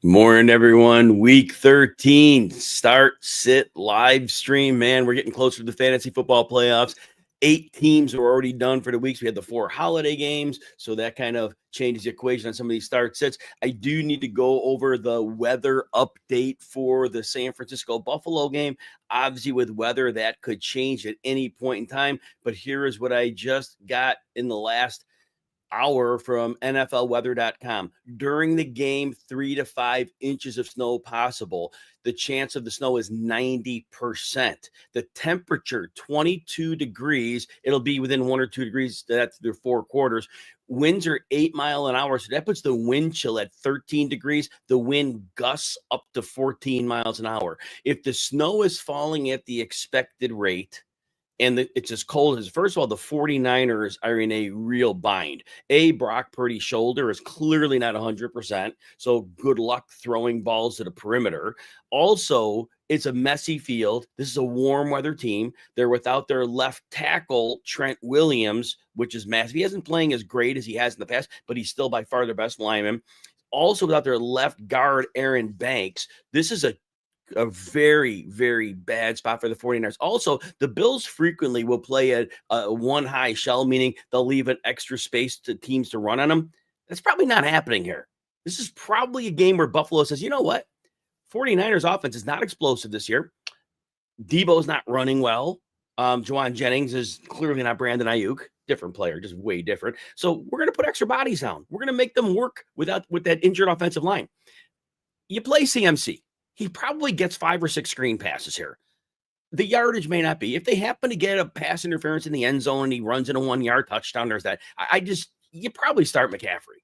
Morning, everyone. Week 13, start, sit, live stream. Man, we're getting closer to the fantasy football playoffs. 8 teams are already done for the weeks. We had the 4 holiday games, so that kind of changes the equation on some of these start sits. I do need to go over the weather update for the San Francisco Buffalo game. Obviously, with weather, that could change at any point in time, but here is what I just got in the last hour from NFLweather.com. During the game, 3 to 5 inches of snow possible. The chance of the snow is 90%. The temperature, 22 degrees. It'll be within 1 or 2 degrees. That's their 4 quarters. Winds are 8 miles an hour. So that puts the wind chill at 13 degrees. The wind gusts up to 14 miles an hour. If the snow is falling at the expected rate, and it's as cold as, first of all, the 49ers are in a real bind. Brock Purdy's shoulder is clearly not 100%. So good luck throwing balls to the perimeter. Also, it's a messy field. This is a warm weather team. They're without their left tackle, Trent Williams, which is massive. He hasn't playing as great as he has in the past, but he's still by far their best lineman. Also without their left guard, Aaron Banks. This is a very, very bad spot for the 49ers. Also, the Bills frequently will play at one high shell, meaning they'll leave an extra space to teams to run on them. That's probably not happening here. This is probably a game where Buffalo says, you know what? 49ers offense is not explosive this year. Debo's not running well. Juwan Jennings is clearly not Brandon Ayuk. Different player, just way different. So we're going to put extra bodies down. We're going to make them work with that injured offensive line. You play CMC. He probably gets 5 or 6 screen passes here. The yardage may not be. If they happen to get a pass interference in the end zone and he runs in a 1-yard touchdown, there's that. You probably start McCaffrey.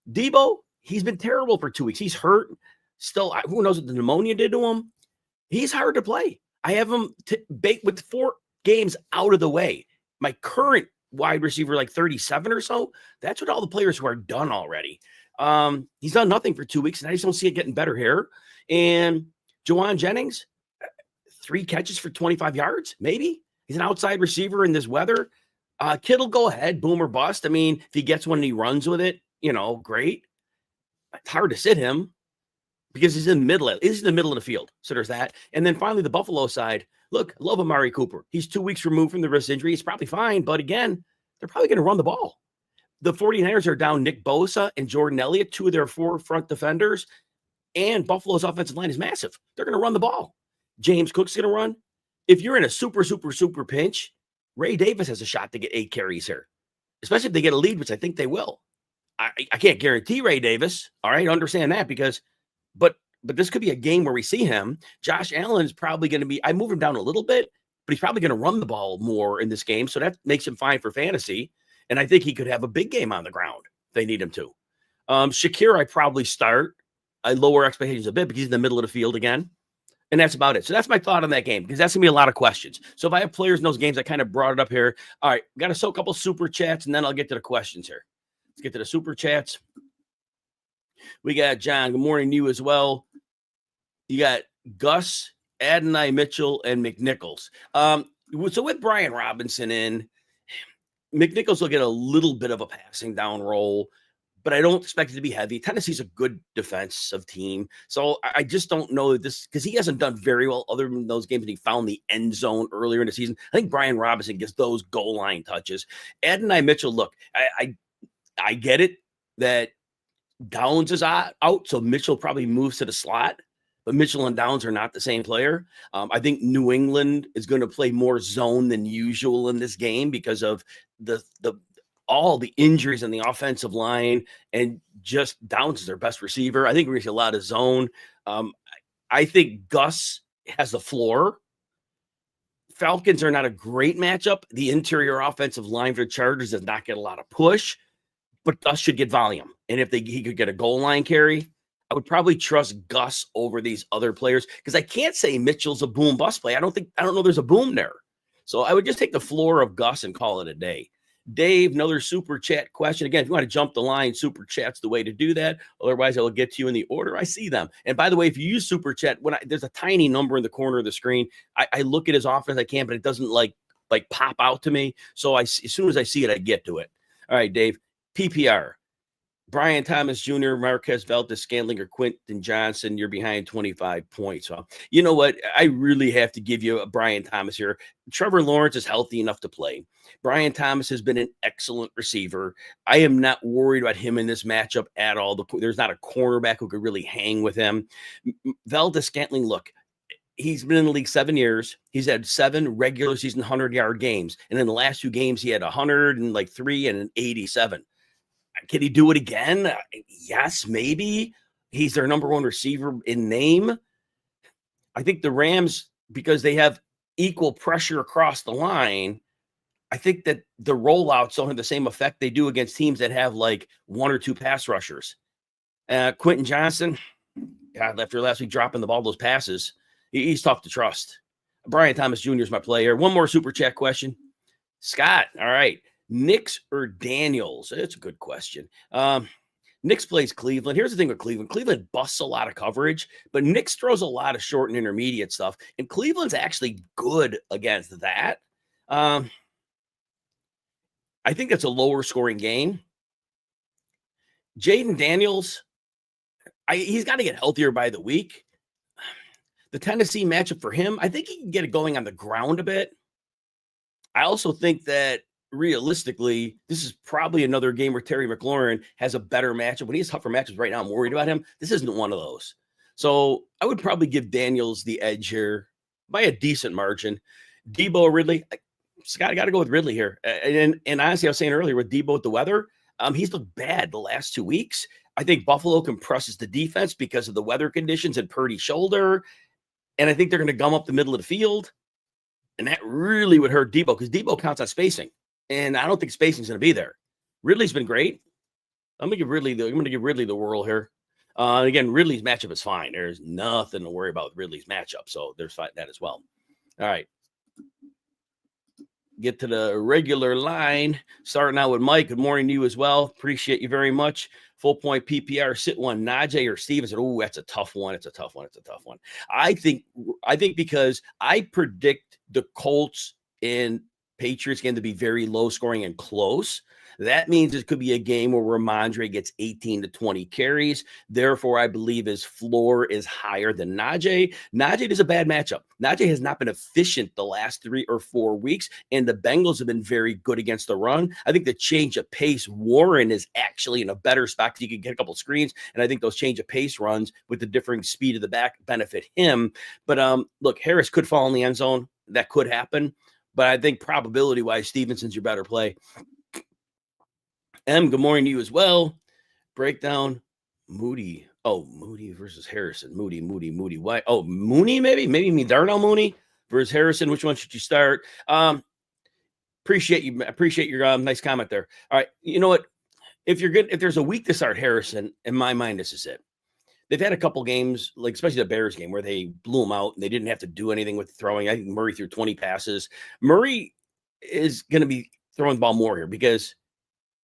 Debo, he's been terrible for 2 weeks. He's hurt. Still, who knows what the pneumonia did to him? He's hard to play. I have him baked with 4 games out of the way. My current wide receiver, like 37 or so, that's what all the players who are done already. He's done nothing for 2 weeks, and I just don't see it getting better here. And Juwan Jennings, 3 catches for 25 yards, maybe. He's an outside receiver in this weather. Kittle, go ahead, boom or bust. I mean, if he gets one and he runs with it, great. It's hard to sit him because he's in the middle of the field. So there's that. And then finally, the Buffalo side. Look, I love Amari Cooper. He's 2 weeks removed from the wrist injury. He's probably fine. But again, they're probably going to run the ball. The 49ers are down Nick Bosa and Jordan Elliott, 2 of their 4 front defenders. And Buffalo's offensive line is massive. They're going to run the ball. James Cook's going to run. If you're in a super, super, super pinch, Ray Davis has a shot to get 8 carries here, especially if they get a lead, which I think they will. I can't guarantee Ray Davis. All right, understand that but this could be a game where we see him. Josh Allen is probably going to be, I move him down a little bit, but he's probably going to run the ball more in this game. So that makes him fine for fantasy. And I think he could have a big game on the ground if they need him to. Shakir, I probably start. I lower expectations a bit because he's in the middle of the field again. And that's about it. So that's my thought on that game, because that's going to be a lot of questions. So if I have players in those games, I kind of brought it up here. All right, got to soak a couple super chats, and then I'll get to the questions here. Let's get to the super chats. We got John. Good morning to you as well. You got Gus, Adonai Mitchell, and McNichols. So with Brian Robinson in, McNichols will get a little bit of a passing down role, but I don't expect it to be heavy. Tennessee's a good defensive team. So I just don't know that this, because he hasn't done very well other than those games that he found the end zone earlier in the season. I think Brian Robinson gets those goal line touches. Adonai Mitchell, look, I get it that Downs is out, so Mitchell probably moves to the slot, but Mitchell and Downs are not the same player. I think New England is going to play more zone than usual in this game because of all the injuries in the offensive line, and just Downs is their best receiver. I think we're going to see a lot of zone. I think Gus has the floor. Falcons are not a great matchup. The interior offensive line for the Chargers does not get a lot of push, but Gus should get volume. And if he could get a goal line carry, I would probably trust Gus over these other players, because I can't say Mitchell's a boom bust play. I don't know there's a boom there. So I would just take the floor of Gus and call it a day. Dave, another super chat question. Again, if you want to jump the line, super chat's the way to do that. Otherwise, I will get to you in the order I see them. And by the way, if you use super chat, there's a tiny number in the corner of the screen. I look at it as often as I can, but it doesn't like pop out to me. So as soon as I see it, I get to it. All right, Dave, PPR. Brian Thomas Jr., Marquez Valdez Scantling, or Quentin Johnson, you're behind 25 points. So, you know what? I really have to give you a Brian Thomas here. Trevor Lawrence is healthy enough to play. Brian Thomas has been an excellent receiver. I am not worried about him in this matchup at all. There's not a cornerback who could really hang with him. Valdez Scantling, look, he's been in the league 7 years. He's had 7 regular season 100-yard games. And in the last 2 games, he had 103 and an 87. Can he do it again? Yes, maybe. He's their number 1 receiver in name. I think the Rams, because they have equal pressure across the line, I think that the rollouts don't have the same effect they do against teams that have like 1 or 2 pass rushers. Quentin Johnson, God, after last week dropping the ball, those passes, he's tough to trust. Brian Thomas Jr. is my player. One more super chat question. Scott, all right. Knicks or Daniels? It's a good question. Knicks plays Cleveland. Here's the thing with Cleveland. Cleveland busts a lot of coverage, but Knicks throws a lot of short and intermediate stuff, and Cleveland's actually good against that. I think that's a lower scoring game. Jaden Daniels, he's got to get healthier by the week. The Tennessee matchup for him, I think he can get it going on the ground a bit. I also think that realistically, this is probably another game where Terry McLaurin has a better matchup. When he has tougher matchups right now, I'm worried about him. This isn't one of those. So I would probably give Daniels the edge here by a decent margin. Debo or Ridley, Scott, I got to go with Ridley here. And honestly, I was saying earlier with Debo with the weather, he's looked bad the last 2 weeks. I think Buffalo compresses the defense because of the weather conditions and Purdy's shoulder. And I think they're going to gum up the middle of the field. And that really would hurt Debo because Debo counts on spacing. And I don't think spacing is going to be there. Ridley's been great. I'm going to give Ridley the whirl here. Again, Ridley's matchup is fine. There's nothing to worry about with Ridley's matchup. So there's that as well. All right. Get to the regular line. Starting out with Mike. Good morning to you as well. Appreciate you very much. Full point PPR, sit one, Najee or Stevenson. Oh, that's a tough one. It's a tough one. I think because I predict the Colts and Patriots game to be very low scoring and close. That means it could be a game where Ramondre gets 18 to 20 carries. Therefore, I believe his floor is higher than Najee. Najee is a bad matchup. Najee has not been efficient the last 3 or 4 weeks, and the Bengals have been very good against the run. I think the change of pace, Warren is actually in a better spot because he could get a couple screens, and I think those change of pace runs with the differing speed of the back benefit him. But look, Harris could fall in the end zone. That could happen. But I think probability-wise, Stevenson's your better play. Good morning to you as well. Breakdown, Moody. Oh, Moody versus Harrison. Moody. Why? Oh, Mooney maybe? Maybe you mean Darnell Mooney versus Harrison. Which one should you start? Appreciate your nice comment there. All right. You know what? If there's a week to start Harrison, in my mind, this is it. They've had a couple games, like especially the Bears game, where they blew them out and they didn't have to do anything with throwing. I think Murray threw 20 passes. Murray is going to be throwing the ball more here because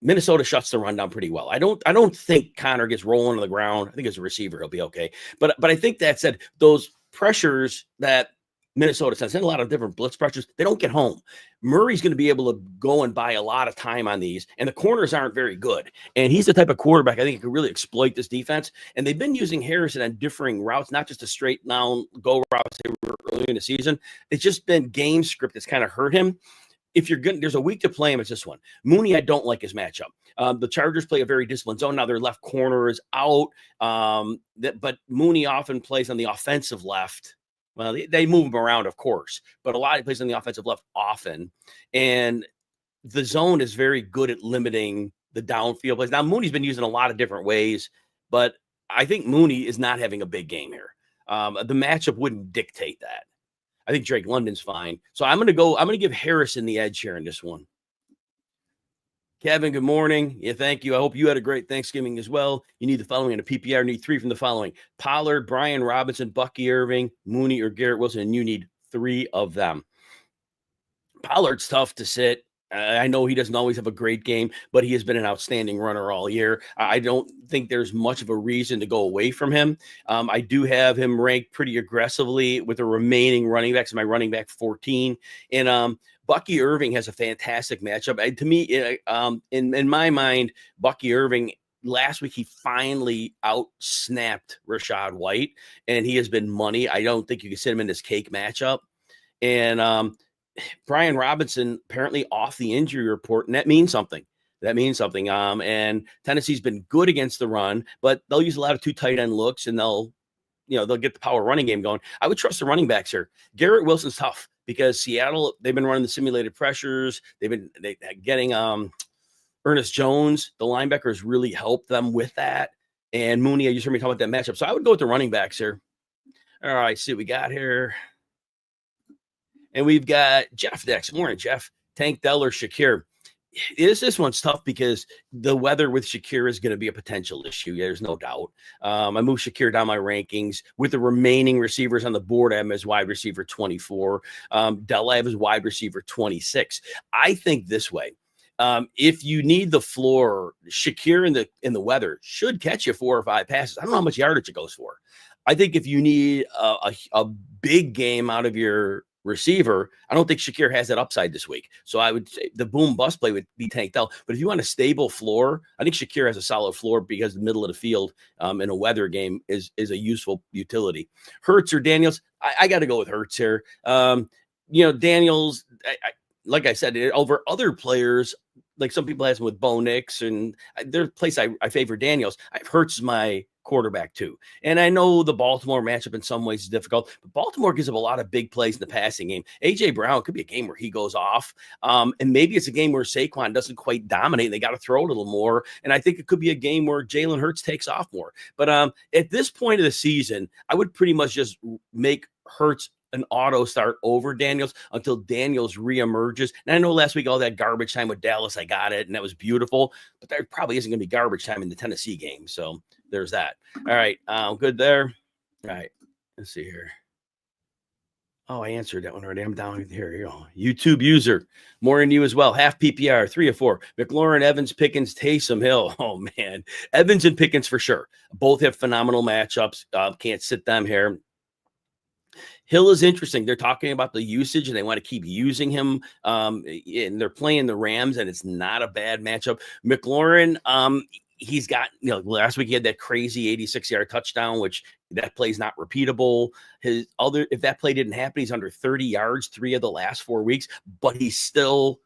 Minnesota shuts the run down pretty well. I don't think Connor gets rolling on the ground. I think as a receiver, he'll be okay. But I think that said, those pressures that Minnesota sends in a lot of different blitz pressures, they don't get home. Murray's going to be able to go and buy a lot of time on these, and the corners aren't very good. And he's the type of quarterback I think could really exploit this defense. And they've been using Harrison on differing routes, not just a straight down go routes they were early in the season. It's just been game script that's kind of hurt him. If you're good, there's a week to play him. It's this one. Mooney, I don't like his matchup. The Chargers play a very disciplined zone. Now their left corner is out, but Mooney often plays on the offensive left. Well, they move him around, of course, but a lot of plays on the offensive left often. And the zone is very good at limiting the downfield plays. Now, Mooney's been used in a lot of different ways, but I think Mooney is not having a big game here. The matchup wouldn't dictate that. I think Drake London's fine. So I'm going to give Harrison the edge here in this one. Kevin, good morning. Yeah, thank you. I hope you had a great Thanksgiving as well. You need the following in a PPR. Need 3 from the following: Pollard, Brian Robinson, Bucky Irving, Mooney, or Garrett Wilson. And you need 3 of them. Pollard's tough to sit. I know he doesn't always have a great game, but he has been an outstanding runner all year. I don't think there's much of a reason to go away from him. I do have him ranked pretty aggressively with the remaining running backs. My running back 14. And Bucky Irving has a fantastic matchup. To me, in my mind, Bucky Irving last week he finally out snapped Rashad White, and he has been money. I don't think you can sit him in this cake matchup. And Brian Robinson apparently off the injury report, and that means something. And Tennessee's been good against the run, but they'll use a lot of 2 tight end looks, and they'll get the power running game going. I would trust the running backs here. Garrett Wilson's tough because Seattle, they've been running the simulated pressures. They've been getting Ernest Jones, the linebackers, really helped them with that. And Mooney, you heard me talk about that matchup. So I would go with the running backs here. All right, see what we got here. And we've got Jeff next. Morning, Jeff. Tank Dell or Shakir. This one's tough because the weather with Shakir is going to be a potential issue. Yeah, there's no doubt. I moved Shakir down my rankings. With the remaining receivers on the board, I have him as wide receiver 24. Dell, I have as wide receiver 26. I think this way. If you need the floor, Shakir in the weather should catch you 4 or 5 passes. I don't know how much yardage it goes for. I think if you need a big game out of your receiver, I don't think Shakir has that upside this week. So I would say the boom bust play would be Tank Dell. But if you want a stable floor, I think Shakir has a solid floor because the middle of the field in a weather game is a useful utility. Hurts or Daniels? I got to go with Hurts here. Daniels, like I said, over other players, like some people have with Bo Nix, and there's a place I favor Daniels. I've Hurts my quarterback too. And I know the Baltimore matchup in some ways is difficult, but Baltimore gives up a lot of big plays in the passing game. A.J. Brown could be a game where he goes off. And maybe it's a game where Saquon doesn't quite dominate and they got to throw a little more. And I think it could be a game where Jalen Hurts takes off more. But at this point of the season, I would pretty much just make Hurts an auto start over Daniels until Daniels reemerges. And I know last week all that garbage time with Dallas, I got it, and that was beautiful, but there probably isn't going to be garbage time in the Tennessee game. So there's that. All right, good there. All right, let's see here. Oh, I answered that one already. I'm down here. You go. YouTube user. More in you as well. Half PPR, 3 of 4. McLaurin, Evans, Pickens, Taysom Hill. Oh, man. Evans and Pickens for sure. Both have phenomenal matchups. Can't sit them here. Hill is interesting. They're talking about the usage and they want to keep using him. And they're playing the Rams, and it's not a bad matchup. McLaurin, he's got, last week he had that crazy 86-yard touchdown, which that play's not repeatable. If that play didn't happen, he's under 30 yards 3 of the last 4 weeks, but he's still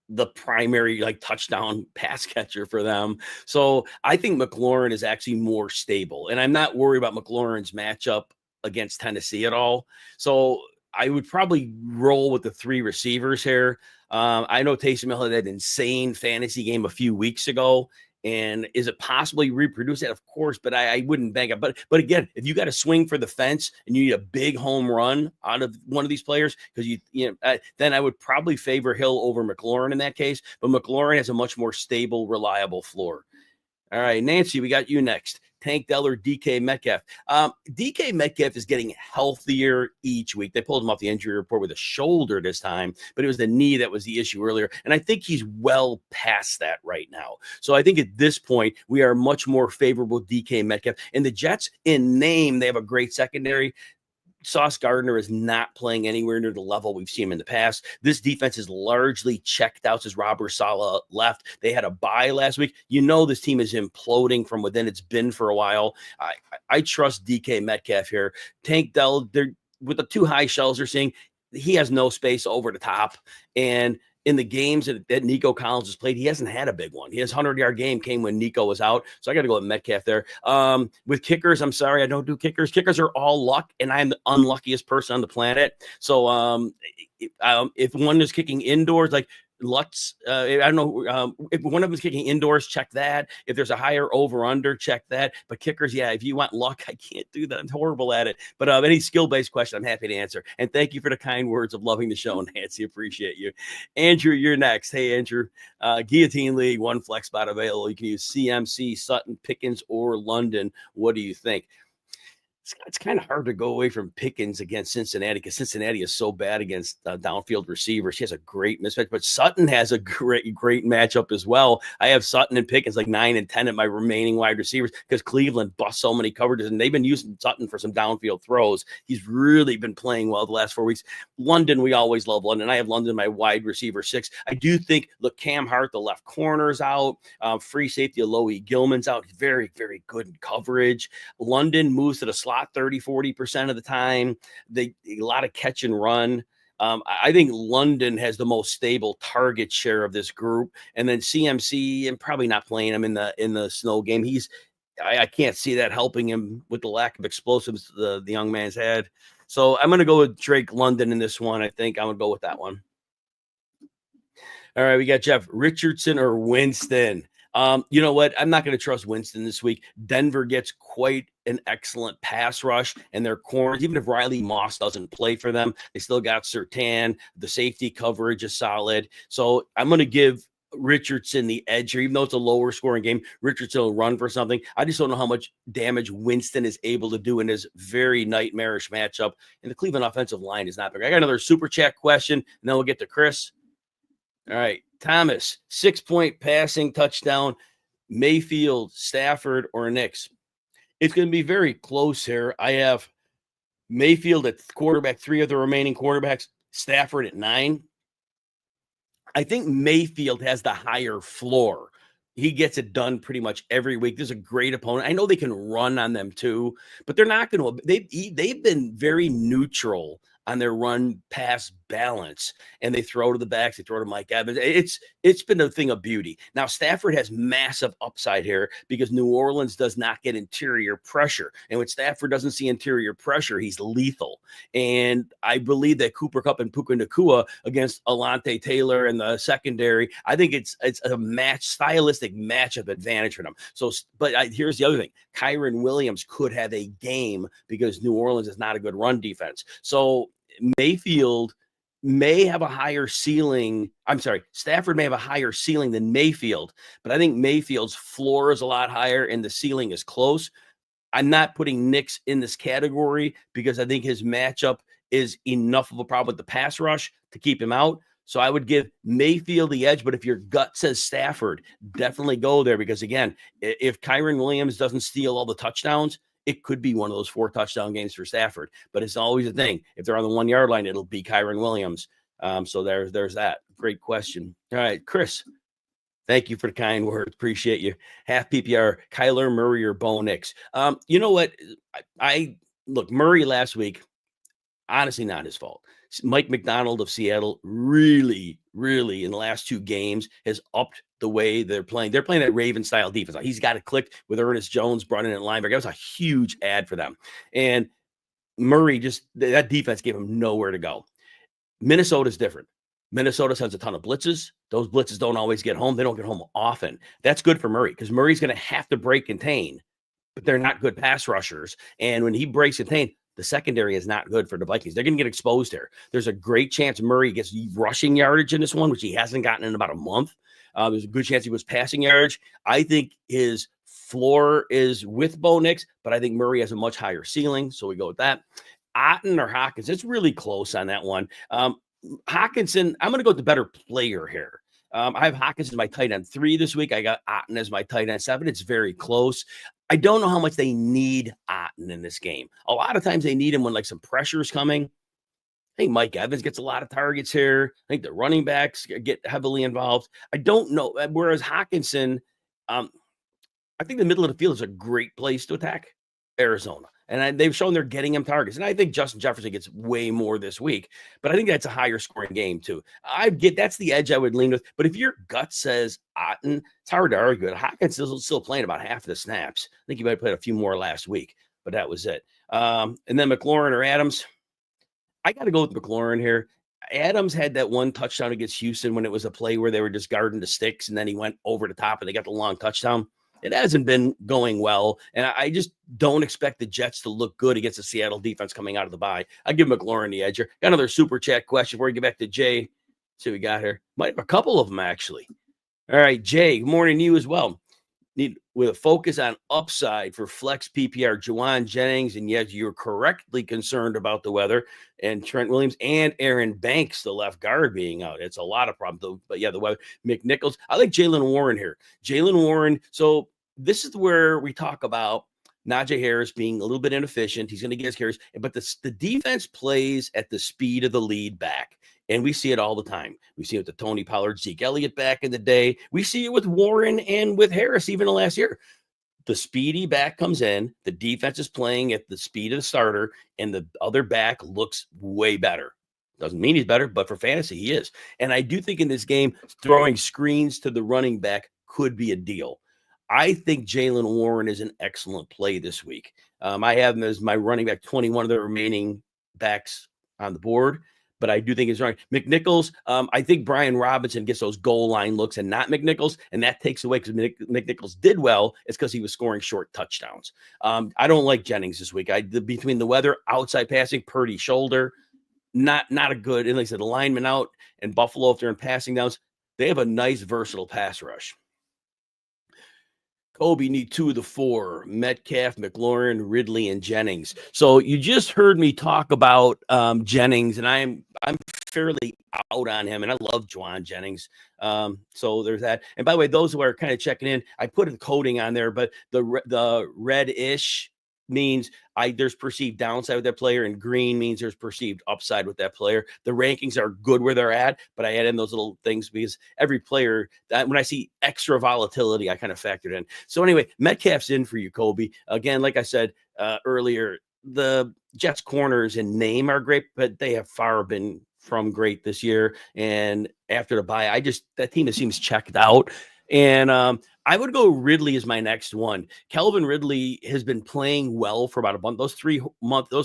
the primary touchdown pass catcher for them. So I think McLaurin is actually more stable, and I'm not worried about McLaurin's matchup against Tennessee at all. So I would probably roll with the 3 receivers here. I know Taysom Hill had that insane fantasy game a few weeks ago. And is it possibly reproduce that? Of course, but I wouldn't bank it. But again, if you got to swing for the fence and you need a big home run out of one of these players, because then I would probably favor Hill over McLaurin in that case. But McLaurin has a much more stable, reliable floor. All right, Nancy, we got you next. Tank Dell or DK Metcalf. DK Metcalf is getting healthier each week. They pulled him off the injury report with a shoulder this time, but it was the knee that was the issue earlier. And I think he's well past that right now. So I think at this point, we are much more favorable DK Metcalf. And the Jets, in name, they have a great secondary. Sauce Gardner is not playing anywhere near the level we've seen him in the past. This defense is largely checked out since Robert Saleh left. They had a bye last week. This team is imploding from within. It's been for a while. I trust DK Metcalf here. Tank Dell, with the 2 high shells they're seeing, he has no space over the top. And in the games that Nico Collins has played, he hasn't had a big one. His 100-yard game came when Nico was out. So I got to go with Metcalf there. With kickers, I'm sorry, I don't do kickers. Kickers are all luck, and I'm the unluckiest person on the planet. So if one is kicking indoors, like Lutz, I don't know, if one of them is kicking indoors, check that. If there's a higher over-under, check that. But kickers, yeah, if you want luck, I can't do that. I'm horrible at it. But any skill-based question, I'm happy to answer. And thank you for the kind words of loving the show, Nancy. Appreciate you. Andrew, you're next. Hey, Andrew. Guillotine League, 1 flex spot available. You can use CMC, Sutton, Pickens, or London. What do you think? It's kind of hard to go away from Pickens against Cincinnati because Cincinnati is so bad against downfield receivers. She has a great mismatch, but Sutton has a great matchup as well. I have Sutton and Pickens like 9 and 10 at my remaining wide receivers because Cleveland busts so many coverages, and they've been using Sutton for some downfield throws. He's really been playing well the last 4 weeks. London, we always love London. I have London my wide receiver 6. I do think, look, Cam Hart, the left corner's out. Free safety Alohi Gilman's out. He's very, very good in coverage. London moves to the slot 30-40% of the time. A lot of catch and run. I think London has the most stable target share of this group, and then CMC, and probably not playing him in the snow game. I can't see that helping him with the lack of explosives the young man's had. So I'm going to go with Drake London in this one. I think I'm going to go with that one. All right, we got Jeff Richardson or Winston. You know what? I'm not going to trust Winston this week. Denver gets quite an excellent pass rush, and their corners, even if Riley Moss doesn't play for them, they still got Surtain. The safety coverage is solid. So I'm going to give Richardson the edge here, even though it's a lower scoring game. Richardson will run for something. I just don't know how much damage Winston is able to do in his very nightmarish matchup. And the Cleveland offensive line is not big. I got another super chat question, and then we'll get to Chris. All right, Thomas, 6-point passing touchdown, Mayfield, Stafford, or Nix. It's going to be very close here. I have Mayfield at quarterback, 3 of the remaining quarterbacks, Stafford at 9. I think Mayfield has the higher floor. He gets it done pretty much every week. There's a great opponent. I know they can run on them too, but they're not going to. They've been very neutral on their run pass balance, and they throw to the backs, they throw to Mike Evans. It's been a thing of beauty. Now Stafford has massive upside here because New Orleans does not get interior pressure, and when Stafford doesn't see interior pressure, he's lethal. And I believe that Cooper Kupp and Puka Nacua against Alante Taylor and the secondary, I think it's a stylistic matchup advantage for them. So, but here's the other thing: Kyron Williams could have a game because New Orleans is not a good run defense. So Mayfield may have a higher ceiling. I'm sorry, Stafford may have a higher ceiling than Mayfield, but I think Mayfield's floor is a lot higher and the ceiling is close. I'm not putting Nix in this category because I think his matchup is enough of a problem with the pass rush to keep him out. So I would give Mayfield the edge, but if your gut says Stafford, definitely go there because, again, if Kyron Williams doesn't steal all the touchdowns, it could be one of those 4 touchdown games for Stafford, but it's always a thing. If they're on the 1 yard line, it'll be Kyron Williams. So there's that. Great question. All right, Chris, thank you for the kind words. Appreciate you. Half PPR, Kyler Murray or Bo Nix. You know what? I look, Murray last week, honestly, not his fault. Mike McDonald of Seattle really, really in the last 2 games has upped the way they're playing. They're playing that Raven style defense. He's got it clicked with Ernest Jones brought in at linebacker. That was a huge ad for them. And Murray that defense gave him nowhere to go. Minnesota's different. Minnesota sends a ton of blitzes. Those blitzes don't always get home. They don't get home often. That's good for Murray because Murray's going to have to break contain, but they're not good pass rushers. And when he breaks contain, the secondary is not good for the Vikings. They're going to get exposed here. There's a great chance Murray gets rushing yardage in this one, which he hasn't gotten in about a month. There's a good chance he was passing yardage. I think his floor is with Bo Nix, but I think Murray has a much higher ceiling, so we go with that. Otten or Hawkins, it's really close on that one. Hawkinson, I'm going to go with the better player here. I have Hawkins as my tight end 3 this week. I got Otten as my tight end 7. It's very close. I don't know how much they need Otten in this game. A lot of times they need him when like some pressure is coming. I think Mike Evans gets a lot of targets here. I think the running backs get heavily involved. I don't know. Whereas Hawkinson, I think the middle of the field is a great place to attack Arizona. And they've shown they're getting him targets. And I think Justin Jefferson gets way more this week. But I think that's a higher scoring game, too. That's the edge I would lean with. But if your gut says Otten, it's hard to argue it. Hawkins is still playing about half the snaps. I think he might have played a few more last week. But that was it. And then McLaurin or Adams. I got to go with McLaurin here. Adams had that one touchdown against Houston when it was a play where they were just guarding the sticks, and then he went over the top and they got the long touchdown. It hasn't been going well, and I just don't expect the Jets to look good against the Seattle defense coming out of the bye. I give McLaurin the edge here. Got another super chat question before we get back to Jay. See what we got here. Might have a couple of them, actually. All right, Jay, good morning to you as well. need with a focus on upside for flex PPR, Juwan Jennings, and yes, you're correctly concerned about the weather, and Trent Williams and Aaron Banks, the left guard, being out. It's a lot of problems, though. But yeah, the weather. McNichols. I like Jalen Warren here. Jalen Warren. So this is where we talk about Najee Harris being a little bit inefficient. He's going to get his carries, but the defense plays at the speed of the lead back. And we see it all the time. We see it with the Tony Pollard, Zeke Elliott back in the day. We see it with Warren and with Harris even the last year. The speedy back comes in, the defense is playing at the speed of the starter, and the other back looks way better. Doesn't mean he's better, but for fantasy, he is. And I do think in this game, throwing screens to the running back could be a deal. I think Jalen Warren is an excellent play this week. I have him as my running back, 21 of the remaining backs on the board, but I do think he's right. McNichols, I think Brian Robinson gets those goal line looks and not McNichols, and that takes away because McNichols did well. It's because he was scoring short touchdowns. I don't like Jennings this week. Between the weather, outside passing, Purdy shoulder, not a good. And like I said, the lineman out and Buffalo, if they're in passing downs, they have a nice versatile pass rush. Kobe need 2 of the 4, Metcalf, McLaurin, Ridley, and Jennings. So you just heard me talk about Jennings, and I'm fairly out on him, and I love Juwan Jennings. So there's that. And by the way, those who are kind of checking in, I put a coding on there, but the red-ish means there's perceived downside with that player, and green means there's perceived upside with that player. The rankings are good where they're at, but I add in those little things because every player, when I see extra volatility, I kind of factored in. So anyway, Metcalf's in for you, Kobe. Again, like I said earlier, the Jets corners in name are great, but they have far been from great this year. And after the bye, that team seems checked out. And I would go Ridley as my next one. Calvin Ridley has been playing well for about a month. Those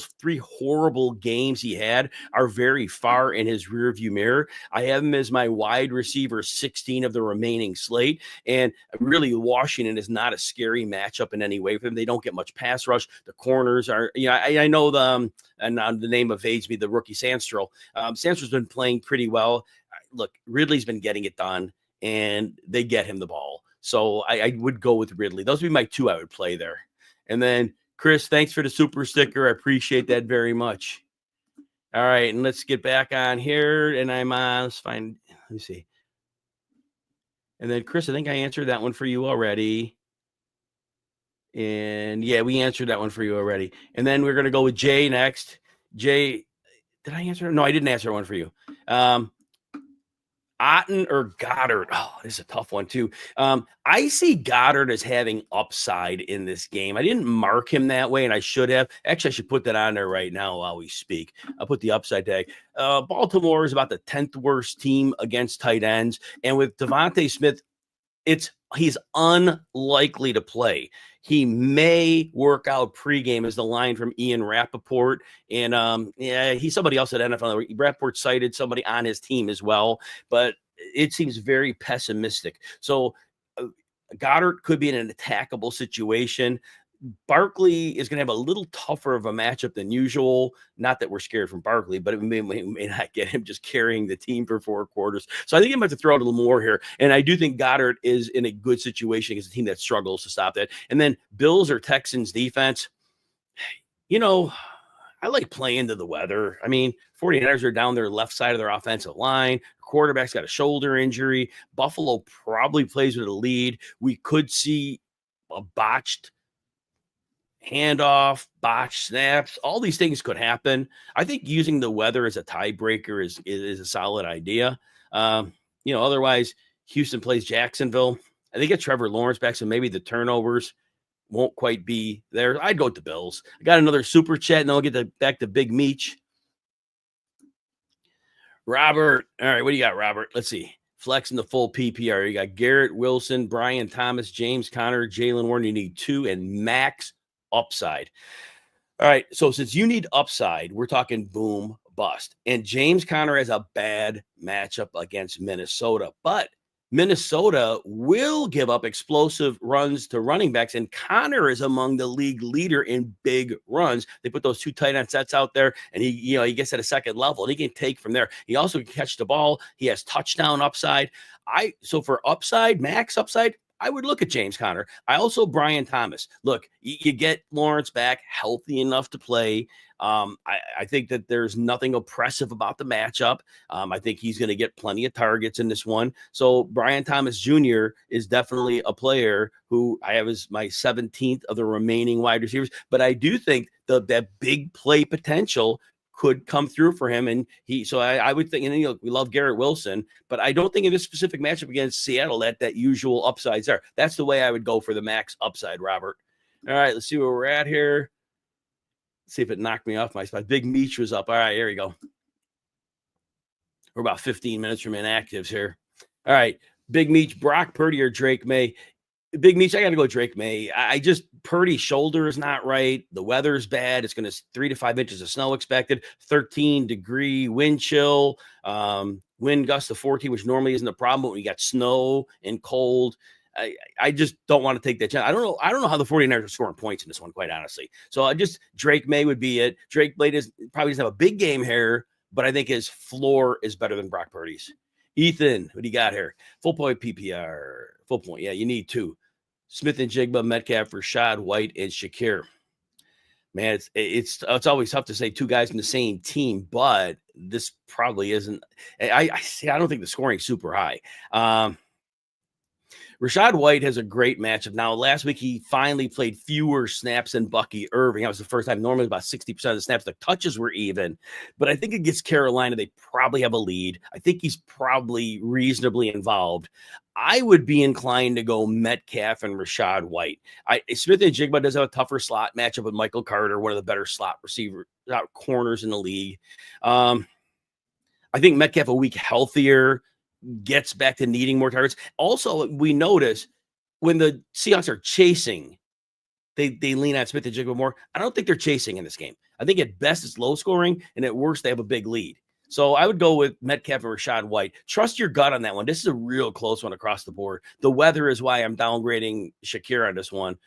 3 horrible games he had are very far in his rearview mirror. I have him as my wide receiver, 16 of the remaining slate. And really, Washington is not a scary matchup in any way for them. They don't get much pass rush. The corners are, I know and the name evades me, the rookie Sandstrom. Sandstrom's been playing pretty well. Look, Ridley's been getting it done, and they get him the ball. So I would go with Ridley. Those would be my 2 I would play there. And then, Chris, thanks for the super sticker. I appreciate that very much. All right, and let's get back on here. And I'm on. Let me see. And then, Chris, I think I answered that one for you already. And, yeah, we answered that one for you already. And then we're going to go with Jay next. Jay, did I answer? No, I didn't answer one for you. Otten or Goddard? Oh, this is a tough one, too. I see Goddard as having upside in this game. I didn't mark him that way, and I should have. Actually, I should put that on there right now while we speak. I'll put the upside tag. Baltimore is about the 10th worst team against tight ends, and with Devontae Smith, he's unlikely to play. He may work out pregame, as the line from Ian Rappaport. And he's somebody else at NFL. Rappaport cited somebody on his team as well, but it seems very pessimistic. So Goddard could be in an attackable situation. Barkley is going to have a little tougher of a matchup than usual. Not that we're scared from Barkley, but it may not get him just carrying the team for 4 quarters. So I think I'm going to have to throw out a little more here. And I do think Goddard is in a good situation against a team that struggles to stop that. And then Bills or Texans defense, I like playing to the weather. I mean, 49ers are down their left side of their offensive line. Quarterback's got a shoulder injury. Buffalo probably plays with a lead. We could see a botched handoff, botch snaps, all these things could happen. I think using the weather as a tiebreaker is a solid idea. Otherwise, Houston plays Jacksonville. I think get Trevor Lawrence back, so maybe the turnovers won't quite be there. I'd go with the Bills. I got another super chat, and then I'll get back to Big Meech. Robert. All right, what do you got, Robert? Let's see. Flexing the full PPR. You got Garrett Wilson, Brian Thomas, James Conner, Jalen Warren. You need 2 and max upside. All right. So since you need upside, we're talking boom, bust. And James Conner has a bad matchup against Minnesota, but Minnesota will give up explosive runs to running backs, and Conner is among the league leader in big runs. They put those 2 tight end sets out there, and he gets at a second level, and he can take from there. He also can catch the ball. He has touchdown upside. So for upside, max upside, I would look at James Conner. I also Brian Thomas. Look, you get Lawrence back healthy enough to play. I think that there's nothing oppressive about the matchup. I think he's going to get plenty of targets in this one. So Brian Thomas Jr. is definitely a player who I have as my 17th of the remaining wide receivers. But I do think that big play potential could come through for him. And I would think, and we love Garrett Wilson, but I don't think in this specific matchup against Seattle that usual upside's there. That's the way I would go for the max upside, Robert. All right, let's see where we're at here. Let's see if it knocked me off my spot. Big Meech was up. All right, here we go. We're about 15 minutes from inactives here. All right, Big Meech, Brock Purdy or Drake May. Big Meech, I got to go Drake May. Purdy's shoulder is not right. The weather's bad. It's going to 3 to 5 inches of snow expected, 13-degree wind chill, wind gusts of 14, which normally isn't a problem, but when you got snow and cold, I just don't want to take that chance. I don't know how the 49ers are scoring points in this one, quite honestly. So Drake May would be it. Drake May probably doesn't have a big game here, but I think his floor is better than Brock Purdy's. Ethan, what do you got here? Full point PPR. Full point. Yeah, you need 2. Smith and Jigba, Metcalf, Rashad White, and Shakir. Man, it's always tough to say 2 guys in the same team, but this probably isn't. I don't think the scoring is super high. Rashad White has a great matchup. Now, last week, he finally played fewer snaps than Bucky Irving. That was the first time. Normally, about 60% of the snaps, the touches were even. But I think against Carolina, they probably have a lead. I think he's probably reasonably involved. I would be inclined to go Metcalf and Rashad White. Smith and Jigba does have a tougher slot matchup with Michael Carter, one of the better slot corners in the league. I think Metcalf a week healthier, gets back to needing more targets. Also, we notice when the Seahawks are chasing, they lean on Smith and Jigba more. I don't think they're chasing in this game. I think at best it's low scoring, and at worst they have a big lead. So I would go with Metcalf and Rashad White. Trust your gut on that one. This is a real close one across the board. The weather is why I'm downgrading Shakir on this one.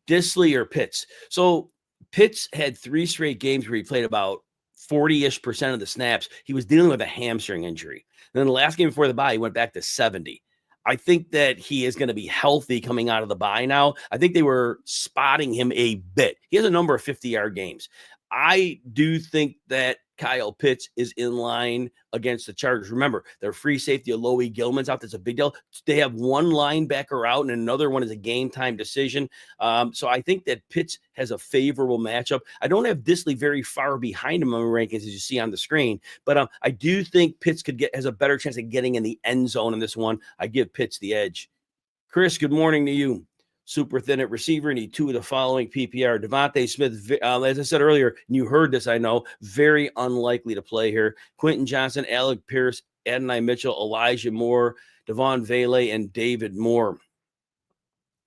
Disley or Pitts. So Pitts had 3 straight games where he played about 40-ish% of the snaps. He was dealing with a hamstring injury. And then the last game before the bye, he went back to 70. I think that he is going to be healthy coming out of the bye now. I think they were spotting him a bit. He has a number of 50-yard games. I do think that Kyle Pitts is in line against the Chargers. Remember, their free safety, Alohi Gilman's out. That's a big deal. They have one linebacker out, and another one is a game-time decision. So I think that Pitts has a favorable matchup. I don't have Disley very far behind him on the rankings, as you see on the screen, but I do think Pitts has a better chance of getting in the end zone in this one. I give Pitts the edge. Chris, good morning to you. Super thin at receiver. Need 2 of the following PPR. Devontae Smith, as I said earlier, and you heard this, I know, very unlikely to play here. Quentin Johnson, Alec Pierce, Adonai Mitchell, Elijah Moore, Devon Vele, and David Moore.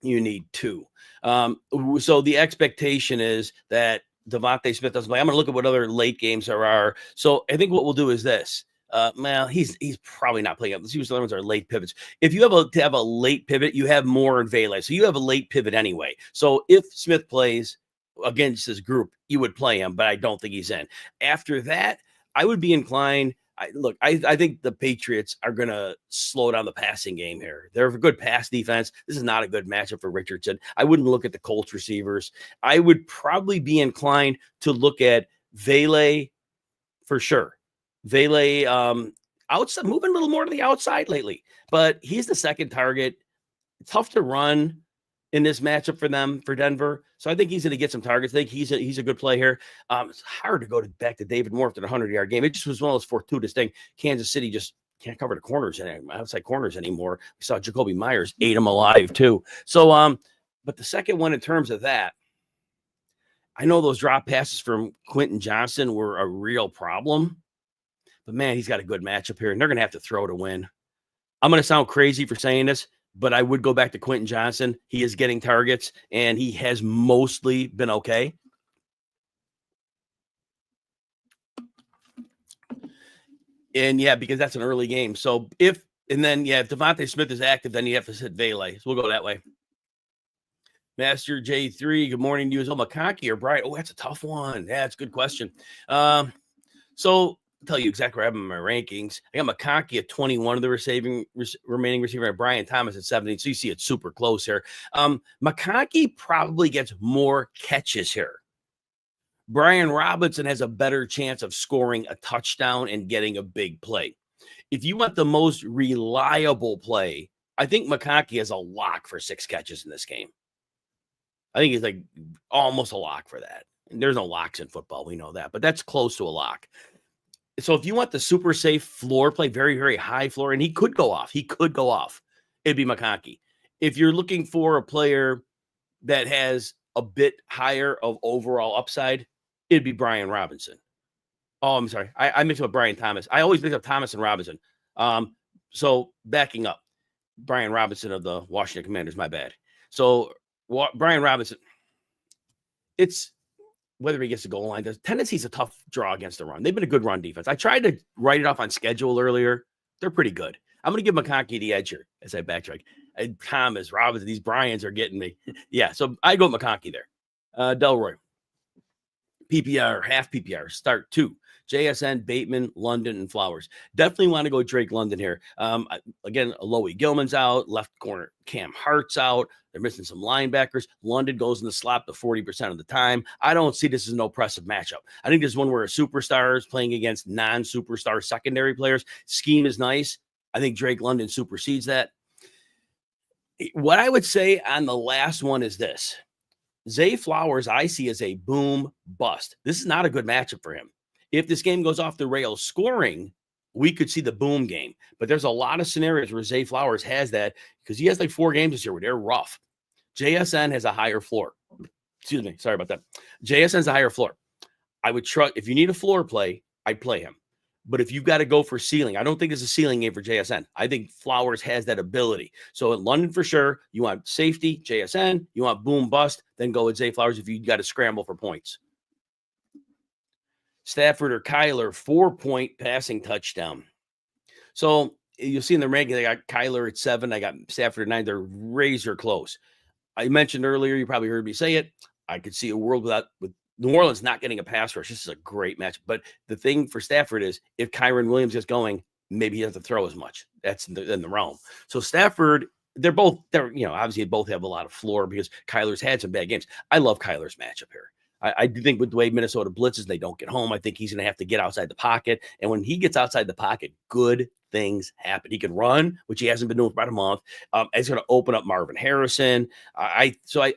You need 2. So the expectation is that Devontae Smith doesn't play. I'm going to look at what other late games there are. So I think what we'll do is this. He's probably not playing up. Let's see what the other ones are late pivots. If you have a late pivot, you have Moore and Vele. So you have a late pivot anyway. So if Smith plays against this group, you would play him, but I don't think he's in. After that, I would be inclined. I think the Patriots are going to slow down the passing game here. They're a good pass defense. This is not a good matchup for Richardson. I wouldn't look at the Colts receivers. I would probably be inclined to look at Vele for sure. Vele outside, moving a little more to the outside lately, but he's the second target. Tough to run in this matchup for Denver. So I think he's going to get some targets. I think he's a good play here. It's hard to go back to David Moore after the 100-yard game. It just was one of those fortuitous things. Kansas City just can't cover the corners outside corners anymore. We saw Jacoby Myers ate him alive too. So, but the second one in terms of that, I know those drop passes from Quentin Johnson were a real problem. But, man, he's got a good matchup here, and they're going to have to throw to win. I'm going to sound crazy for saying this, but I would go back to Quentin Johnson. He is getting targets, and he has mostly been okay. And, yeah, because that's an early game. So, if Devontae Smith is active, then you have to sit Vele. So we'll go that way. Master J3, good morning to you. Is McConkey or Bright? Oh, that's a tough one. Yeah, that's a good question. So tell you exactly where I have him in my rankings. I got McConkey at 21 of the remaining receiver, and Brian Thomas at 17. So you see it's super close here. McConkey probably gets more catches here. Brian Robinson has a better chance of scoring a touchdown and getting a big play. If you want the most reliable play, I think McConkey has a lock for 6 catches in this game. I think he's like almost a lock for that. And there's no locks in football. We know that, but that's close to a lock. So if you want the super safe floor play, very, very high floor, and he could go off, it'd be McConkey. If you're looking for a player that has a bit higher of overall upside, it'd be Brian Robinson. Oh, I'm sorry. I mixed up Brian Thomas. I always mix up Thomas and Robinson. So backing up, Brian Robinson of the Washington Commanders, my bad. So Brian Robinson, it's whether he gets the goal line. Tennessee's a tough draw against the run. They've been a good run defense. I tried to write it off on schedule earlier. They're pretty good. I'm going to give McConkey the edge here as I backtrack. Thomas, Robinson, these Bryans are getting me. Yeah, so I go McConkey there. Delroy, PPR, half PPR, start 2. JSN, Bateman, London, and Flowers. Definitely want to go Drake London here. Again, Alohi Gilman's out. Left corner, Cam Hart's out. They're missing some linebackers. London goes in the slot the 40% of the time. I don't see this as an oppressive matchup. I think this is one where a superstar is playing against non-superstar secondary players. Scheme is nice. I think Drake London supersedes that. What I would say on the last one is this. Zay Flowers, I see as a boom bust. This is not a good matchup for him. If this game goes off the rails scoring, we could see the boom game. But there's a lot of scenarios where Zay Flowers has that because he has like 4 games this year where they're rough. JSN has a higher floor. Excuse me. Sorry about that. JSN's a higher floor. I would trust if you need a floor play, I'd play him. But if you've got to go for ceiling, I don't think it's a ceiling game for JSN. I think Flowers has that ability. So in London, for sure, you want safety, JSN. You want boom bust, then go with Zay Flowers if you got to scramble for points. Stafford or Kyler, 4-point passing touchdown. So you'll see in the ranking, I got Kyler at 7. I got Stafford at 9. They're razor close. I mentioned earlier, you probably heard me say it. I could see a world with New Orleans not getting a pass rush. This is a great match. But the thing for Stafford is if Kyron Williams gets going, maybe he doesn't throw as much. That's in the realm. So Stafford, they're obviously both have a lot of floor because Kyler's had some bad games. I love Kyler's matchup here. I do think with the way Minnesota blitzes, they don't get home. I think he's going to have to get outside the pocket. And when he gets outside the pocket, good things happen. He can run, which he hasn't been doing for about a month. It's going to open up Marvin Harrison.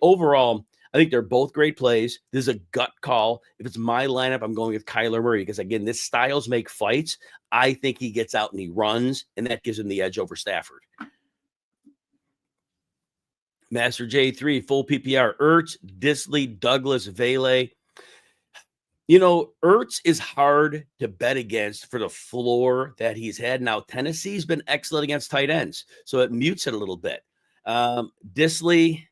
Overall, I think they're both great plays. This is a gut call. If it's my lineup, I'm going with Kyler Murray because, again, this styles make fights. I think he gets out and he runs, and that gives him the edge over Stafford. Master J3, full PPR, Ertz, Disley, Douglas, Vele. Ertz is hard to bet against for the floor that he's had. Now, Tennessee's been excellent against tight ends, so it mutes it a little bit. Disley,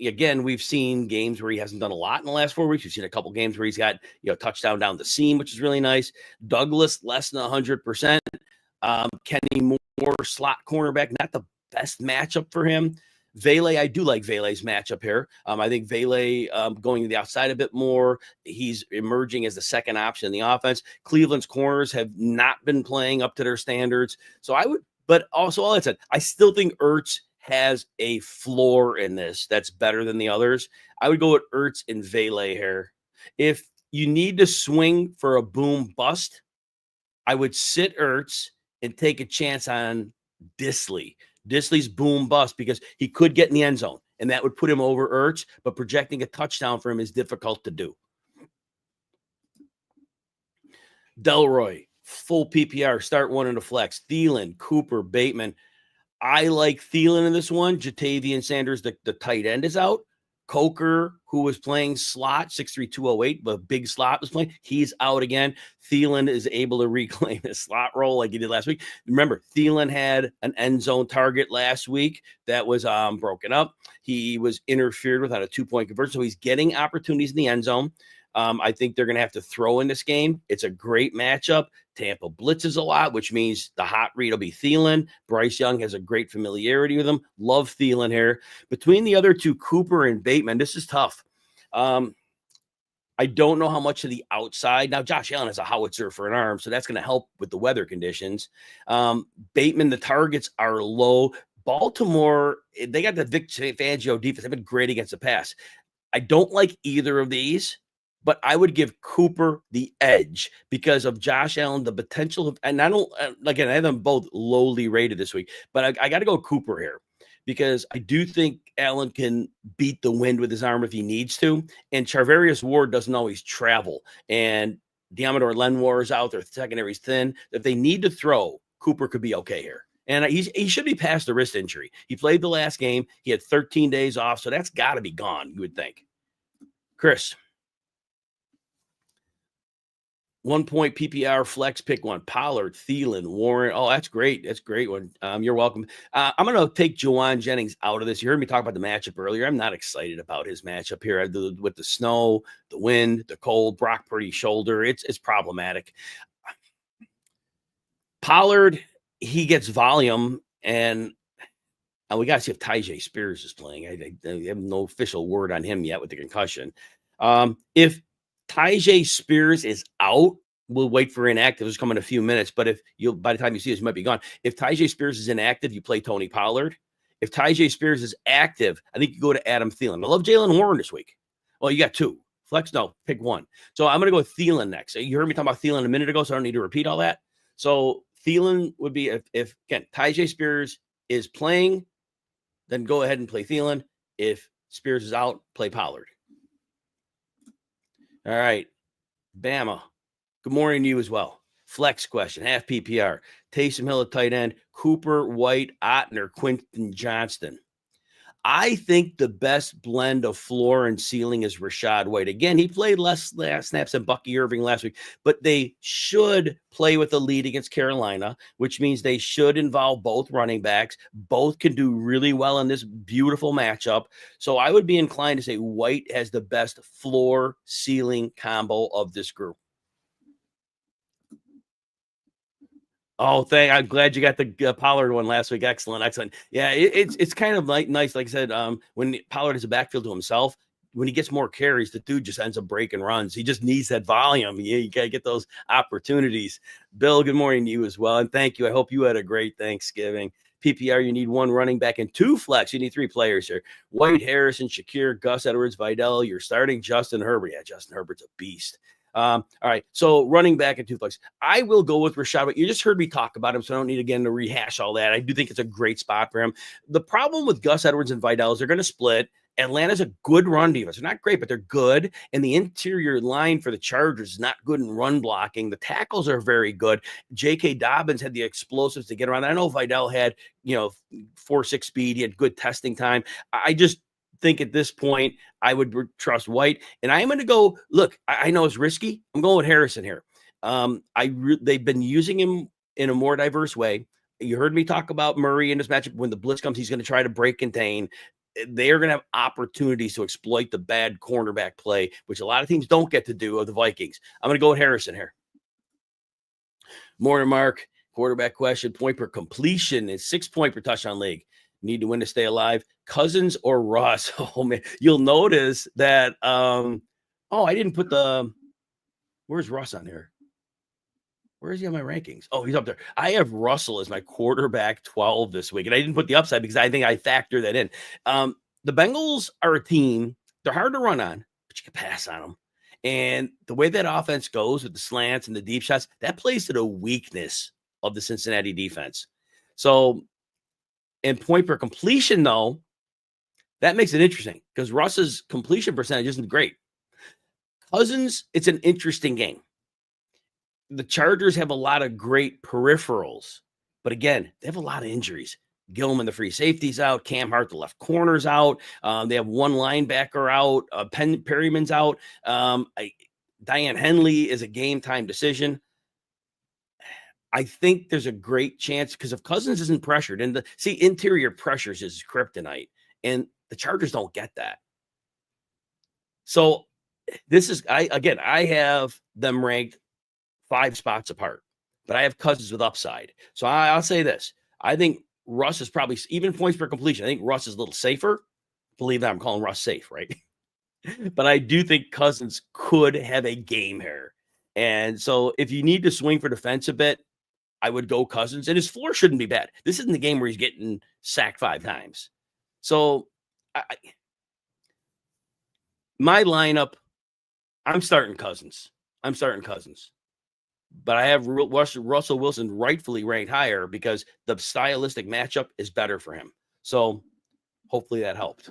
again, we've seen games where he hasn't done a lot in the last 4 weeks. We've seen a couple games where he's got touchdown down the seam, which is really nice. Douglas, less than 100%. Kenny Moore, slot cornerback, not the best matchup for him. Vele, I do like Vele's matchup here. I think Vele going to the outside a bit more. He's emerging as the second option in the offense. Cleveland's corners have not been playing up to their standards. But also all that said, I still think Ertz has a floor in this that's better than the others. I would go with Ertz and Vele here. If you need to swing for a boom bust, I would sit Ertz and take a chance on Disley. Disley's boom bust because he could get in the end zone, and that would put him over Ertz, but projecting a touchdown for him is difficult to do. Delroy, full PPR, start 1 in a flex. Thielen, Cooper, Bateman. I like Thielen in this one. Jatavian Sanders, the tight end, is out. Coker, who was playing slot, 6'3", 208, but big slot was playing. He's out again. Thielen is able to reclaim his slot role like he did last week. Remember, Thielen had an end zone target last week that was broken up. He was interfered with on a 2-point conversion, so he's getting opportunities in the end zone. I think they're going to have to throw in this game. It's a great matchup. Tampa blitzes a lot, which means the hot read will be Thielen. Bryce Young has a great familiarity with him. Love Thielen here. Between the other two, Cooper and Bateman, this is tough. I don't know how much to the outside. Now, Josh Allen has a howitzer for an arm, so that's going to help with the weather conditions. Bateman, the targets are low. Baltimore, they got the Vic Fangio defense. They've been great against the pass. I don't like either of these, but I would give Cooper the edge because of Josh Allen, the potential of, and I don't, again, I have them both lowly rated this week, but I got to go Cooper here because I do think Allen can beat the wind with his arm if he needs to. And Charvarius Ward doesn't always travel. And Diamador Lenwar is out there, secondary's thin. If they need to throw, Cooper could be okay here. And he should be past the wrist injury. He played the last game. He had 13 days off, so that's got to be gone, you would think. Chris. 1 point PPR flex, pick one. Pollard, Thielen, Warren. Oh, that's great. That's a great one. You're welcome. I'm going to take Jawan Jennings out of this. You heard me talk about the matchup earlier. I'm not excited about his matchup here with the snow, the wind, the cold, Brock Purdy's shoulder. It's problematic. Pollard, he gets volume, and we got to see if Tyjae Spears is playing. I have no official word on him yet with the concussion. If Tyjae Spears is out, we'll wait for inactive. It's coming in a few minutes, but by the time you see this, you might be gone. If Tyjae Spears is inactive, you play Tony Pollard. If Tyjae Spears is active, I think you go to Adam Thielen. I love Jalen Warren this week. Well, you got two. Flex, no, pick one. So I'm going to go with Thielen next. You heard me talk about Thielen a minute ago, so I don't need to repeat all that. So Thielen would be if again, Tyjae Spears is playing, then go ahead and play Thielen. If Spears is out, play Pollard. All right. Bama. Good morning to you as well. Flex question, half PPR. Taysom Hill at tight end. Cooper, White, Ottner, Quentin Johnston. I think the best blend of floor and ceiling is Rachaad White. Again, he played less snaps than Bucky Irving last week, but they should play with a lead against Carolina, which means they should involve both running backs. Both can do really well in this beautiful matchup. So I would be inclined to say White has the best floor ceiling combo of this group. Oh, I'm glad you got the Pollard one last week. Excellent. Yeah, it's kind of nice. Like I said, when Pollard has a backfield to himself, when he gets more carries, the dude just ends up breaking runs. He just needs that volume. You got to get those opportunities. Bill, good morning to you as well, and thank you. I hope you had a great Thanksgiving. PPR, you need one running back and two flex. You need three players here. White, Harrison, Shakir, Gus Edwards, Vidal. You're starting Justin Herbert. Yeah, Justin Herbert's a beast. All right, so running back and two flex. I will go with Rachaad, but you just heard me talk about him, so I don't need again to rehash all that. I do think it's a great spot for him. The problem with Gus Edwards and Vidal is they're going to split. Atlanta's a good run defense. They're not great, but they're good. And the interior line for the Chargers is not good in run blocking. The tackles are very good. J.K. Dobbins had the explosives to get around. I know Vidal had, 4.6 speed. He had good testing time. I just think at this point I would trust White, and I am going to go. Look, I know it's risky. I'm going with Harrison here. They've been using him in a more diverse way. You heard me talk about Murray in this matchup. When the blitz comes, he's going to try to break contain. They are going to have opportunities to exploit the bad cornerback play, which a lot of teams don't get to do of the Vikings. I'm going to go with Harrison here. Morning, Mark. Quarterback question. Point per completion is 6 point per touchdown league. Need to win to stay alive. Cousins or Russ? Oh, man. You'll notice that, I didn't put where's Russ on here? Where is he on my rankings? Oh, he's up there. I have Russell as my quarterback 12 this week, and I didn't put the upside because I think I factor that in. The Bengals are a team. They're hard to run on, but you can pass on them. And the way that offense goes with the slants and the deep shots, that plays to the weakness of the Cincinnati defense. So, and point per completion, though, that makes it interesting because Russ's completion percentage isn't great. Cousins, it's an interesting game. The Chargers have a lot of great peripherals, but again, they have a lot of injuries. Gilman, the free safety's out. Cam Hart, the left corner's out. They have one linebacker out. Perryman's out. Diane Henley is a game-time decision. I think there's a great chance because if Cousins isn't pressured, and interior pressures is kryptonite, and the Chargers don't get that. So this is, I have them ranked 5 spots apart, but I have Cousins with upside. So I'll say this. I think Russ is probably, even points per completion, I think Russ is a little safer. Believe that I'm calling Russ safe, right? but I do think Cousins could have a game here. And so if you need to swing for defense a bit, I would go Cousins, and his floor shouldn't be bad. This isn't the game where he's getting sacked 5 times. So my lineup, I'm starting Cousins. But I have Russell Wilson rightfully ranked higher because the stylistic matchup is better for him. So hopefully that helped.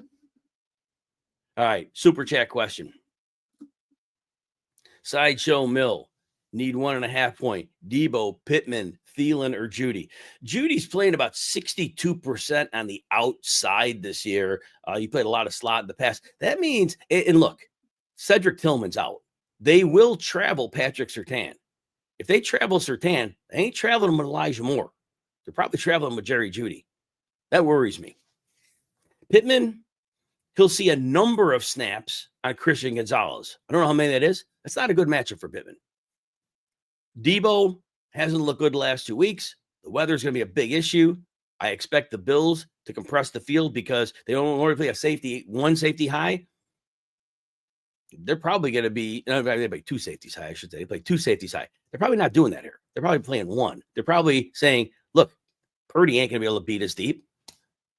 All right, super chat question. Sideshow Mill, need 1.5 point. Debo, Pittman, Thielen, or Judy. Judy's playing about 62% on the outside this year. He played a lot of slot in the past. That means, and look, Cedric Tillman's out. They will travel Patrick Surtain. If they travel Surtain, they ain't traveling with Elijah Moore. They're probably traveling with Jerry Judy. That worries me. Pittman, he'll see a number of snaps on Christian Gonzalez. I don't know how many that is. That's not a good matchup for Pittman. Debo hasn't looked good the last 2 weeks. The weather's going to be a big issue. I expect the Bills to compress the field because they don't want to play one safety high. They're probably going to be, they play 2 safeties high, I should say. They play 2 safeties high. They're probably not doing that here. They're probably playing 1. They're probably saying, look, Purdy ain't going to be able to beat us deep.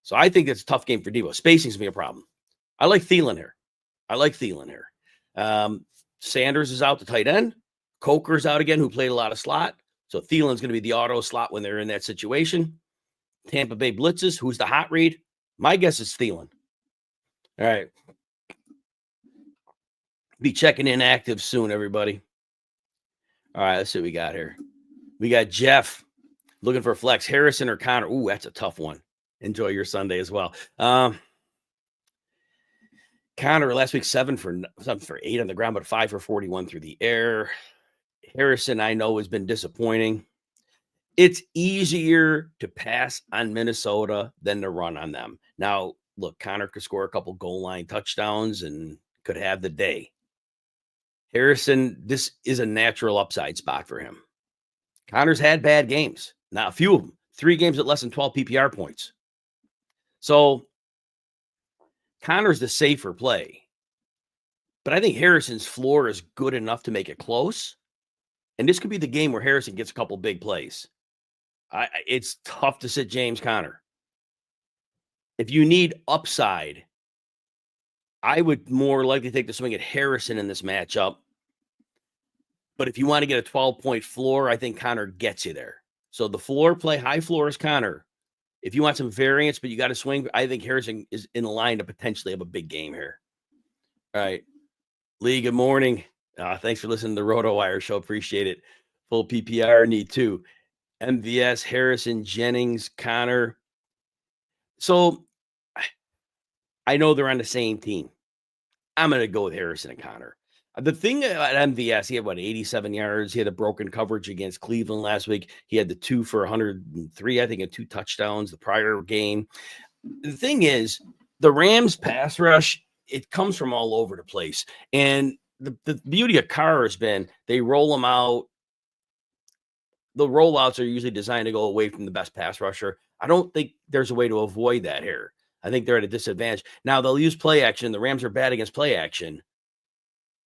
So I think it's a tough game for Debo. Spacing's going to be a problem. I like Thielen here. Sanders is out, the tight end. Coker's out again, who played a lot of slot. So Thielen's going to be the auto slot when they're in that situation. Tampa Bay blitzes. Who's the hot read? My guess is Thielen. All right. Be checking in active soon, everybody. All right, let's see what we got here. We got Jeff looking for a flex. Harrison or Connor? Ooh, that's a tough one. Enjoy your Sunday as well. Connor last week 7 for 8 on the ground, but 5 for 41 through the air. Harrison, I know, has been disappointing. It's easier to pass on Minnesota than to run on them. Now, look, Connor could score a couple goal line touchdowns and could have the day. Harrison, this is a natural upside spot for him. Connor's had bad games. Now, a few of them. 3 games at less than 12 PPR points. So Connor's the safer play. But I think Harrison's floor is good enough to make it close. And this could be the game where Harrison gets a couple big plays. It's tough to sit James Conner. If you need upside, I would more likely take the swing at Harrison in this matchup. But if you want to get a 12-point floor, I think Conner gets you there. So the floor play, high floor is Conner. If you want some variance, but you got to swing, I think Harrison is in the line to potentially have a big game here. All right. Lee, good morning. Thanks for listening to the RotoWire show. Appreciate it. Full PPR need 2. MVS, Harrison, Jennings, Conner. So I know they're on the same team. I'm going to go with Harrison and Conner. The thing about MVS, he had 87 yards. He had a broken coverage against Cleveland last week. He had the 2 for 103, I think, and 2 touchdowns the prior game. The thing is, the Rams pass rush, it comes from all over the place. And the beauty of Carr has been they roll them out. The rollouts are usually designed to go away from the best pass rusher. I don't think there's a way to avoid that here. I think they're at a disadvantage. Now, they'll use play action. The Rams are bad against play action.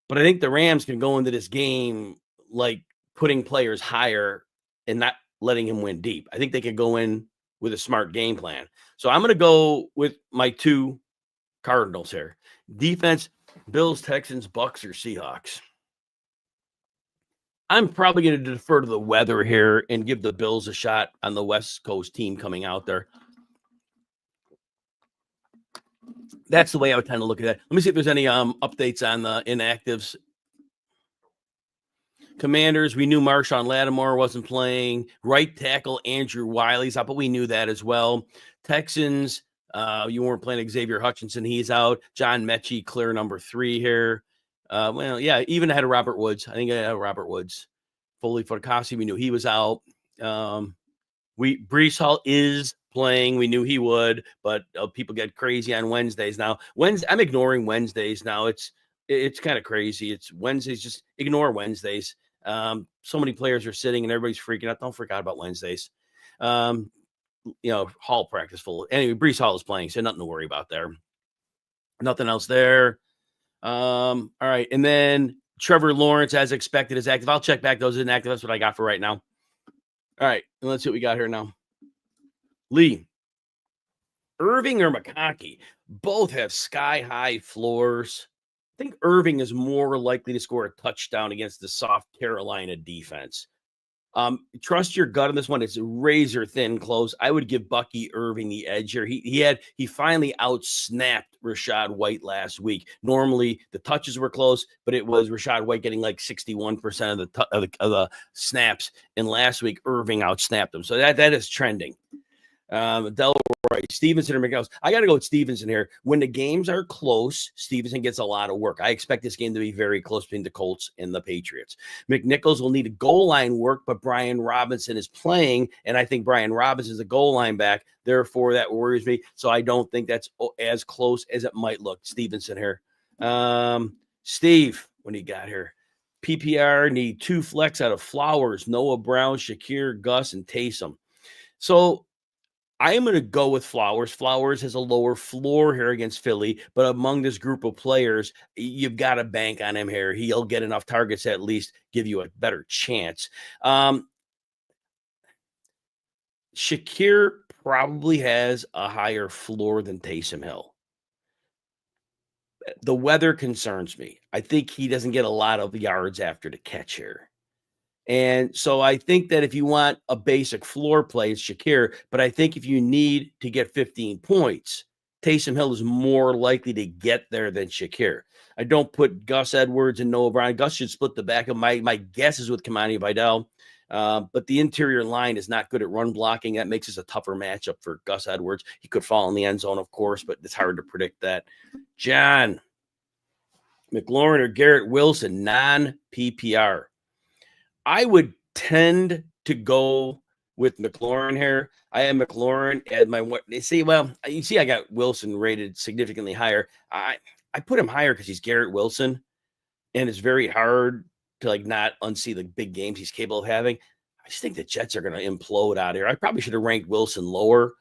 But I think the Rams can go into this game like putting players higher and not letting him win deep. I think they can go in with a smart game plan. So I'm going to go with my 2 Cardinals here. Defense, Bills, Texans, Bucks, or Seahawks. I'm probably going to defer to the weather here and give the Bills a shot on the West Coast team coming out there. That's the way I would tend to look at that. Let me see if there's any updates on the inactives. Commanders, we knew Marshawn Lattimore wasn't playing. Right tackle Andrew Wiley's out, but we knew that as well. Texans, you weren't playing Xavier Hutchinson. He's out. John Mechie, clear number 3 here. Even ahead of Robert Woods. I think I had Robert Woods. Foley Fotokasi, we knew he was out. Brees Hall is playing. We knew he would, but people get crazy on Wednesdays now. I'm ignoring Wednesdays now. It's kind of crazy. It's Wednesdays. Just ignore Wednesdays. So many players are sitting and everybody's freaking out. Don't forget about Wednesdays. Hall practice full. Anyway, Brees Hall is playing, so nothing to worry about there. Nothing else there. All right. And then Trevor Lawrence, as expected, is active. I'll check back those inactive. That's what I got for right now. All right. And let's see what we got here now. Lee, Irving or McConkey, both have sky-high floors. I think Irving is more likely to score a touchdown against the soft Carolina defense. Trust your gut on this one. It's razor thin close. I would give Bucky Irving the edge here. He finally outsnapped Rachaad White last week. Normally the touches were close, but it was Rachaad White getting like 61% of the snaps. And last week Irving outsnapped him. So that is trending. Delroy, Stevenson, or McNichols. I got to go with Stevenson here. When the games are close, Stevenson gets a lot of work. I expect this game to be very close between the Colts and the Patriots. McNichols will need a goal line work, but Brian Robinson is playing, and I think Brian Robinson is a goal line back. Therefore, that worries me. So I don't think that's as close as it might look. Stevenson here. Steve, when he got here. PPR need 2 flex out of Flowers, Noah Brown, Shakir, Gus, and Taysom. So I am going to go with Flowers. Flowers has a lower floor here against Philly, but among this group of players, you've got to bank on him here. He'll get enough targets to at least give you a better chance. Shakir probably has a higher floor than Taysom Hill. The weather concerns me. I think he doesn't get a lot of yards after the catch here. And so I think that if you want a basic floor play, it's Shakir. But I think if you need to get 15 points, Taysom Hill is more likely to get there than Shakir. I don't put Gus Edwards and Noah Brown. Gus should split the back of my guess is with Kamani Vidal. But the interior line is not good at run blocking. That makes this a tougher matchup for Gus Edwards. He could fall in the end zone, of course, but it's hard to predict that. John, McLaurin or Garrett Wilson, non-PPR. I would tend to go with McLaurin here. I have McLaurin at my what they see. Well, you see, I got Wilson rated significantly higher. I put him higher because he's Garrett Wilson, and it's very hard to like not unsee the big games he's capable of having. I just think the Jets are going to implode out here. I probably should have ranked Wilson lower.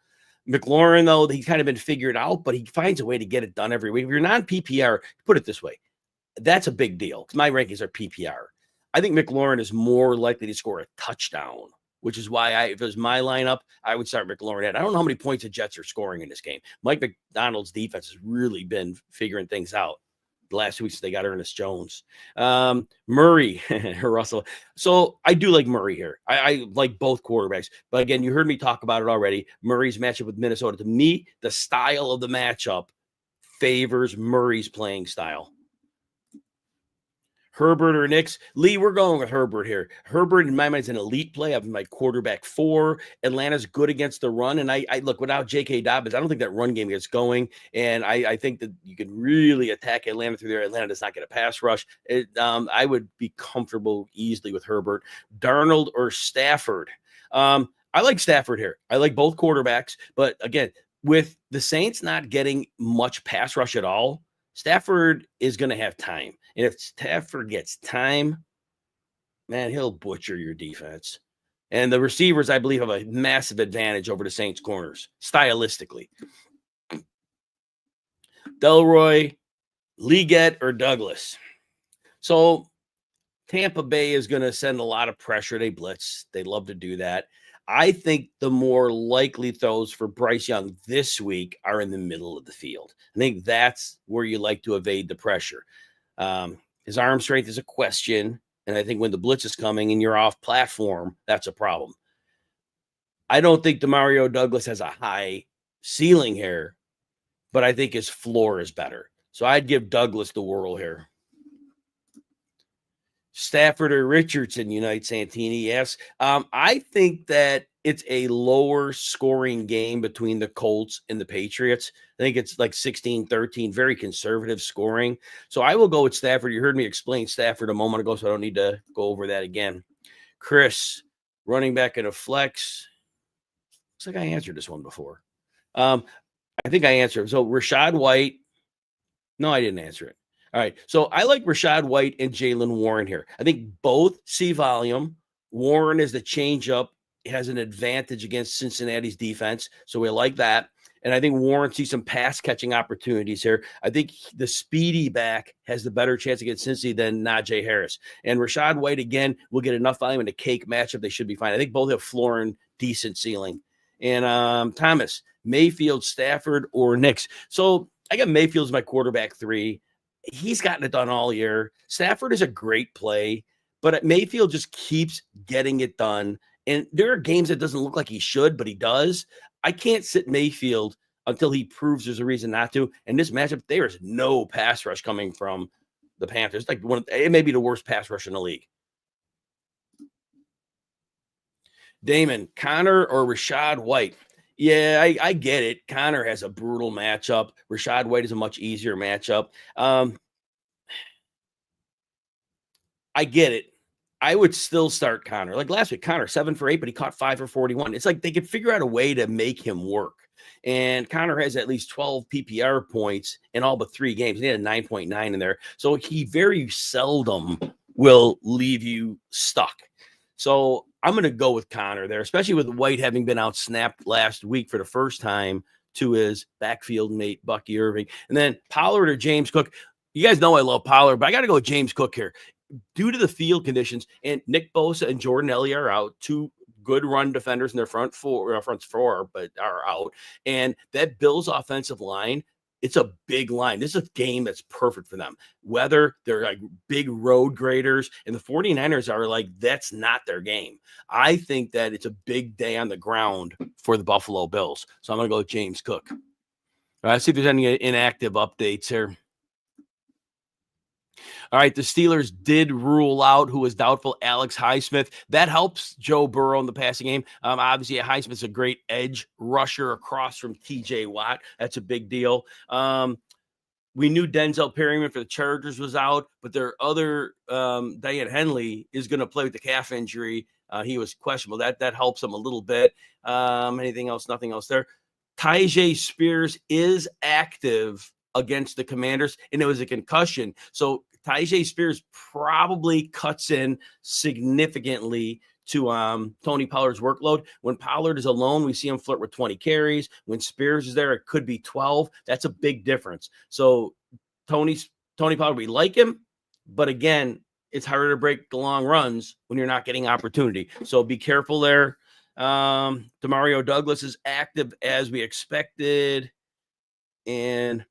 McLaurin, though, he's kind of been figured out, but he finds a way to get it done every week. If you're not PPR, put it this way, that's a big deal because my rankings are PPR. I think McLaurin is more likely to score a touchdown, which is why if it was my lineup, I would start McLaurin at. I don't know how many points the Jets are scoring in this game. Mike McDonald's defense has really been figuring things out the last 2 weeks. They got Ernest Jones, Murray, Russell. So I do like Murray here. I like both quarterbacks. But again, you heard me talk about it already. Murray's matchup with Minnesota. To me, the style of the matchup favors Murray's playing style. Herbert or Nix? Lee, we're going with Herbert here. Herbert, in my mind, is an elite play. I have my quarterback 4. Atlanta's good against the run. And I look, without J.K. Dobbins, I don't think that run game gets going. And I think that you can really attack Atlanta through there. Atlanta does not get a pass rush. I would be comfortable easily with Herbert. Darnold or Stafford? I like Stafford here. I like both quarterbacks. But again, with the Saints not getting much pass rush at all, Stafford is going to have time. And if Stafford gets time, man, he'll butcher your defense. And the receivers, I believe, have a massive advantage over the Saints corners, stylistically. Delroy, Leggett, or Douglas? So Tampa Bay is going to send a lot of pressure. They blitz. They love to do that. I think the more likely throws for Bryce Young this week are in the middle of the field. I think that's where you like to evade the pressure. His arm strength is a question, and I think when the blitz is coming and you're off platform, that's a problem. I don't think Demario Douglas has a high ceiling here, but I think his floor is better. So I'd give Douglas the whirl here. Stafford or Richardson, Unite Santini, yes. I think that it's a lower scoring game between the Colts and the Patriots. I think it's like 16-13, very conservative scoring. So I will go with Stafford. You heard me explain Stafford a moment ago, so I don't need to go over that again. Chris, running back in a flex. Looks like I answered this one before. I think I answered. So Rachaad White. No, I didn't answer it. All right. So I like Rachaad White and Jaylen Warren here. I think both see volume. Warren is the changeup. Has an advantage against Cincinnati's defense. So we like that. And I think Warren sees some pass catching opportunities here. I think the speedy back has the better chance against Cincy than Najee Harris. And Rashad White, again, will get enough volume in a cake matchup. They should be fine. I think both have floor and decent ceiling. And Thomas, Mayfield, Stafford, or Nix. So I got Mayfield as my quarterback 3. He's gotten it done all year. Stafford is a great play, but Mayfield just keeps getting it done. And there are games that doesn't look like he should, but he does. I can't sit Mayfield until he proves there's a reason not to. And this matchup, there is no pass rush coming from the Panthers. Like it may be the worst pass rush in the league. Damon, Connor or Rashad White? Yeah, I get it. Connor has a brutal matchup. Rashad White is a much easier matchup. I get it. I would still start Connor. Like last week, Connor 7 for 8, but he caught 5 for 41. It's like they could figure out a way to make him work. And Connor has at least 12 PPR points in all but 3 games. He had a 9.9 in there. So he very seldom will leave you stuck. So I'm going to go with Connor there, especially with White having been out snapped last week for the first time to his backfield mate, Bucky Irving. And then Pollard or James Cook. You guys know I love Pollard, but I got to go with James Cook here. Due to the field conditions, and Nick Bosa and Jordan Elliott are out, 2 good run defenders in their front four, but are out. And that Bills offensive line, it's a big line. This is a game that's perfect for them. Whether they're like big road graders, and the 49ers are like, that's not their game. I think that it's a big day on the ground for the Buffalo Bills. So I'm going to go with James Cook. All right, let's see if there's any inactive updates here. All right, the Steelers did rule out who was doubtful, Alex Highsmith. That helps Joe Burrow in the passing game. Obviously, Highsmith's a great edge rusher across from TJ Watt. That's a big deal. We knew Denzel Perryman for the Chargers was out, but their other Diane Henley is going to play with the calf injury. He was questionable. That helps him a little bit. Anything else? Nothing else there. Tyjae Spears is active against the Commanders, and it was a concussion. So Tyjae Spears probably cuts in significantly to Tony Pollard's workload. When Pollard is alone, we see him flirt with 20 carries. When Spears is there, it could be 12. That's a big difference. So Tony Pollard, we like him, but again, it's harder to break the long runs when you're not getting opportunity. So be careful there. Demario Douglas is active as we expected. And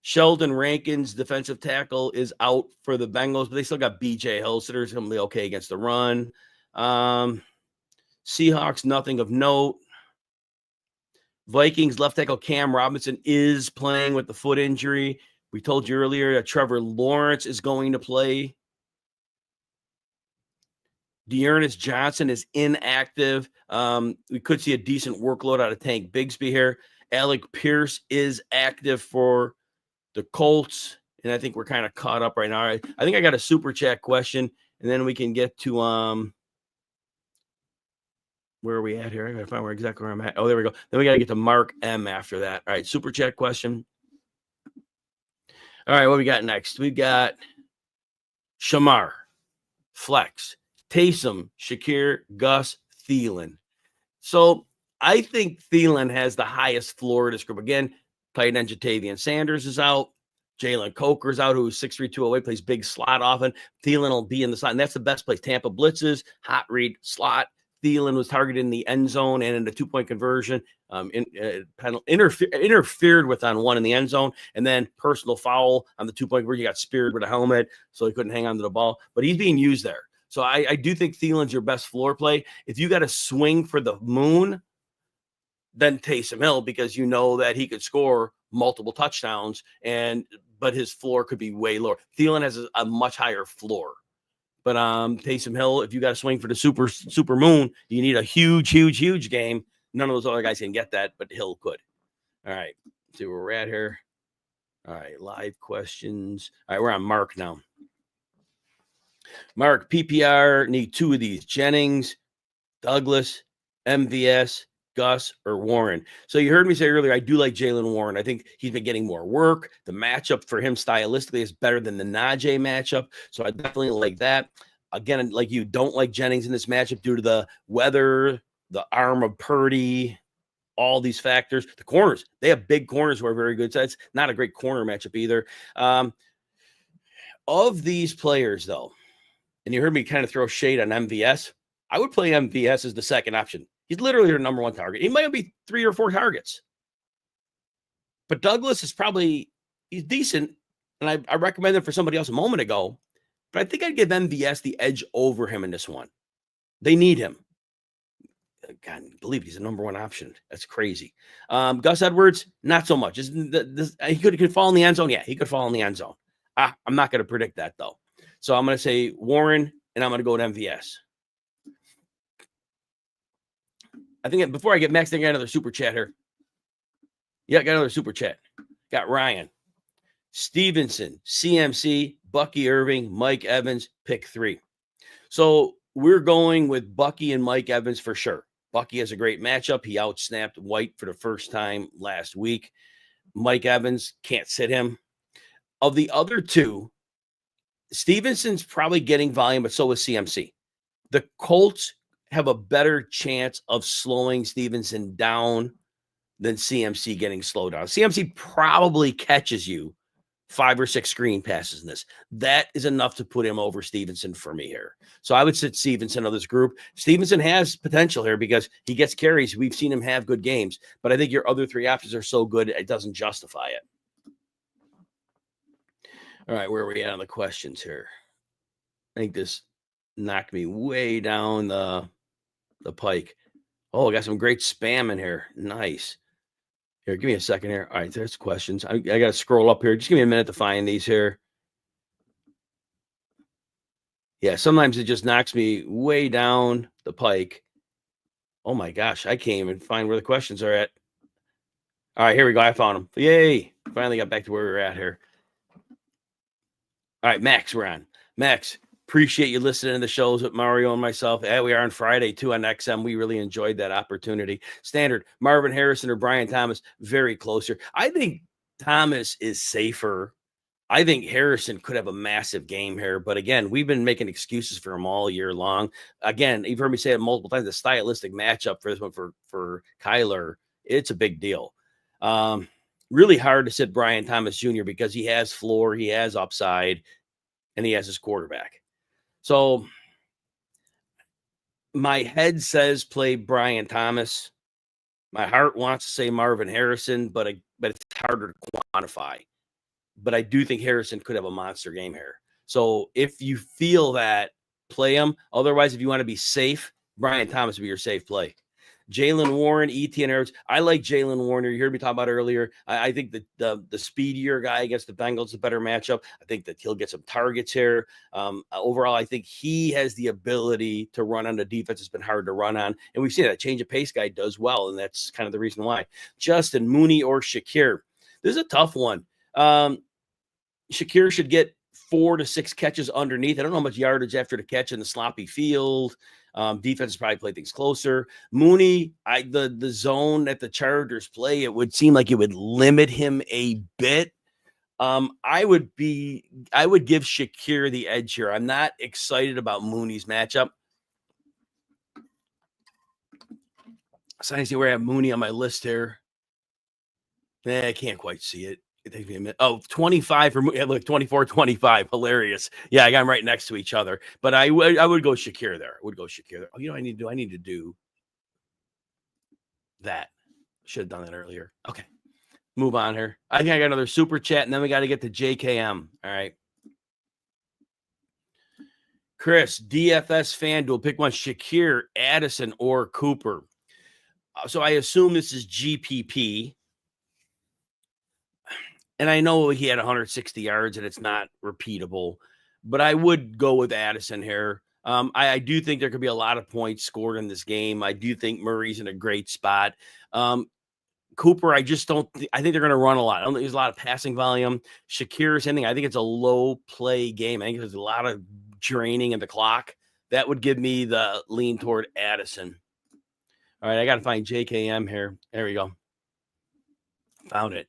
Sheldon Rankins, defensive tackle, is out for the Bengals, but they still got B.J. Hill, so there's going to be okay against the run. Seahawks, nothing of note. Vikings left tackle Cam Robinson is playing with the foot injury. We told you earlier that Trevor Lawrence is going to play. Dearness Johnson is inactive. We could see a decent workload out of Tank Bigsby here. Alec Pierce is active for the Colts, and I think we're kind of caught up right now. I think I got a super chat question, and then we can get to where are we at here? I gotta find exactly where I'm at. Oh, there we go. Then we got to get to Mark M after that. All right, super chat question. All right, what we got next? We got Shamar, Flex, Taysom, Shakir, Gus, Thielen. So I think Thielen has the highest floor of this group. Again, tight end Jatavian Sanders is out. Jalen Coker's out, who's 6'3", 208, plays big slot often. Thielen will be in the slot, and that's the best place. Tampa blitzes, hot read, slot. Thielen was targeted in the end zone and in the 2-point conversion. Interfered with on one in the end zone, and then personal foul on the 2-point conversion. He got speared with a helmet, so he couldn't hang on to the ball. But he's being used there. So I do think Thielen's your best floor play. If you got to swing for the moon, then Taysom Hill, because you know that he could score multiple touchdowns, but his floor could be way lower. Thielen has a much higher floor. But Taysom Hill, if you got to swing for the super moon, you need a huge game. None of those other guys can get that, but Hill could. All right, let's see where we're at here. All right, live questions. All right, we're on Mark now. Mark, PPR, need 2 of these. Jennings, Douglas, MVS, Gus, or Warren. So you heard me say earlier, I do like Jalen Warren. I think he's been getting more work. The matchup for him stylistically is better than the Najee matchup. So I definitely like that. Again, like you don't like Jennings in this matchup due to the weather, the arm of Purdy. all these factors. The corners, they have big corners who are very good. So it's not a great corner matchup either. Of these players, though, and you heard me kind of throw shade on MVS, I would play MVS as the second option. He's literally your number one target. He might be 3 or 4 targets. But Douglas is he's decent, and I recommended him for somebody else a moment ago. But I think I'd give MVS the edge over him in this one. They need him. God, I believe he's the number one option. That's crazy. Gus Edwards, not so much. He could fall in the end zone. Yeah, he could fall in the end zone. I'm not going to predict that, though. So I'm going to say Warren, and I'm going to go with MVS. I think before I get Max, I got another super chat here. Yeah, got another super chat. Got Ryan, Stevenson, CMC, Bucky Irving, Mike Evans, pick 3. So we're going with Bucky and Mike Evans for sure. Bucky has a great matchup. He outsnapped White for the first time last week. Mike Evans, can't sit him. Of the other two, Stevenson's probably getting volume, but so is CMC. The Colts have a better chance of slowing Stevenson down than CMC getting slowed down. CMC probably catches you 5 or 6 screen passes in this. That is enough to put him over Stevenson for me here. So I would sit Stevenson of this group. Stevenson has potential here because he gets carries. We've seen him have good games, but I think your other 3 options are so good it doesn't justify it. All right, where are we at on the questions here? I think this knocked me way down the pike. Oh, I got some great spam in here. Nice. Here, give me a second here. All right, there's questions. I got to scroll up here. Just give me a minute to find these here. Yeah, sometimes it just knocks me way down the pike. Oh, my gosh. I can't even find where the questions are at. All right, here we go. I found them. Yay. Finally got back to where we were at here. All right, Max, we're on. Max, appreciate you listening to the shows with Mario and myself. Yeah, we are on Friday, too, on XM. We really enjoyed that opportunity. Standard, Marvin Harrison or Brian Thomas, very closer. I think Thomas is safer. I think Harrison could have a massive game here. But, again, we've been making excuses for him all year long. Again, you've heard me say it multiple times, the stylistic matchup for this one for Kyler, it's a big deal. Really hard to sit Brian Thomas Jr. because he has floor, he has upside, and he has his quarterback. So my head says play Brian Thomas. My heart wants to say Marvin Harrison, but it's harder to quantify. But I do think Harrison could have a monster game here. So if you feel that, play him. Otherwise, if you want to be safe, Brian Thomas will be your safe play. Jalen Warren, Etienne Edwards. I like Jalen Warren. You heard me talk about earlier. I think that the speedier guy against the Bengals is a better matchup. I think that he'll get some targets here. Overall, I think he has the ability to run on the defense. It's been hard to run on. And we've seen that change of pace guy does well, and that's kind of the reason why. Justin, Mooney, or Shakir. This is a tough one. Shakir should get 4 to 6 catches underneath. I don't know how much yardage after the catch in the sloppy field. Defense probably play things closer. Mooney, the zone that the Chargers play, it would seem like it would limit him a bit. I would give Shakir the edge here. I'm not excited about Mooney's matchup. So I see where I have Mooney on my list here. I can't quite see it. It takes me a minute. Oh, 25 for Mooney. Look, 24-25. Hilarious. Yeah, I got them right next to each other. But I would go Shakir there. Oh, you know what I need to do? I need to do that. Should have done that earlier. Okay. Move on here. I think I got another super chat, and then we got to get to JKM. All right. Chris, DFS FanDuel, pick one, Shakir, Addison, or Cooper. So I assume this is GPP. And I know he had 160 yards and it's not repeatable, but I would go with Addison here. I do think there could be a lot of points scored in this game. I do think Murray's in a great spot. Cooper, I just don't I think they're going to run a lot. I don't think there's a lot of passing volume. Shakir's ending. I think it's a low play game. I think there's a lot of draining in the clock. That would give me the lean toward Addison. All right, I got to find JKM here. There we go. Found it.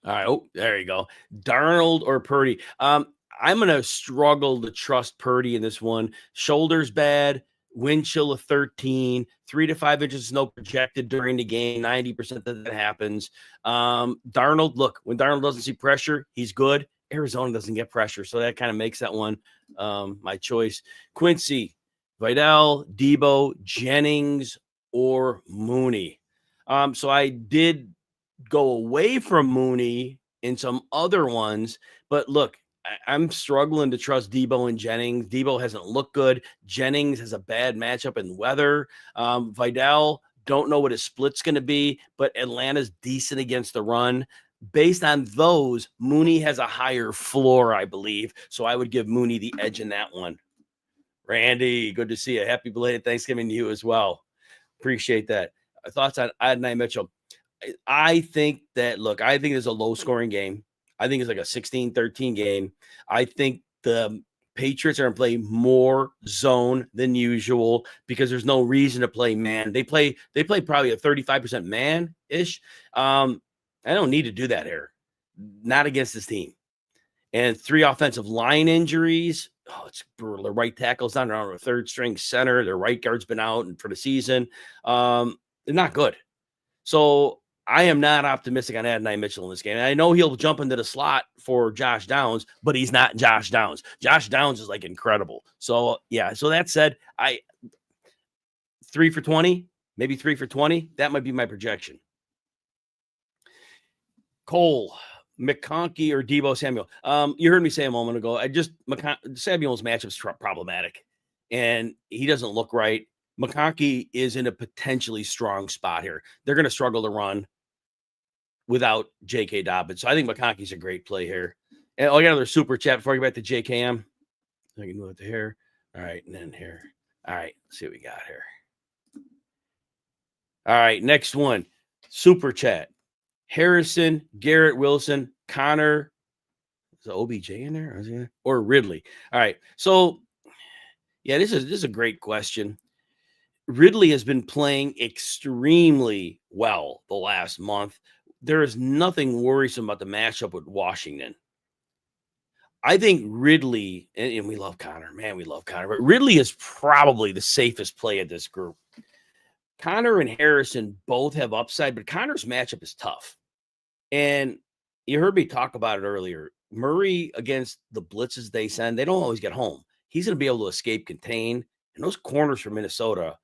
All right. Oh, there you go. Darnold or Purdy. I'm going to struggle to trust Purdy in this one. Shoulder's bad. wind chill of 13, 3 to 5 inches of snow projected during the game. 90% that happens. Darnold, look, when Darnold doesn't see pressure, he's good. Arizona doesn't get pressure, so that kind of makes that one my choice. Quincy, Vidal, Debo, Jennings, or Mooney. So I did go away from Mooney in some other ones, but look, I'm struggling to trust Debo and Jennings. Debo hasn't looked good. Jennings has a bad matchup in weather. Vidal, don't know what his split's going to be, but Atlanta's decent against the run. Based on those, Mooney has a higher floor, I believe. So I would give Mooney the edge in that one. Randy, good to see you. Happy belated Thanksgiving to you as well. Appreciate that. Thoughts on Adonai Mitchell? I think there's a low scoring game. I think it's like a 16-13 game. I think the Patriots are going to play more zone than usual because there's no reason to play man. They play probably a 35% man-ish. I don't need to do that here. Not against this team. And 3 offensive line injuries. Oh, it's brutal. The right tackle's down around a third string center. Their right guard's been out for the season. They're not good. So I am not optimistic on Adonai Mitchell in this game. And I know he'll jump into the slot for Josh Downs, but he's not Josh Downs. Josh Downs is like incredible. So yeah. So that said, 3 for 20, maybe 3 for 20. That might be my projection. Cole, McConkey, or Debo Samuel. You heard me say a moment ago. Samuel's matchup's problematic, and he doesn't look right. McConkey is in a potentially strong spot here. They're going to struggle to run without J.K. Dobbins. So I think McConkey's a great play here. And I got another super chat before I get back to JKM. I can move it to here. All right, and then here. All right, let's see what we got here. All right, next one. Super chat. Harrison, Garrett Wilson, Connor. Is the OBJ in there? Or Ridley? All right. So, yeah, this is a great question. Ridley has been playing extremely well the last month. There is nothing worrisome about the matchup with Washington. I think Ridley, and we love Connor. Man, we love Connor. But Ridley is probably the safest play of this group. Connor and Harrison both have upside, but Connor's matchup is tough. And you heard me talk about it earlier. Murray against the blitzes they send, they don't always get home. He's going to be able to escape contain. And those corners from Minnesota,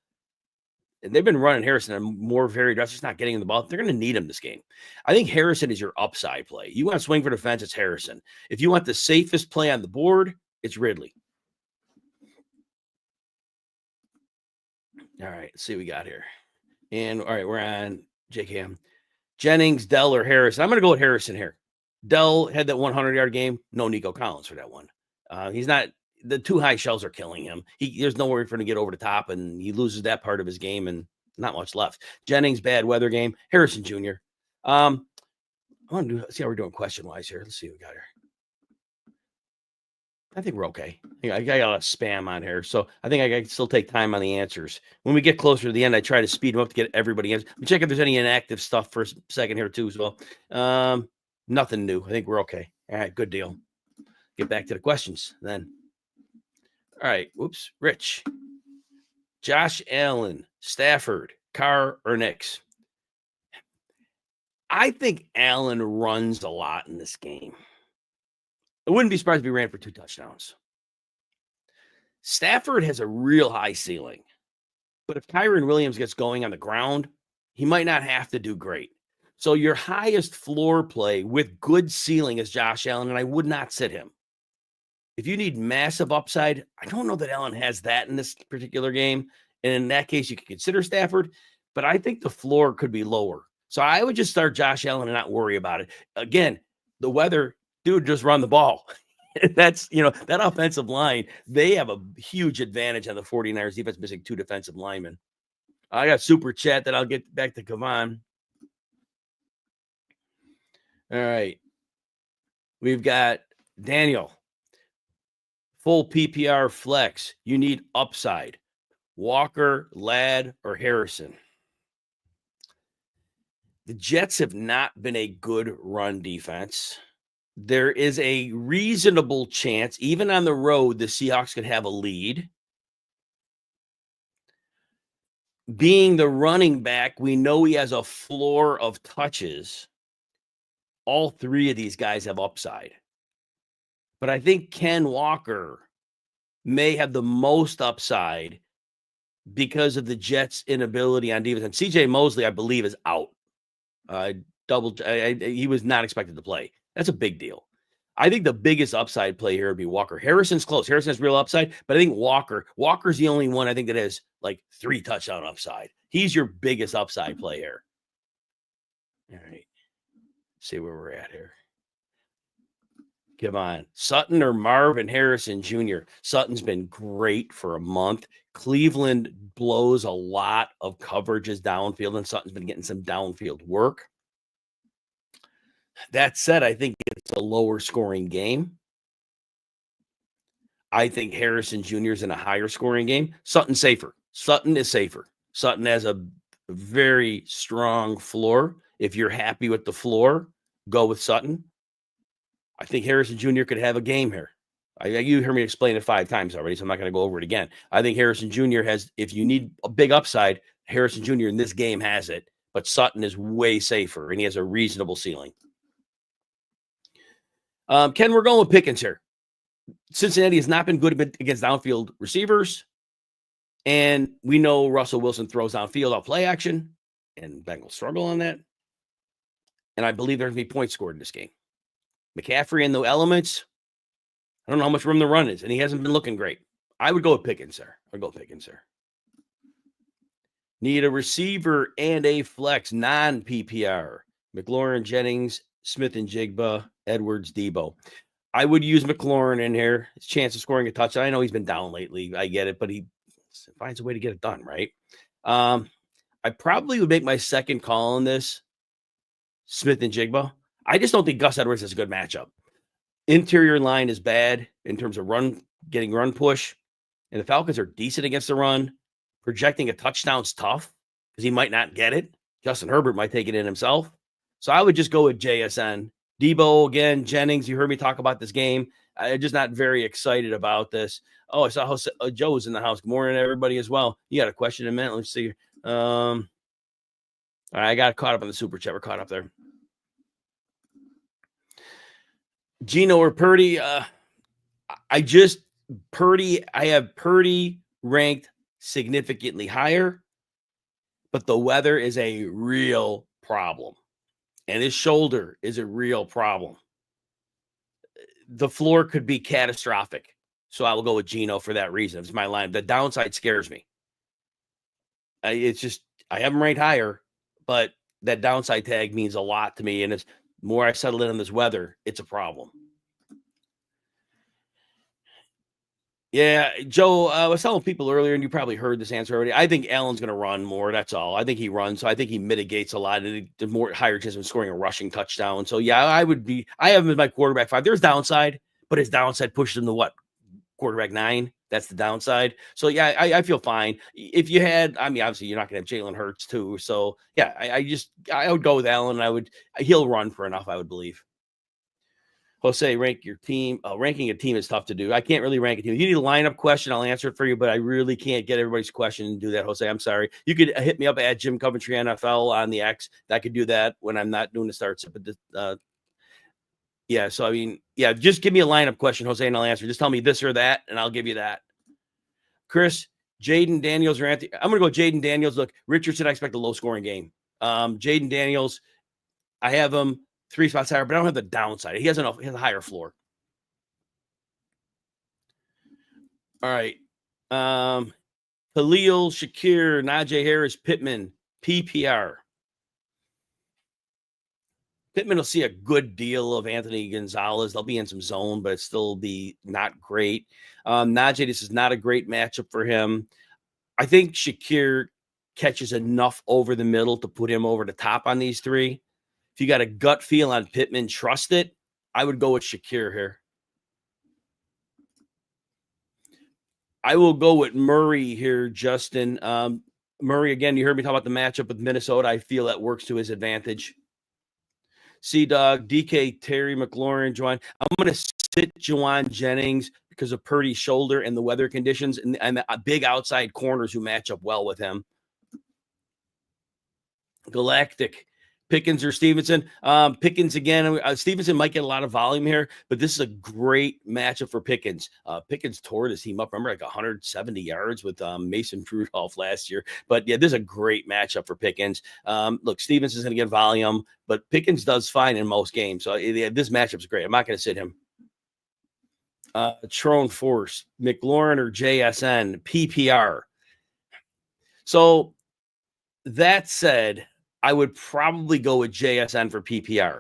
and they've been running Harrison on more varied routes, just not getting the ball. They're going to need him this game. I think Harrison is your upside play. You want to swing for the fence, it's Harrison. If you want the safest play on the board, it's Ridley. All right, let's see what we got here. And all right, we're on JKM. Jennings, Dell, or Harrison. I'm going to go with Harrison here. Dell had that 100-yard game. No Nico Collins for that one. He's not – the too high shells are killing him. There's nowhere for him to get over the top, and he loses that part of his game and not much left. Jennings, bad weather game. Harrison Jr. I want to see how we're doing question-wise here. Let's see what we got here. I think we're okay. I got a lot of spam on here, so I think I can still take time on the answers. When we get closer to the end, I try to speed them up to get everybody answers. We check if there's any inactive stuff for a second here too as well. Nothing new. I think we're okay. All right, good deal. Get back to the questions then. All right, whoops. Rich, Josh Allen, Stafford, Carr, or Nix? I think Allen runs a lot in this game. I wouldn't be surprised if he ran for 2 touchdowns. Stafford has a real high ceiling. But if Kyron Williams gets going on the ground, he might not have to do great. So your highest floor play with good ceiling is Josh Allen, and I would not sit him. If you need massive upside, I don't know that Allen has that in this particular game. And in that case, you could consider Stafford. But I think the floor could be lower. So I would just start Josh Allen and not worry about it. Again, the weather... Dude, just run the ball. That's, that offensive line, they have a huge advantage on the 49ers defense, missing 2 defensive linemen. I got super chat that I'll get back to Kavan. All right. We've got Daniel. Full PPR flex. You need upside. Walker, Ladd, or Harrison. The Jets have not been a good run defense. There is a reasonable chance, even on the road, the Seahawks could have a lead. being the running back, we know he has a floor of touches. All three of these guys have upside. But I think Ken Walker may have the most upside because of the Jets' inability on defense. And CJ Mosley, I believe, is out. He was not expected to play. That's a big deal. I think the biggest upside play here would be Walker. Harrison's close. Harrison has real upside, but I think Walker's the only one I think that has like 3 touchdown upside. He's your biggest upside play here. All right. See where we're at here. Come on. Sutton or Marvin Harrison Jr. Sutton's been great for a month. Cleveland blows a lot of coverages downfield, and Sutton's been getting some downfield work. That said, I think it's a lower scoring game. I think Harrison Jr. is in a higher scoring game. Sutton's safer. Sutton is safer. Sutton has a very strong floor. If you're happy with the floor, go with Sutton. I think Harrison Jr. could have a game here. You heard me explain it 5 times already, so I'm not going to go over it again. I think Harrison Jr. has, if you need a big upside, Harrison Jr. in this game has it, but Sutton is way safer, and he has a reasonable ceiling. Ken, we're going with Pickens here. Cincinnati has not been good against downfield receivers, and we know Russell Wilson throws downfield out play action, and Bengals struggle on that. And I believe there's going to be points scored in this game. McCaffrey and the elements, I don't know how much room the run is, and he hasn't been looking great. I would go with Pickens there. Need a receiver and a flex, non-PPR. McLaurin, Jennings, Smith and Jigba, Edwards, Debo. I would use McLaurin in here. His chance of scoring a touchdown. I know he's been down lately. I get it, but he finds a way to get it done, right? I probably would make my second call on this, Smith and Jigba. I just don't think Gus Edwards is a good matchup. Interior line is bad in terms of getting run push, and the Falcons are decent against the run. Projecting a touchdown's tough because he might not get it. Justin Herbert might take it in himself. So I would just go with JSN. Debo, again, Jennings, you heard me talk about this game. I'm just not very excited about this. Oh, I saw Joe's in the house. Good morning, everybody, as well. You got a question in a minute. Let's see. All right, I got caught up on the super chat. We're caught up there. Gino or Purdy? I have Purdy ranked significantly higher, but the weather is a real problem. And his shoulder is a real problem. The floor could be catastrophic. So I will go with Gino for that reason. It's my line. The downside scares me. I have him ranked higher, but that downside tag means a lot to me. And it's more I settle in on this weather, it's a problem. Yeah, Joe, I was telling people earlier, and you probably heard this answer already. I think Allen's going to run more. That's all. I think he runs, so I think he mitigates a lot. And the more higher chance of scoring a rushing touchdown. So yeah, I have him as my quarterback 5. There's downside, but his downside pushes him to what? Quarterback 9. That's the downside. So yeah, I feel fine. If you had, obviously you're not going to have Jalen Hurts too. So yeah, I would go with Allen. He'll run for enough, I would believe. Jose, rank your team. Ranking a team is tough to do. I can't really rank a team. If you need a lineup question, I'll answer it for you, but I really can't get everybody's question and do that, Jose. I'm sorry. You could hit me up at Jim Coventry NFL on the X. I could do that when I'm not doing the starts. But yeah, so just give me a lineup question, Jose, and I'll answer. Just tell me this or that, and I'll give you that. Chris, Jaden Daniels or Anthony. I'm going to go Jaden Daniels. Look, Richardson, I expect a low-scoring game. Jaden Daniels, I have him 3 spots higher, but I don't have the downside. He has a higher floor. All right. Khalil, Shakir, Najee Harris, Pittman, PPR. Pittman will see a good deal of Anthony Gonzalez. They'll be in some zone, but it'll still be not great. Najee, this is not a great matchup for him. I think Shakir catches enough over the middle to put him over the top on these 3. If you got a gut feel on Pittman, trust it. I would go with Shakir here. I will go with Murray here, Justin. Murray, again, you heard me talk about the matchup with Minnesota. I feel that works to his advantage. C-Dog, DK, Terry, McLaurin, Juwan. I'm going to sit Juwan Jennings because of Purdy's shoulder and the weather conditions and the big outside corners who match up well with him. Galactic. Pickens or Stevenson. Pickens again. Stevenson might get a lot of volume here, but this is a great matchup for Pickens. Pickens tore his team up. Remember, like 170 yards with Mason Rudolph last year. But yeah, this is a great matchup for Pickens. Look, Stevenson's going to get volume, but Pickens does fine in most games. So yeah, this matchup's great. I'm not going to sit him. Trone Force, McLaurin or JSN, PPR. So that said, I would probably go with JSN for PPR.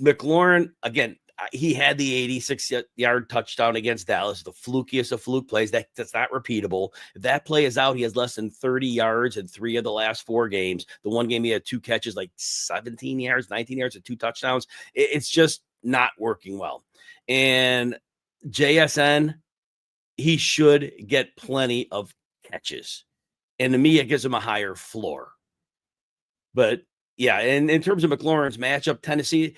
McLaurin, again, he had the 86-yard touchdown against Dallas, the flukiest of fluke plays. That's not repeatable. If that play is out, he has less than 30 yards in 3 of the last 4 games. The one game he had 2 catches, like 17 yards, 19 yards, and 2 touchdowns. It's just not working well. And JSN, he should get plenty of catches. And to me, it gives him a higher floor. But yeah, and in terms of McLaurin's matchup, Tennessee,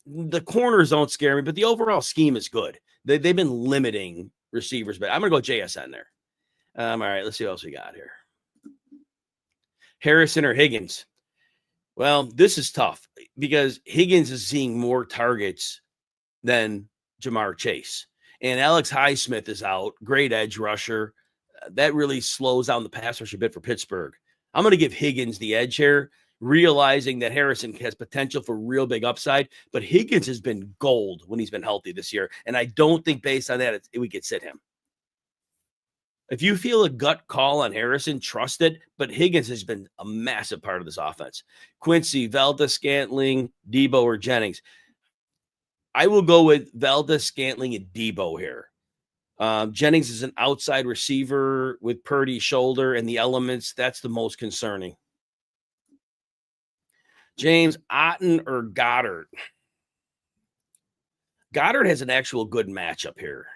the corners don't scare me, but the overall scheme is good. They've been limiting receivers, but I'm going to go JSN there. All right, let's see what else we got here. Harrison or Higgins? Well, this is tough because Higgins is seeing more targets than Jamar Chase. And Alex Highsmith is out, great edge rusher. That really slows down the pass rush a bit for Pittsburgh. I'm going to give Higgins the edge here, realizing that Harrison has potential for real big upside, but Higgins has been gold when he's been healthy this year. And I don't think based on that, we could sit him. If you feel a gut call on Harrison, trust it, but Higgins has been a massive part of this offense. Quincy, Valdes-Scantling, Debo, or Jennings. I will go with Valdes-Scantling and Debo here. Jennings is an outside receiver with Purdy's shoulder and the elements. That's the most concerning. James, Otten or Goddard? Goddard has an actual good matchup here.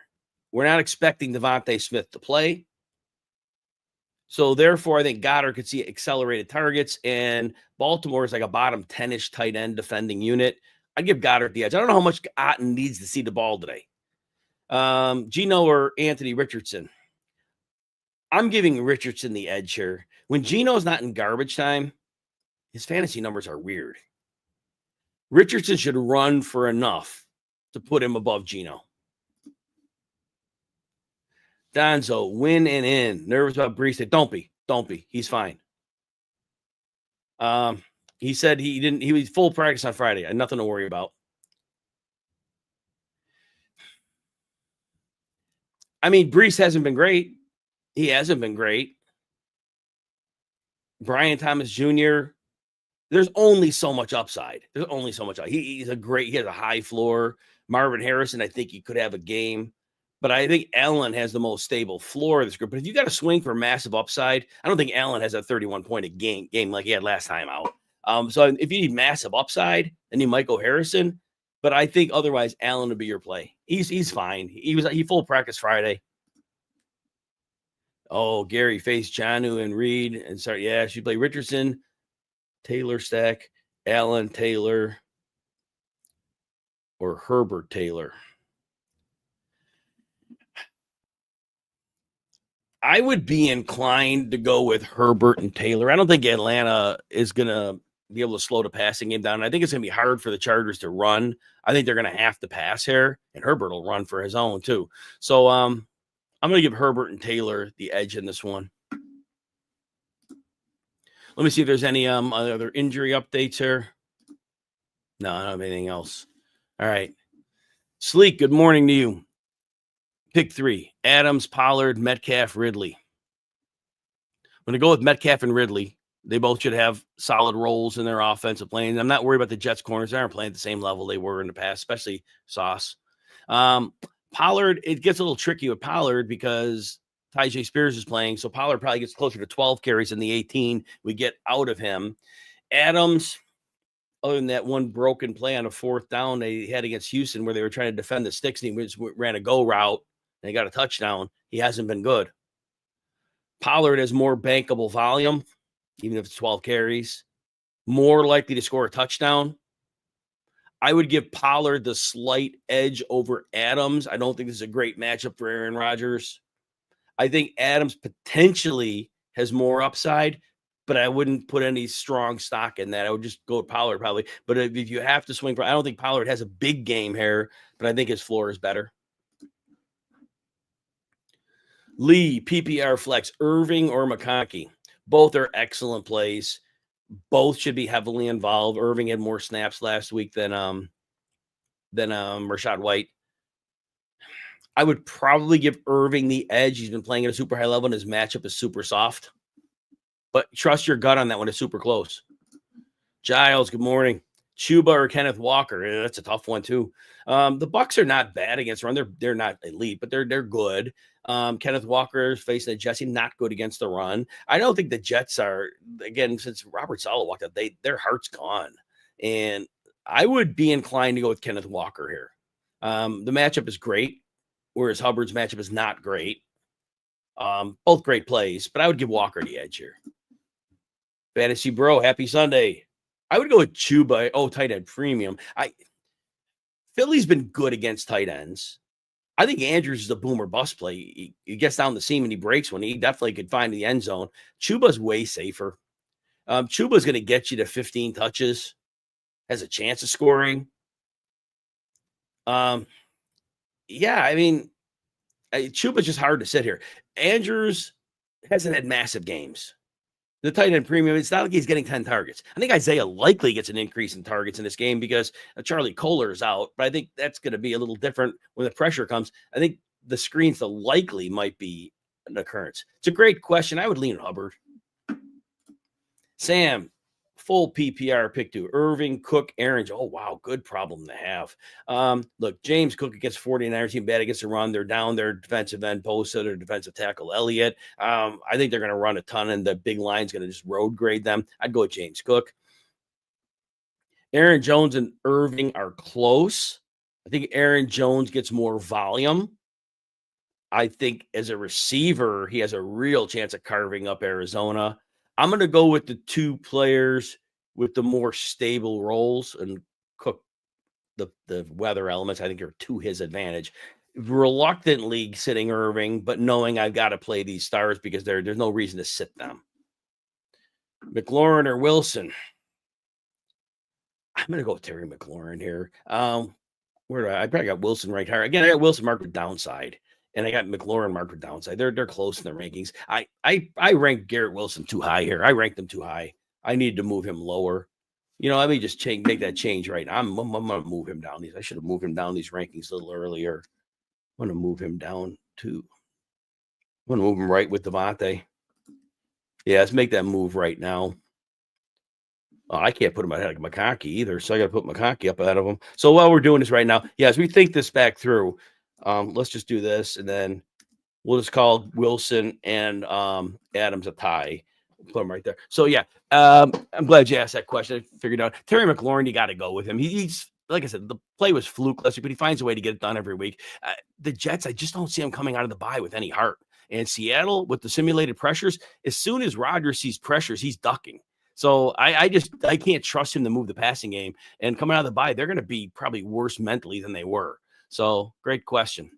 We're not expecting Devontae Smith to play. So therefore, I think Goddard could see accelerated targets, and Baltimore is like a bottom 10-ish tight end defending unit. I'd give Goddard the edge. I don't know how much Otten needs to see the ball today. Geno or Anthony Richardson? I'm giving Richardson the edge here. When Geno's not in garbage time, his fantasy numbers are weird. Richardson should run for enough to put him above Geno. Donzo, win and in. Nervous about Brees. Don't be. He's fine. He said he was full practice on Friday. I had nothing to worry about. I mean, Brees hasn't been great. He hasn't been great. Brian Thomas Jr., there's only so much upside. He has a high floor. Marvin Harrison, I think he could have a game. But I think Allen has the most stable floor of this group. But if you got to swing for massive upside, I don't think Allen has a 31-point a game like he had last time out. So if you need massive upside, then you might go Harrison. But I think otherwise, Allen would be your play. He's fine. He full practice Friday. Oh, Gary faced Jonnu and Reed. And sorry, yeah, she played Richardson, Taylor Stack, Allen Taylor, or Herbert Taylor. I would be inclined to go with Herbert and Taylor. I don't think Atlanta is going to be able to slow the passing game down. I think it's going to be hard for the Chargers to run. I think they're going to have to pass here, and Herbert will run for his own too. So I'm going to give Herbert and Taylor the edge in this one. Let me see if there's any other injury updates here. No, I don't have anything else. All right. Sleek, good morning to you. Pick 3, Adams, Pollard, Metcalf, Ridley. I'm going to go with Metcalf and Ridley. They both should have solid roles in their offensive plane. I'm not worried about the Jets corners. They aren't playing at the same level they were in the past, especially Sauce. Pollard, it gets a little tricky with Pollard because Tyjae Spears is playing, so Pollard probably gets closer to 12 carries than the 18 we get out of him. Adams, other than that one broken play on a 4th down they had against Houston where they were trying to defend the sticks and he just ran a go route and he got a touchdown, he hasn't been good. Pollard has more bankable volume, even if it's 12 carries, more likely to score a touchdown. I would give Pollard the slight edge over Adams. I don't think this is a great matchup for Aaron Rodgers. I think Adams potentially has more upside, but I wouldn't put any strong stock in that. I would just go with Pollard probably. But if you have to swing for, I don't think Pollard has a big game here, but I think his floor is better. Lee, PPR flex, Irving or McConkey. Both are excellent plays. Both should be heavily involved. Irving had more snaps last week than Rachaad White. I would probably give Irving the edge. He's been playing at a super high level, and his matchup is super soft. But trust your gut on that one. It's super close. Giles, good morning. Chuba or Kenneth Walker? Yeah, that's a tough one too. The Bucks are not bad against run. They're not elite, but they're good. Kenneth Walker is facing a Jesse, not good against the run. I don't think the Jets are, again, since Robert Saleh walked out, their heart's gone. And I would be inclined to go with Kenneth Walker here. The matchup is great, whereas Hubbard's matchup is not great. Both great plays, but I would give Walker the edge here. Fantasy Bro, happy Sunday. I would go with Chuba. Oh, tight end premium. Philly's been good against tight ends. I think Andrews is a boomer bust play. He gets down the seam and he breaks one. He definitely could find the end zone. Chuba's way safer. Chuba's going to get you to 15 touches, has a chance of scoring. Yeah, I mean, Chuba's just hard to sit here. Andrews hasn't had massive games. The tight end premium, it's not like he's getting 10 targets. I think Isaiah likely gets an increase in targets in this game because Charlie Kohler is out, but I think that's going to be a little different when the pressure comes. I think the screens, the likely might be an occurrence. It's a great question. I would lean Hubbard. Sam, full PPR pick to Irving, Cook, Aaron. Oh, wow. Good problem to have. Look, James Cook against 49ers team bad against the run. They're down their defensive end, Bosa, their defensive tackle, Elliott. I think they're going to run a ton, and the big line's going to just road grade them. I'd go with James Cook. Aaron Jones and Irving are close. I think Aaron Jones gets more volume. I think as a receiver, he has a real chance of carving up Arizona. I'm going to go with the two players with the more stable roles and Cook the weather elements. I think are to his advantage. Reluctantly sitting Irving, but knowing I've got to play these stars because there's no reason to sit them. McLaurin or Wilson? I'm going to go with Terry McLaurin here. Where do I probably got Wilson ranked higher. Again, I got Wilson marked with downside. And I got McLaurin marked with downside. They're close in their rankings. I ranked Garrett Wilson too high here. I ranked him too high. I need to move him lower. Let me just make that change right now. I'm going to move him down these. I should have moved him down these rankings a little earlier. I'm going to move him down to. I'm going to move him right with Devontae. Yeah, let's make that move right now. I can't put him ahead of McConkey either, so I got to put McConkey up ahead of him. So while we're doing this right now, as we think this back through, let's just do this, and then we'll just call Wilson and Adams a tie. Put them right there. So, I'm glad you asked that question. I figured out Terry McLaurin, you got to go with him. He's like I said, the play was fluke last week, but he finds a way to get it done every week. The Jets, I just don't see him coming out of the bye with any heart. And Seattle, with the simulated pressures, as soon as Rodgers sees pressures, he's ducking. So I can't trust him to move the passing game. And coming out of the bye, they're going to be probably worse mentally than they were. So great question.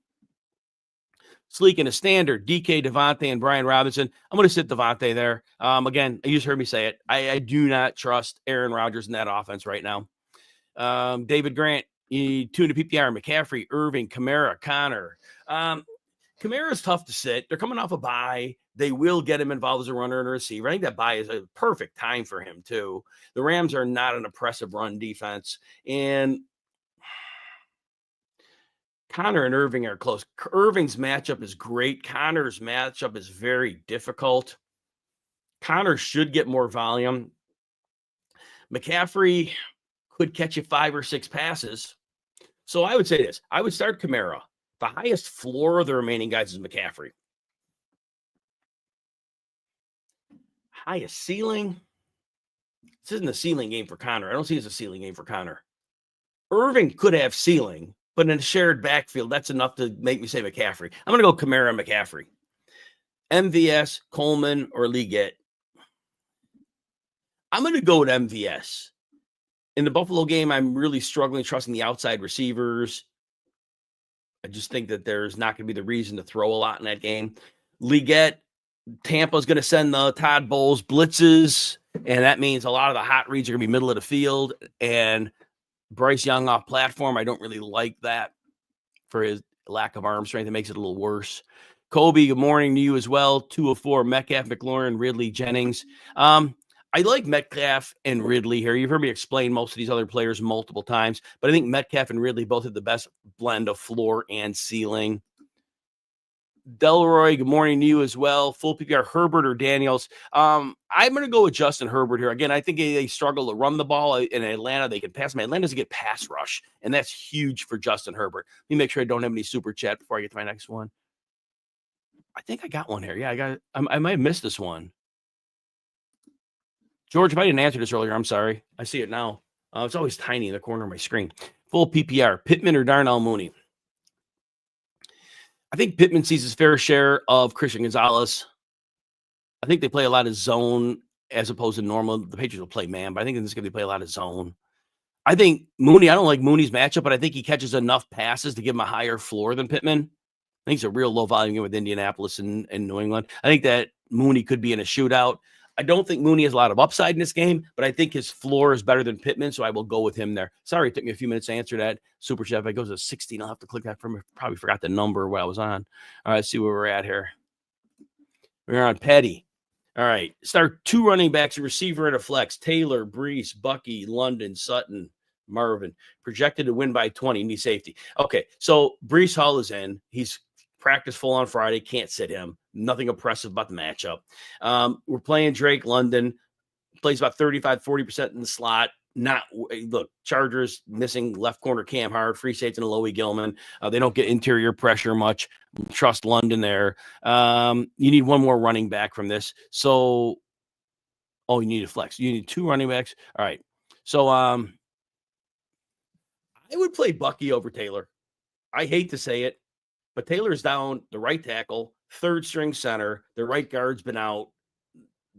Sleek in a standard, DK, Devontae, and Brian Robinson. I'm going to sit Devontae there. Again, you just heard me say it. I do not trust Aaron Rodgers in that offense right now. David Grant, you tune to PPR, McCaffrey, Irving, Kamara, Connor. Kamara's tough to sit. They're coming off a bye. They will get him involved as a runner and a receiver. I think that bye is a perfect time for him, too. The Rams are not an oppressive run defense. And Connor and Irving are close. Irving's matchup is great. Connor's matchup is very difficult. Connor should get more volume. McCaffrey could catch you 5 or 6 passes. So I would say this. I would start Kamara. The highest floor of the remaining guys is McCaffrey. Highest ceiling. This isn't a ceiling game for Connor. I don't see it as a ceiling game for Connor. Irving could have ceiling, but in a shared backfield, that's enough to make me say McCaffrey. I'm going to go Kamara and McCaffrey. MVS, Coleman, or Leggett. I'm going to go with MVS. In the Buffalo game, I'm really struggling trusting the outside receivers. I just think that there's not going to be the reason to throw a lot in that game. Leggett, Tampa's going to send the Todd Bowles blitzes, and that means a lot of the hot reads are going to be middle of the field. And Bryce Young off platform, I don't really like that for his lack of arm strength. It makes it a little worse. Kobe, good morning to you as well. 204, Metcalf, McLaurin, Ridley, Jennings. I like Metcalf and Ridley here. You've heard me explain most of these other players multiple times, but I think Metcalf and Ridley both have the best blend of floor and ceiling. Delroy, good morning to you as well. Full PPR, Herbert or Daniels. I'm going to go with Justin Herbert here. Again, I think they struggle to run the ball in Atlanta. They can pass. Atlanta doesn't get pass rush, and that's huge for Justin Herbert. Let me make sure I don't have any super chat before I get to my next one. I think I got one here. Yeah, I might have missed this one. George, if I didn't answer this earlier, I'm sorry. I see it now. It's always tiny in the corner of my screen. Full PPR, Pittman or Darnell Mooney? I think Pittman sees his fair share of Christian Gonzalez. I think they play a lot of zone as opposed to normal. The Patriots will play man, but I think in this game they play a lot of zone. I think Mooney, I don't like Mooney's matchup, but I think he catches enough passes to give him a higher floor than Pittman. I think it's a real low volume game with Indianapolis and New England. I think that Mooney could be in a shootout. I don't think Mooney has a lot of upside in this game, but I think his floor is better than Pittman, so I will go with him there. Sorry, it took me a few minutes to answer that. Super Chef, it goes to 16. I'll have to click that from. Probably forgot the number while I was on. All right, let's see where we're at here. We're on Petty. All right, start 2 running backs, a receiver, and a flex. Taylor, Brees, Bucky, London, Sutton, Marvin. Projected to win by 20. Need safety. Okay, so Brees Hall is in. He's practiced full on Friday. Can't sit him. Nothing oppressive about the matchup. We're playing Drake London. Plays about 35-40% in the slot. Look, Chargers missing left corner Cam Hart, free safety and Alohi Gilman. They don't get interior pressure much. Trust London there. You need one more running back from this. So, you need a flex. You need 2 running backs. All right. So, I would play Bucky over Taylor. I hate to say it, but Taylor's down the right tackle, 3rd string center. The right guard's been out.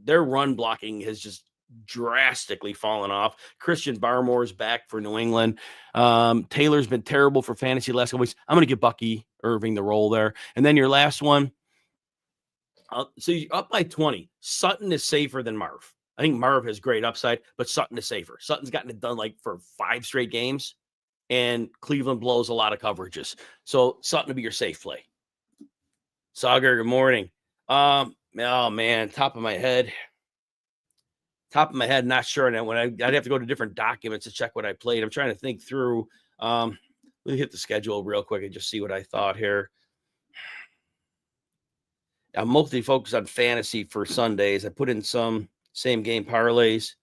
Their run blocking has just drastically fallen off. Christian Barmore's back for New England. Taylor's been terrible for fantasy last couple weeks. I'm going to give Bucky Irving the role there. And then your last one. So you're up by 20. Sutton is safer than Marv. I think Marv has great upside, but Sutton is safer. Sutton's gotten it done like for 5 straight games, and Cleveland blows a lot of coverages. So Sutton would be your safe play. Sagar, good morning. Oh man, top of my head, not sure on that one. I'd have to go to different documents to check what I played. I'm trying to think through. Let me hit the schedule real quick and just see what I thought here. I'm mostly focused on fantasy for Sundays. I put in some same game parlays.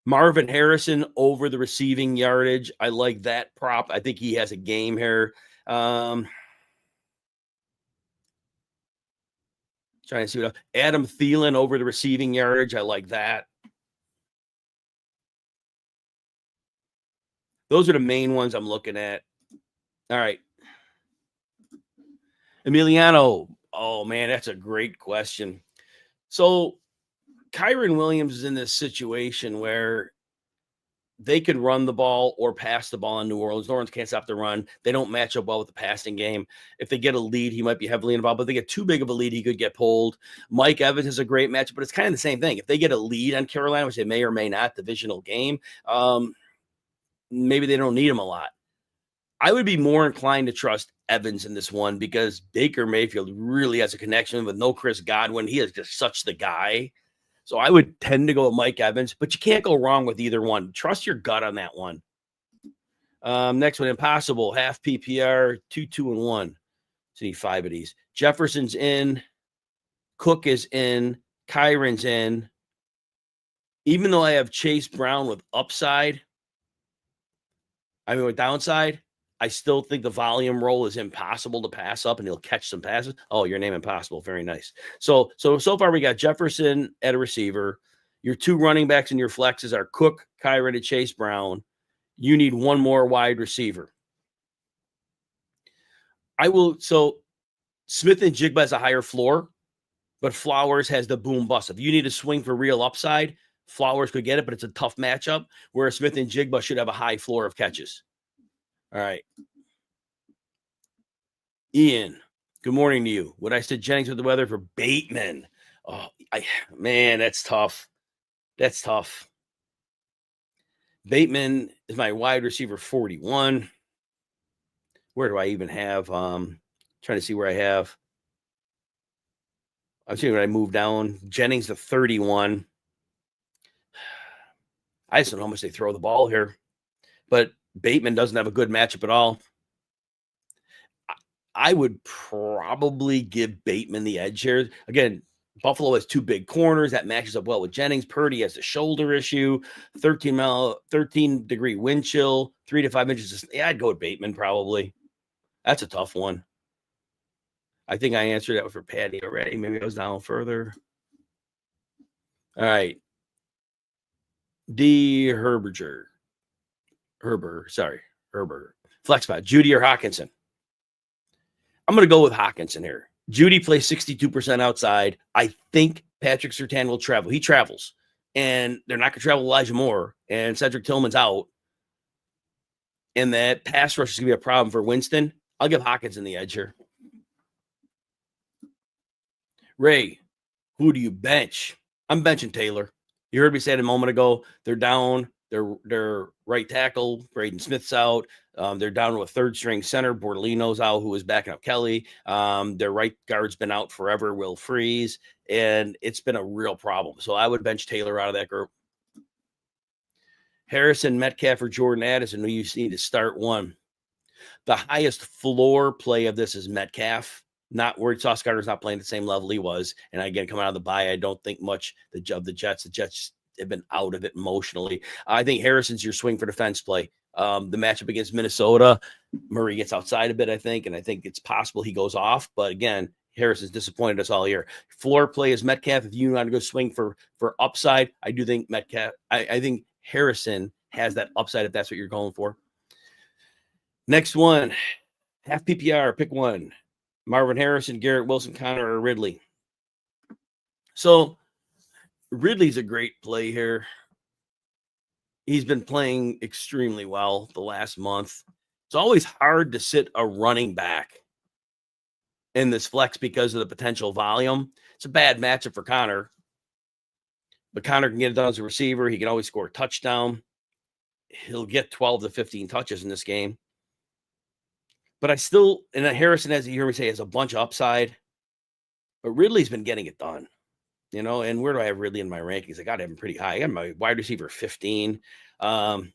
Marvin Harrison over the receiving yardage. I like that prop. I think he has a game here. Trying to see what Adam Thielen over the receiving yardage. I like that. Those are the main ones I'm looking at. All right. Emiliano. Oh, man, that's a great question. So Kyron Williams is in this situation where they could run the ball or pass the ball in New Orleans. New Orleans can't stop the run. They don't match up well with the passing game. If they get a lead, he might be heavily involved. But if they get too big of a lead, he could get pulled. Mike Evans is a great match, but it's kind of the same thing. If they get a lead on Carolina, which they may or may not, divisional game, maybe they don't need him a lot. I would be more inclined to trust Evans in this one because Baker Mayfield really has a connection with no Chris Godwin. He is just such the guy. So I would tend to go with Mike Evans, but you can't go wrong with either one. Trust your gut on that one. Next one, Impossible, half PPR, 2-2-1. So need 5 of these. Jefferson's in. Cook is in. Kyron's in. Even though I have Chase Brown with upside, with downside, I still think the volume role is impossible to pass up, and he'll catch some passes. Oh, your name Impossible. Very nice. So far we got Jefferson at a receiver. Your 2 running backs and your flexes are Cook, Kyron, and Chase Brown. You need one more wide receiver. So Smith and Jigba has a higher floor, but Flowers has the boom bust. If you need to swing for real upside, Flowers could get it, but it's a tough matchup, whereas Smith and Jigba should have a high floor of catches. All right. Ian, good morning to you. What I said Jennings with the weather for Bateman. Oh, man, that's tough. That's tough. Bateman is my wide receiver 41. Where do I even have? Trying to see where I have. I'm seeing when I move down. Jennings to 31. I just don't know how much they throw the ball here, but Bateman doesn't have a good matchup at all. I would probably give Bateman the edge here. Again, Buffalo has two big corners that matches up well with Jennings. Purdy has the shoulder issue, 13-degree wind chill, 3 to 5 inches. Yeah, I'd go with Bateman probably. That's a tough one. I think I answered that for Patty already. Maybe I was down further. All right. Herber. Flex spot. Judy or Hawkinson? I'm going to go with Hawkinson here. Judy plays 62% outside. I think Patrick Surtain will travel. He travels. And they're not going to travel Elijah Moore. And Cedric Tillman's out. And that pass rush is going to be a problem for Winston. I'll give Hawkinson the edge here. Ray, who do you bench? I'm benching Taylor. You heard me say it a moment ago. They're down. Their right tackle, Braden Smith's out. They're down to a third-string center. Bordelino's out, who is backing up Kelly. Their right guard's been out forever, Will Freeze. And it's been a real problem. So I would bench Taylor out of that group. Harrison, Metcalf, or Jordan Addison, who you need to start one. The highest floor play of this is Metcalf. Not worried. Sauce Gardner's not playing at the same level he was. And again, coming out of the bye, I don't think much of the Jets. The Jets have been out of it emotionally. I think Harrison's your swing for defense play. The matchup against Minnesota, Murray gets outside a bit, I think, and I think it's possible he goes off. But again, Harrison's disappointed us all year. Floor play is Metcalf. If you want to go swing for upside, I do think Metcalf. I think Harrison has that upside if that's what you're going for. Next one, half PPR, pick one. Marvin Harrison, Garrett Wilson, Connor, or Ridley. So Ridley's a great play here. He's been playing extremely well the last month. It's always hard to sit a running back in this flex because of the potential volume. It's a bad matchup for Connor. But Connor can get it done as a receiver. He can always score a touchdown. He'll get 12 to 15 touches in this game. But and Harrison, as you hear me say, has a bunch of upside. But Ridley's been getting it done. And where do I have Ridley in my rankings? I got him pretty high. I got my wide receiver 15.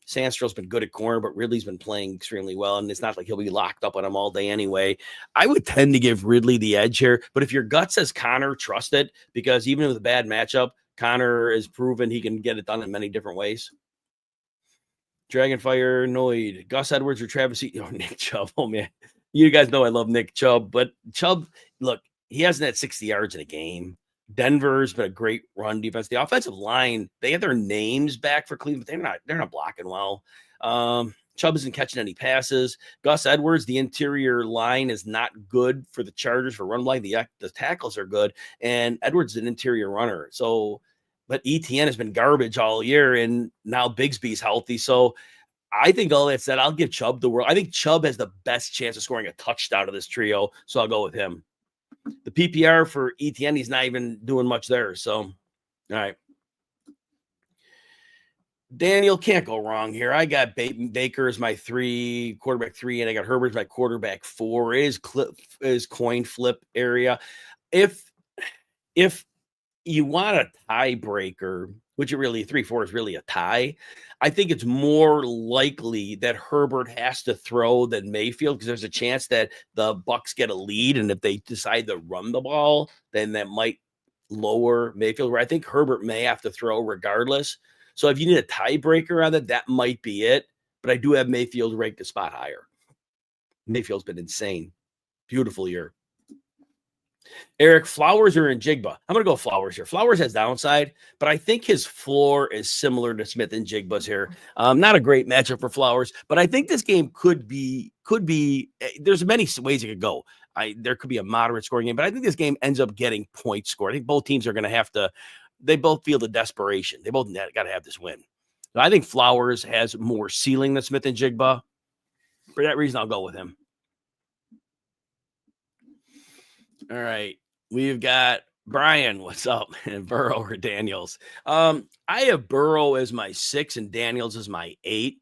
Sandstrow's been good at corner, but Ridley's been playing extremely well. And it's not like he'll be locked up on him all day anyway. I would tend to give Ridley the edge here. But if your gut says Connor, trust it. Because even with a bad matchup, Connor has proven he can get it done in many different ways. Dragonfire, Noid, Gus Edwards, or Travis. Nick Chubb. Oh, man. You guys know I love Nick Chubb. But Chubb, look, he hasn't had 60 yards in a game. Denver's been a great run defense. The offensive line, they have their names back for Cleveland. They're not blocking well. Chubb isn't catching any passes. Gus Edwards, the interior line is not good for the Chargers for run blocking. The tackles are good, and Edwards is an interior runner. But ETN has been garbage all year, and now Bigsby's healthy. So I think all that said, I'll give Chubb the world. I think Chubb has the best chance of scoring a touchdown of this trio, so I'll go with him. The PPR for ETN, he's not even doing much there. So, all right. Daniel, can't go wrong here. I got Baker as my quarterback 3, and I got Herbert as my quarterback 4. It is coin flip area. If you want a tiebreaker, which it really 3-4 is really a tie, I think it's more likely that Herbert has to throw than Mayfield because there's a chance that the Bucs get a lead, and if they decide to run the ball, then that might lower Mayfield. Where I think Herbert may have to throw regardless. So if you need a tiebreaker on that might be it. But I do have Mayfield ranked a spot higher. Mayfield's been insane. Beautiful year. Eric, Flowers or Njigba? I'm going to go Flowers here. Flowers has downside, but I think his floor is similar to Smith and Jigba's here. Not a great matchup for Flowers, but I think this game could be. There's many ways it could go. There could be a moderate scoring game, but I think this game ends up getting points scored. I think both teams are going to have to. They both feel the desperation. They both got to have this win. So I think Flowers has more ceiling than Smith and Jigba. For that reason, I'll go with him. All right. We've got Brian, what's up? And Burrow or Daniels? I have Burrow as my 6 and Daniels as my 8.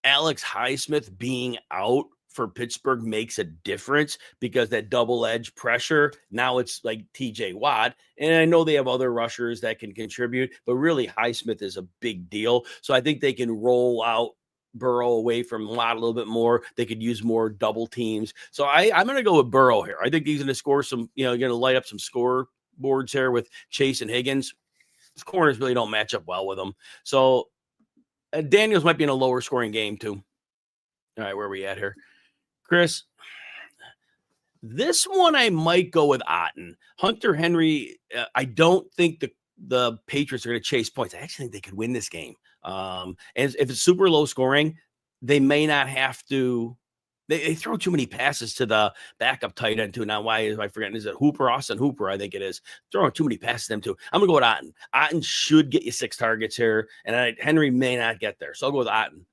Alex Highsmith being out for Pittsburgh makes a difference because that double edge pressure. Now it's like TJ Watt. And I know they have other rushers that can contribute, but really Highsmith is a big deal. So I think they can roll out Burrow away from Watt a little bit more. They could use more double teams. So I'm going to go with Burrow here. I think he's going to score some, going to light up some score boards here with Chase and Higgins. His corners really don't match up well with him. So Daniels might be in a lower scoring game too. All right, where are we at here? Chris, this one I might go with Otten. Hunter Henry, I don't think the Patriots are going to chase points. I actually think they could win this game. And if it's super low scoring, they may not have to. They throw too many passes to the backup tight end too. Now, why am I forgetting? Is it Hooper, Austin Hooper? I think it is. Throwing too many passes to them too. I'm going to go with Otten. Otten should get you 6 targets here, and Henry may not get there. So I'll go with Otten.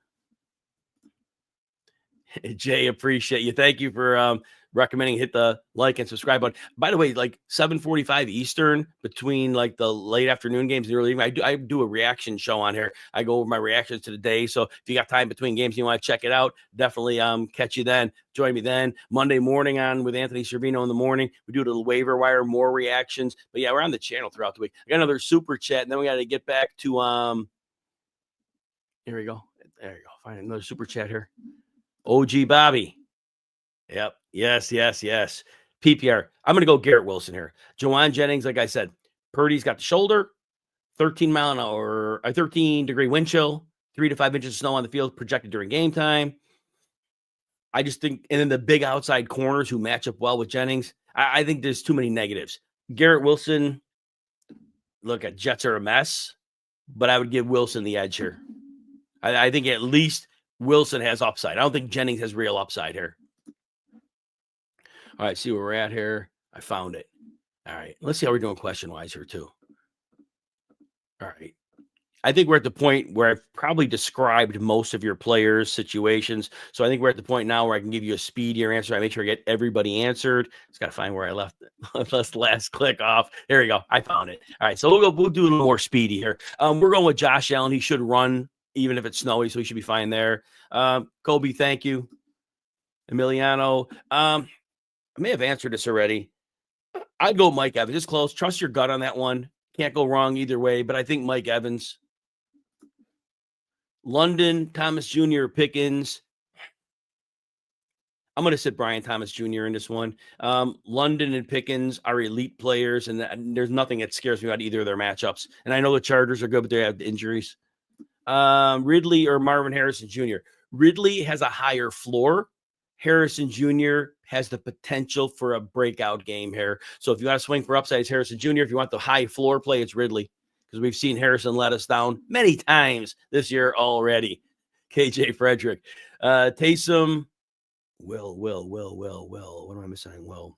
Jay, appreciate you. Thank you for recommending hit the like and subscribe button. By the way, like 7:45 Eastern between like the late afternoon games and early evening, I do a reaction show on here. I go over my reactions to the day. So if you got time between games and you want to check it out, definitely catch you then. Join me then. Monday morning on with Anthony Servino in the morning. We do a little waiver wire, more reactions. But yeah, we're on the channel throughout the week. I got another super chat, and then we got to get back to here we go. There you go. Find another super chat here. OG Bobby. Yep. Yes. PPR. I'm going to go Garrett Wilson here. Jawan Jennings, like I said, Purdy's got the shoulder, 13 degree wind chill, 3 to 5 inches of snow on the field projected during game time. I just think, and then the big outside corners who match up well with Jennings. I think there's too many negatives. Garrett Wilson, look, at Jets are a mess, but I would give Wilson the edge here. I think at least Wilson has upside. I don't think Jennings has real upside here. All right, see where we're at here. I found it. All right, let's see how we're doing question-wise here too. All right. I think we're at the point where I've probably described most of your players' situations. So I think we're at the point now where I can give you a speedier answer. I make sure I get everybody answered. Just got to find where I left the last click off. There we go. I found it. All right, so we'll do a little more speedy here. We're going with Josh Allen. He should run even if it's snowy, so he should be fine there. Kobe, thank you. Emiliano. I may have answered this already. I'd go Mike Evans. It's close. Trust your gut on that one. Can't go wrong either way, but I think Mike Evans. London, Thomas Jr., Pickens. I'm going to sit Brian Thomas Jr. in this one. London and Pickens are elite players, and there's nothing that scares me about either of their matchups. And I know the Chargers are good, but they have injuries. Ridley or Marvin Harrison Jr. Ridley has a higher floor. Harrison Jr. has the potential for a breakout game here. So if you want to swing for upside, it's Harrison Jr. If you want the high floor play, it's Ridley, because we've seen Harrison let us down many times this year already. KJ Frederick. Taysom. Will. What am I missing? Will.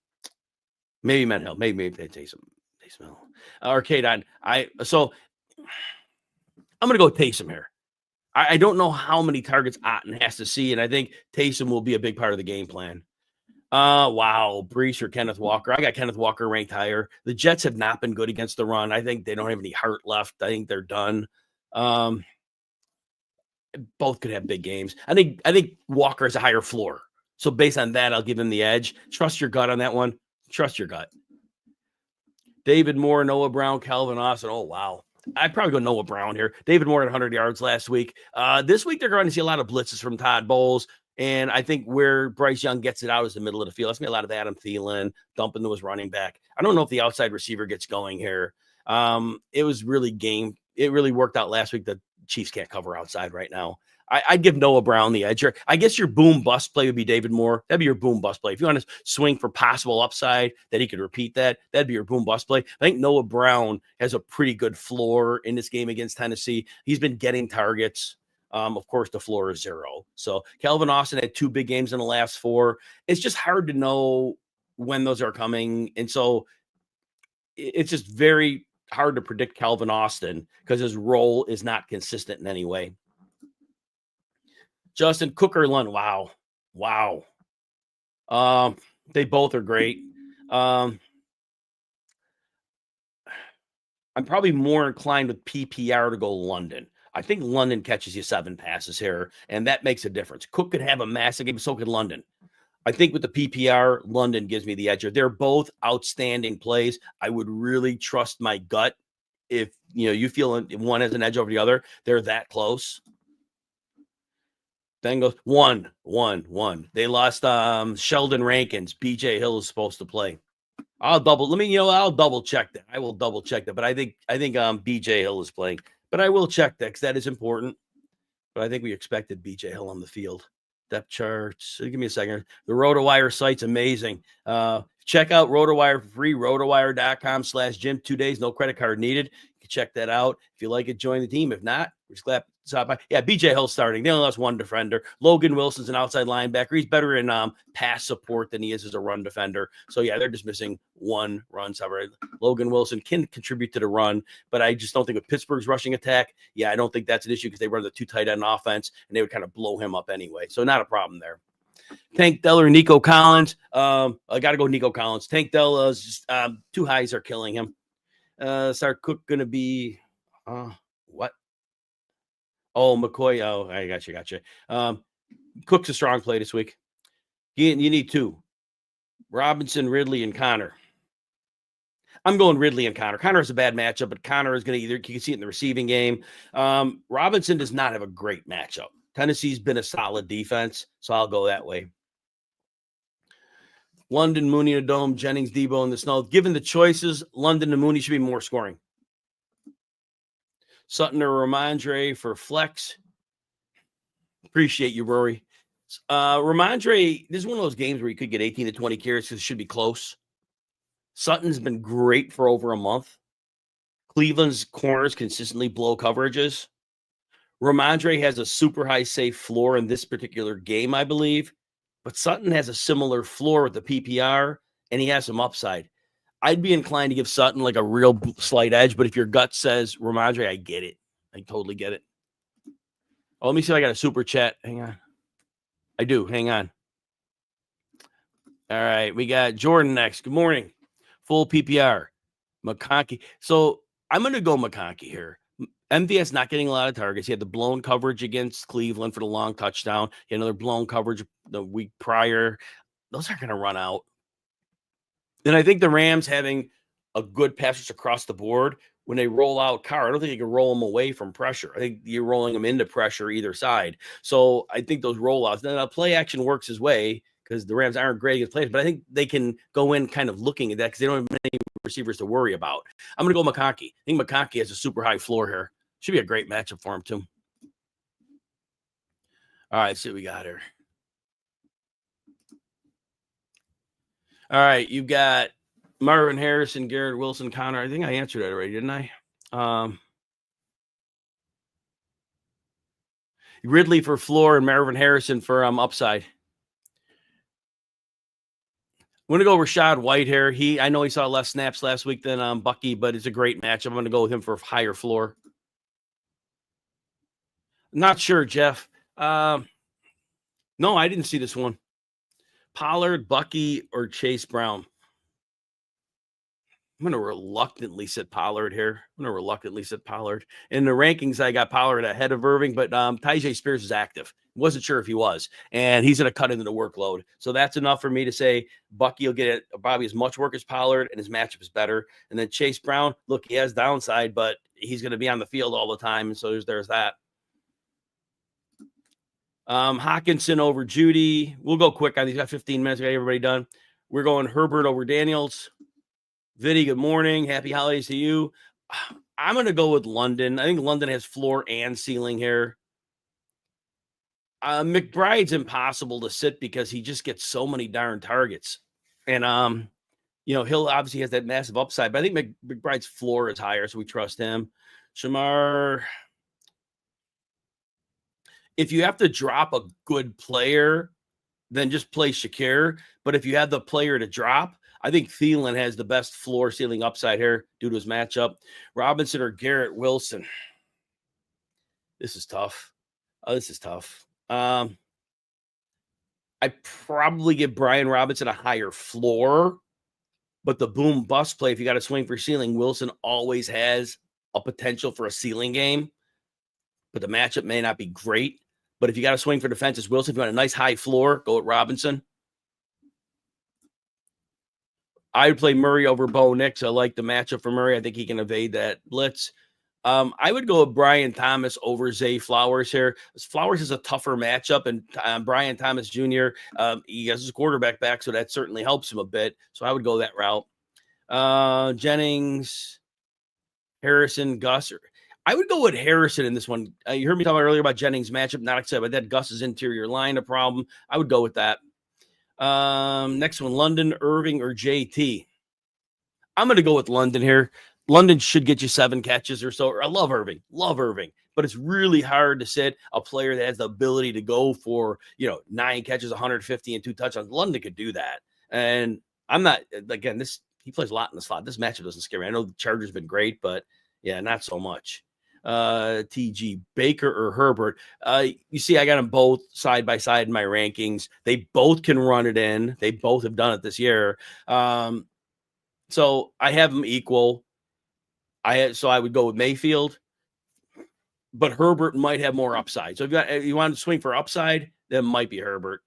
Maybe Menhill. Maybe Taysom. Or Kadon. So I'm going to go with Taysom here. I don't know how many targets Otten has to see, and I think Taysom will be a big part of the game plan. Wow. Brees or Kenneth Walker. I got Kenneth Walker ranked higher. The Jets have not been good against the run. I think they don't have any heart left. I think they're done. Both could have big games. I think Walker has a higher floor. So based on that, I'll give him the edge. Trust your gut on that one. Trust your gut. David Moore, Noah Brown, Calvin Austin. Oh, wow. I'd probably go Noah Brown here. David Moore had 100 yards last week. This week, they're going to see a lot of blitzes from Todd Bowles. And I think where Bryce Young gets it out is the middle of the field. That's going to be a lot of Adam Thielen dumping to his running back. I don't know if the outside receiver gets going here. It was really it really worked out last week. The Chiefs can't cover outside right now. I'd give Noah Brown the edge here. I guess your boom bust play would be David Moore. That'd be your boom bust play. If you want to swing for possible upside that he could repeat that'd be your boom bust play. I think Noah Brown has a pretty good floor in this game against Tennessee. He's been getting targets. Of course, the floor is 0. So Calvin Austin had 2 big games in the last 4. It's just hard to know when those are coming. And so it's just very hard to predict Calvin Austin because his role is not consistent in any way. Justin Cook or Lund. Wow. They both are great. I'm probably more inclined with PPR to go London. I think London catches you 7 passes here, and that makes a difference. Cook could have a massive game, so could London. I think with the PPR, London gives me the edge. They're both outstanding plays. I would really trust my gut if you feel one has an edge over the other. They're that close. Then goes 1-1-1. They lost Sheldon Rankins. BJ Hill is supposed to play. I'll double check that. I will double check that. But I think BJ Hill is playing. But I will check that because that is important. But I think we expected BJ Hill on the field. Depth charts. Give me a second. The RotoWire site's amazing. Check out RotoWire for free. RotoWire.com/Jim. 2 days, no credit card needed. You can check that out. If you like it, join the team. If not, we're just glad to stop by. Yeah, BJ Hill's starting. They only lost one defender. Logan Wilson's an outside linebacker. He's better in pass support than he is as a run defender. So, yeah, they're just missing one run stopper. Logan Wilson can contribute to the run, but I just don't think with Pittsburgh's rushing attack, I don't think that's an issue because they run the 2 tight end offense, and they would kind of blow him up anyway. So, not a problem there. Tank Dell or Nico Collins. I got to go Nico Collins. Tank Dell is just, 2 highs are killing him. Start Cook going to be what? Oh, McCoy. Oh, I got you. Cook's a strong play this week. You need 2. Robinson, Ridley, and Connor. I'm going Ridley and Connor. Connor has a bad matchup, but Connor is going to you can see it in the receiving game. Robinson does not have a great matchup. Tennessee's been a solid defense, so I'll go that way. London, Mooney in the dome, Jennings, Debo in the snow. Given the choices, London and Mooney should be more scoring. Sutton or Ramondre for flex. Appreciate you, Rory. Ramondre, this is one of those games where you could get 18 to 20 carries because it should be close. Sutton's been great for over a month. Cleveland's corners consistently blow coverages. Ramondre has a super high safe floor in this particular game, I believe. But Sutton has a similar floor with the PPR, and he has some upside. I'd be inclined to give Sutton like a real slight edge, but if your gut says Ramondre, I get it. I totally get it. Oh, let me see if I got a super chat. Hang on. I do. Hang on. All right. We got Jordan next. Good morning. Full PPR. McConkey. So I'm going to go McConkey here. MVS not getting a lot of targets. He had the blown coverage against Cleveland for the long touchdown. He had another blown coverage the week prior. Those aren't going to run out. And I think the Rams having a good passers across the board, when they roll out Carr, I don't think you can roll them away from pressure. I think you're rolling them into pressure either side. So I think those rollouts, then play action works his way because the Rams aren't great against plays, but I think they can go in kind of looking at that because they don't have many receivers to worry about. I'm going to go McConkey. I think McConkey has a super high floor here. Should be a great matchup for him, too. All right, see what we got here. All right, you've got Marvin Harrison, Garrett Wilson, Connor. I think I answered that already, didn't I? Ridley for floor and Marvin Harrison for upside. I'm going to go Rashad White here. I know he saw less snaps last week than Bucky, but it's a great matchup. I'm going to go with him for higher floor. Not sure, Jeff. No, I didn't see this one. Pollard, Bucky, or Chase Brown. I'm going to reluctantly sit Pollard here. In the rankings, I got Pollard ahead of Irving, but Tyjae Spears is active. Wasn't sure if he was, and he's going to cut into the workload. So that's enough for me to say Bucky will get probably as much work as Pollard, and his matchup is better. And then Chase Brown, look, he has downside, but he's going to be on the field all the time, so there's that. Hawkinson over Judy. We'll go quick on these. Got 15 minutes. Got everybody done. We're going Herbert over Daniels. Vinny, good morning. Happy holidays to you. I'm going to go with London. I think London has floor and ceiling here. McBride's impossible to sit because he just gets so many darn targets. And, Hill obviously has that massive upside, but I think McBride's floor is higher, so we trust him. Shamar, if you have to drop a good player, then just play Shakir. But if you have the player to drop, I think Thielen has the best floor ceiling upside here due to his matchup. Robinson or Garrett Wilson. This is tough. I probably give Brian Robinson a higher floor, But the boom bust play, if you got to swing for ceiling, Wilson always has a potential for a ceiling game. But the matchup may not be great. But if you got to swing for defenses, Wilson, if you want a nice high floor, go with Robinson. I would play Murray over Bo Nix. I like the matchup for Murray. I think he can evade that blitz. I would go with Brian Thomas over Zay Flowers here. Flowers is a tougher matchup, and Brian Thomas Jr., he has his quarterback back, so that certainly helps him a bit. So I would go that route. Jennings, Harrison, Gus. I would go with Harrison in this one. You heard me talk earlier about Jennings' matchup. Not excited about that. Gus's interior line, a problem. I would go with that. Next one, London, Irving, or JT. I'm going to go with London here. London should get you 7 catches or so. I love Irving, but it's really hard to sit a player that has the ability to go for, 9 catches, 150 and 2 touchdowns. London could do that. And I'm not, again, he plays a lot in the slot. This matchup doesn't scare me. I know the Chargers have been great, but yeah, not so much. TG, Baker or Herbert. You see, I got them both side by side in my rankings. They both can run it in. They both have done it this year. So I have them equal. So I would go with Mayfield, but Herbert might have more upside. So if you want to swing for upside, then it might be Herbert.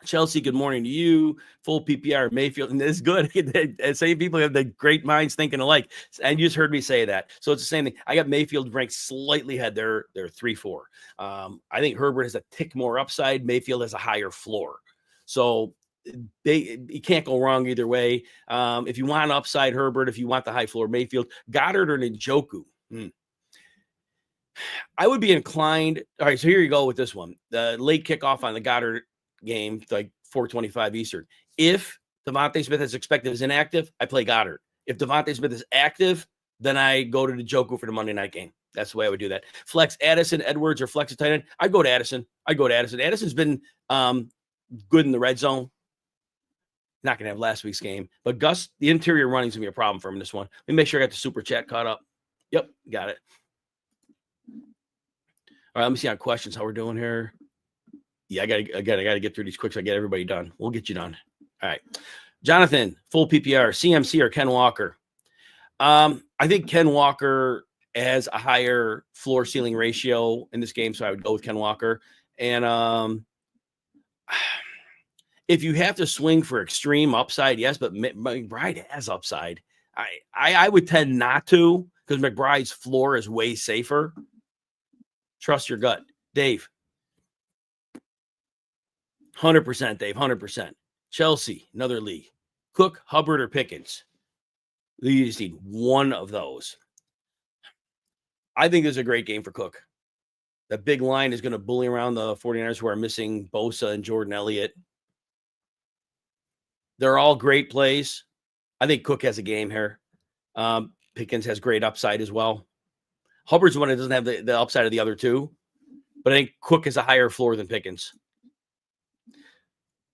Chelsea, good morning to you. Full PPR, Mayfield, and it's good. Same people have the great minds thinking alike. And you just heard me say that. So it's the same thing. I got Mayfield ranked slightly ahead. They're 3-4. I think Herbert has a tick more upside. Mayfield has a higher floor. So you can't go wrong either way. If you want upside, Herbert. If you want the high floor, Mayfield. Goddard or Njoku. I would be inclined. All right, so here you go with this one. The late kickoff on the Goddard game, like 4:25 Eastern. If Devontae Smith is expected as inactive, I play Goddard. If Devontae Smith is active, then I go to Njoku for the Monday night game. That's the way I would do that. Flex Addison, Edwards, or flex a tight end. I go to Addison. Addison's been good in the red zone. Not going to have last week's game. But Gus, the interior running is going to be a problem for him in this one. Let me make sure I got the super chat caught up. Yep, got it. All right, let me see on questions how we're doing here. Yeah, I gotta get through these quick so I get everybody done. We'll get you done. All right. Jonathan, full PPR, CMC or Ken Walker? I think Ken Walker has a higher floor ceiling ratio in this game, so I would go with Ken Walker. And if you have to swing for extreme upside, yes, but McBride has upside. I would tend not to because McBride's floor is way safer. Trust your gut. Dave. 100%, Dave, 100%. Chelsea, another league. Cook, Hubbard, or Pickens? You just need one of those. I think this is a great game for Cook. That big line is going to bully around the 49ers who are missing Bosa and Jordan Elliott. They're all great plays. I think Cook has a game here. Pickens has great upside as well. Hubbard's the one that doesn't have the upside of the other two. But I think Cook has a higher floor than Pickens.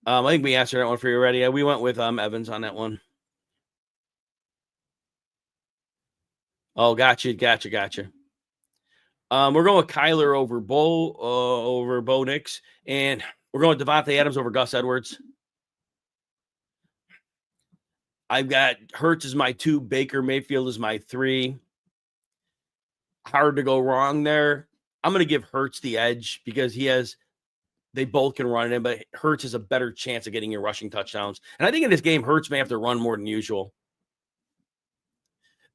I think we answered that one for you already. We went with Evans on that one. Oh, gotcha. We're going with Kyler over Bo Nix, and we're going with Devontae Adams over Gus Edwards. I've got Hurts as my 2, Baker Mayfield is my 3. Hard to go wrong there. I'm going to give Hurts the edge because they both can run it in, but Hurts has a better chance of getting your rushing touchdowns. And I think in this game, Hurts may have to run more than usual.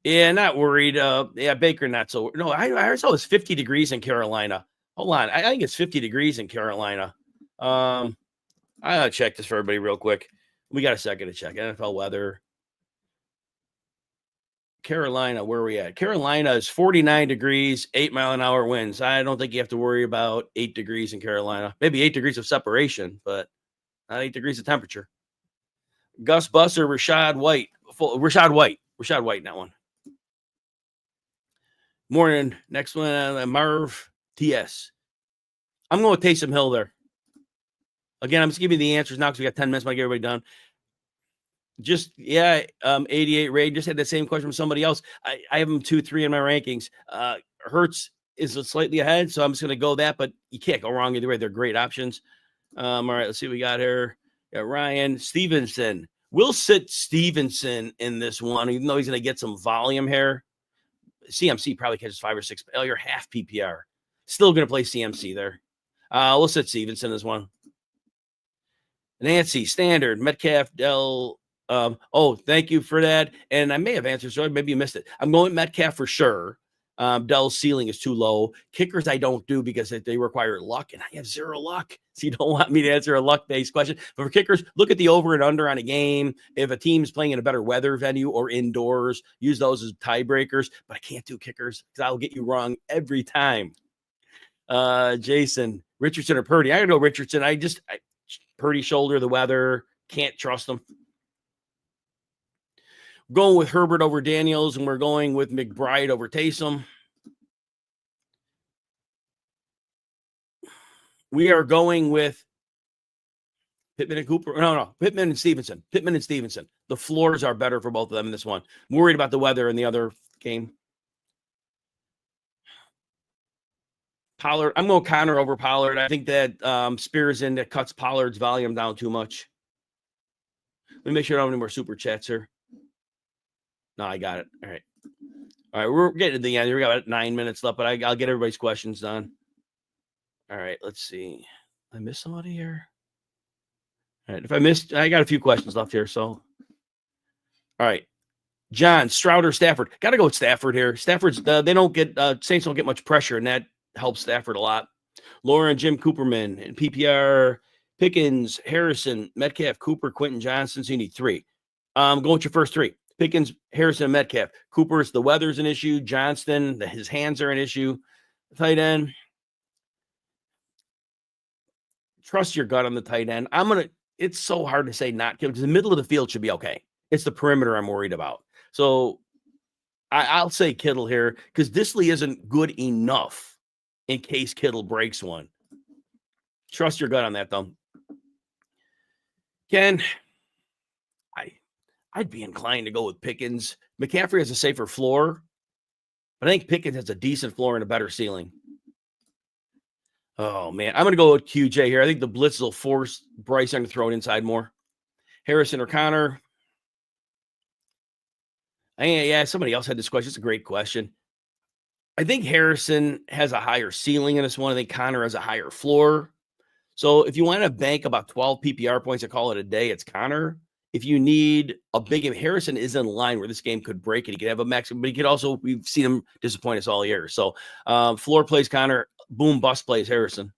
Yeah, not worried. Baker, not so. No, I saw it's 50 degrees in Carolina. Hold on. I think it's 50 degrees in Carolina. I gotta check this for everybody real quick. We got a second to check. NFL weather. Carolina, where are we at? Carolina is 49 degrees, 8-mile-an-hour winds. I don't think you have to worry about 8 degrees in Carolina. Maybe 8 degrees of separation, but not 8 degrees of temperature. Gus Bus or Rashad White? Rashad White in that one. Morning. Next one, Marv TS. I'm going with Taysom Hill there. Again, I'm just giving you the answers now because we got 10 minutes. I'll get everybody done. 88 Ray just had the same question from somebody else. I have him 2-3 in my rankings. Hurts is slightly ahead, so I'm just going to go that, but you can't go wrong either way. They're great options. All right, let's see what we got here. Yeah, Ryan Stevenson. We'll sit Stevenson in this one, even though he's going to get some volume here. CMC probably catches 5 or 6. Oh, you're half PPR. Still going to play CMC there. We'll sit Stevenson as one. Nancy, Standard, Metcalf, Dell. Thank you for that. And I may have answered, so maybe you missed it. I'm going Metcalf for sure. Dell's ceiling is too low. Kickers I don't do because they require luck, and I have 0 luck. So you don't want me to answer a luck-based question. But for kickers, look at the over and under on a game. If a team's playing in a better weather venue or indoors, use those as tiebreakers. But I can't do kickers because I'll get you wrong every time. Jason, Richardson or Purdy? I gotta go Richardson. Purdy shoulder, the weather, can't trust him. Going with Herbert over Daniels, and we're going with McBride over Taysom. We are going with Pittman and Cooper. No, Pittman and Stevenson. Pittman and Stevenson. The floors are better for both of them in this one. I'm worried about the weather in the other game. Pollard. I'm going Connor over Pollard. I think that Spears in that cuts Pollard's volume down too much. Let me make sure I don't have any more super chats here. No, I got it. All right, we're getting to the end. We got about 9 minutes left, but I'll get everybody's questions done. All right, let's see. I missed somebody here. All right, if I missed, I got a few questions left here. So, all right, John, Stroud or Stafford? Got to go with Stafford here. Stafford's they don't get Saints don't get much pressure, and that helps Stafford a lot. Laura and Jim Cooperman and PPR Pickens, Harrison, Metcalf, Cooper, Quentin Johnson. So you need 3. Go with your first 3. Pickens, Harrison, and Metcalf. Cooper's the weather's an issue. Johnston, his hands are an issue. Tight end. Trust your gut on the tight end. It's so hard to say not because the middle of the field should be okay. It's the perimeter I'm worried about. So I'll say Kittle here because Disley isn't good enough in case Kittle breaks one. Trust your gut on that, though. Ken, I'd be inclined to go with Pickens. McCaffrey has a safer floor, but I think Pickens has a decent floor and a better ceiling. Oh, man. I'm going to go with QJ here. I think the blitz will force Bryce Young to throw it inside more. Harrison or Connor? Yeah, somebody else had this question. It's a great question. I think Harrison has a higher ceiling in this one. I think Connor has a higher floor. So if you want to bank about 12 PPR points and call it a day, it's Connor. If you need a big game, Harrison is in line where this game could break it. He could have a maximum, but he could also, we've seen him disappoint us all year. So floor plays Connor, boom, bust plays Harrison.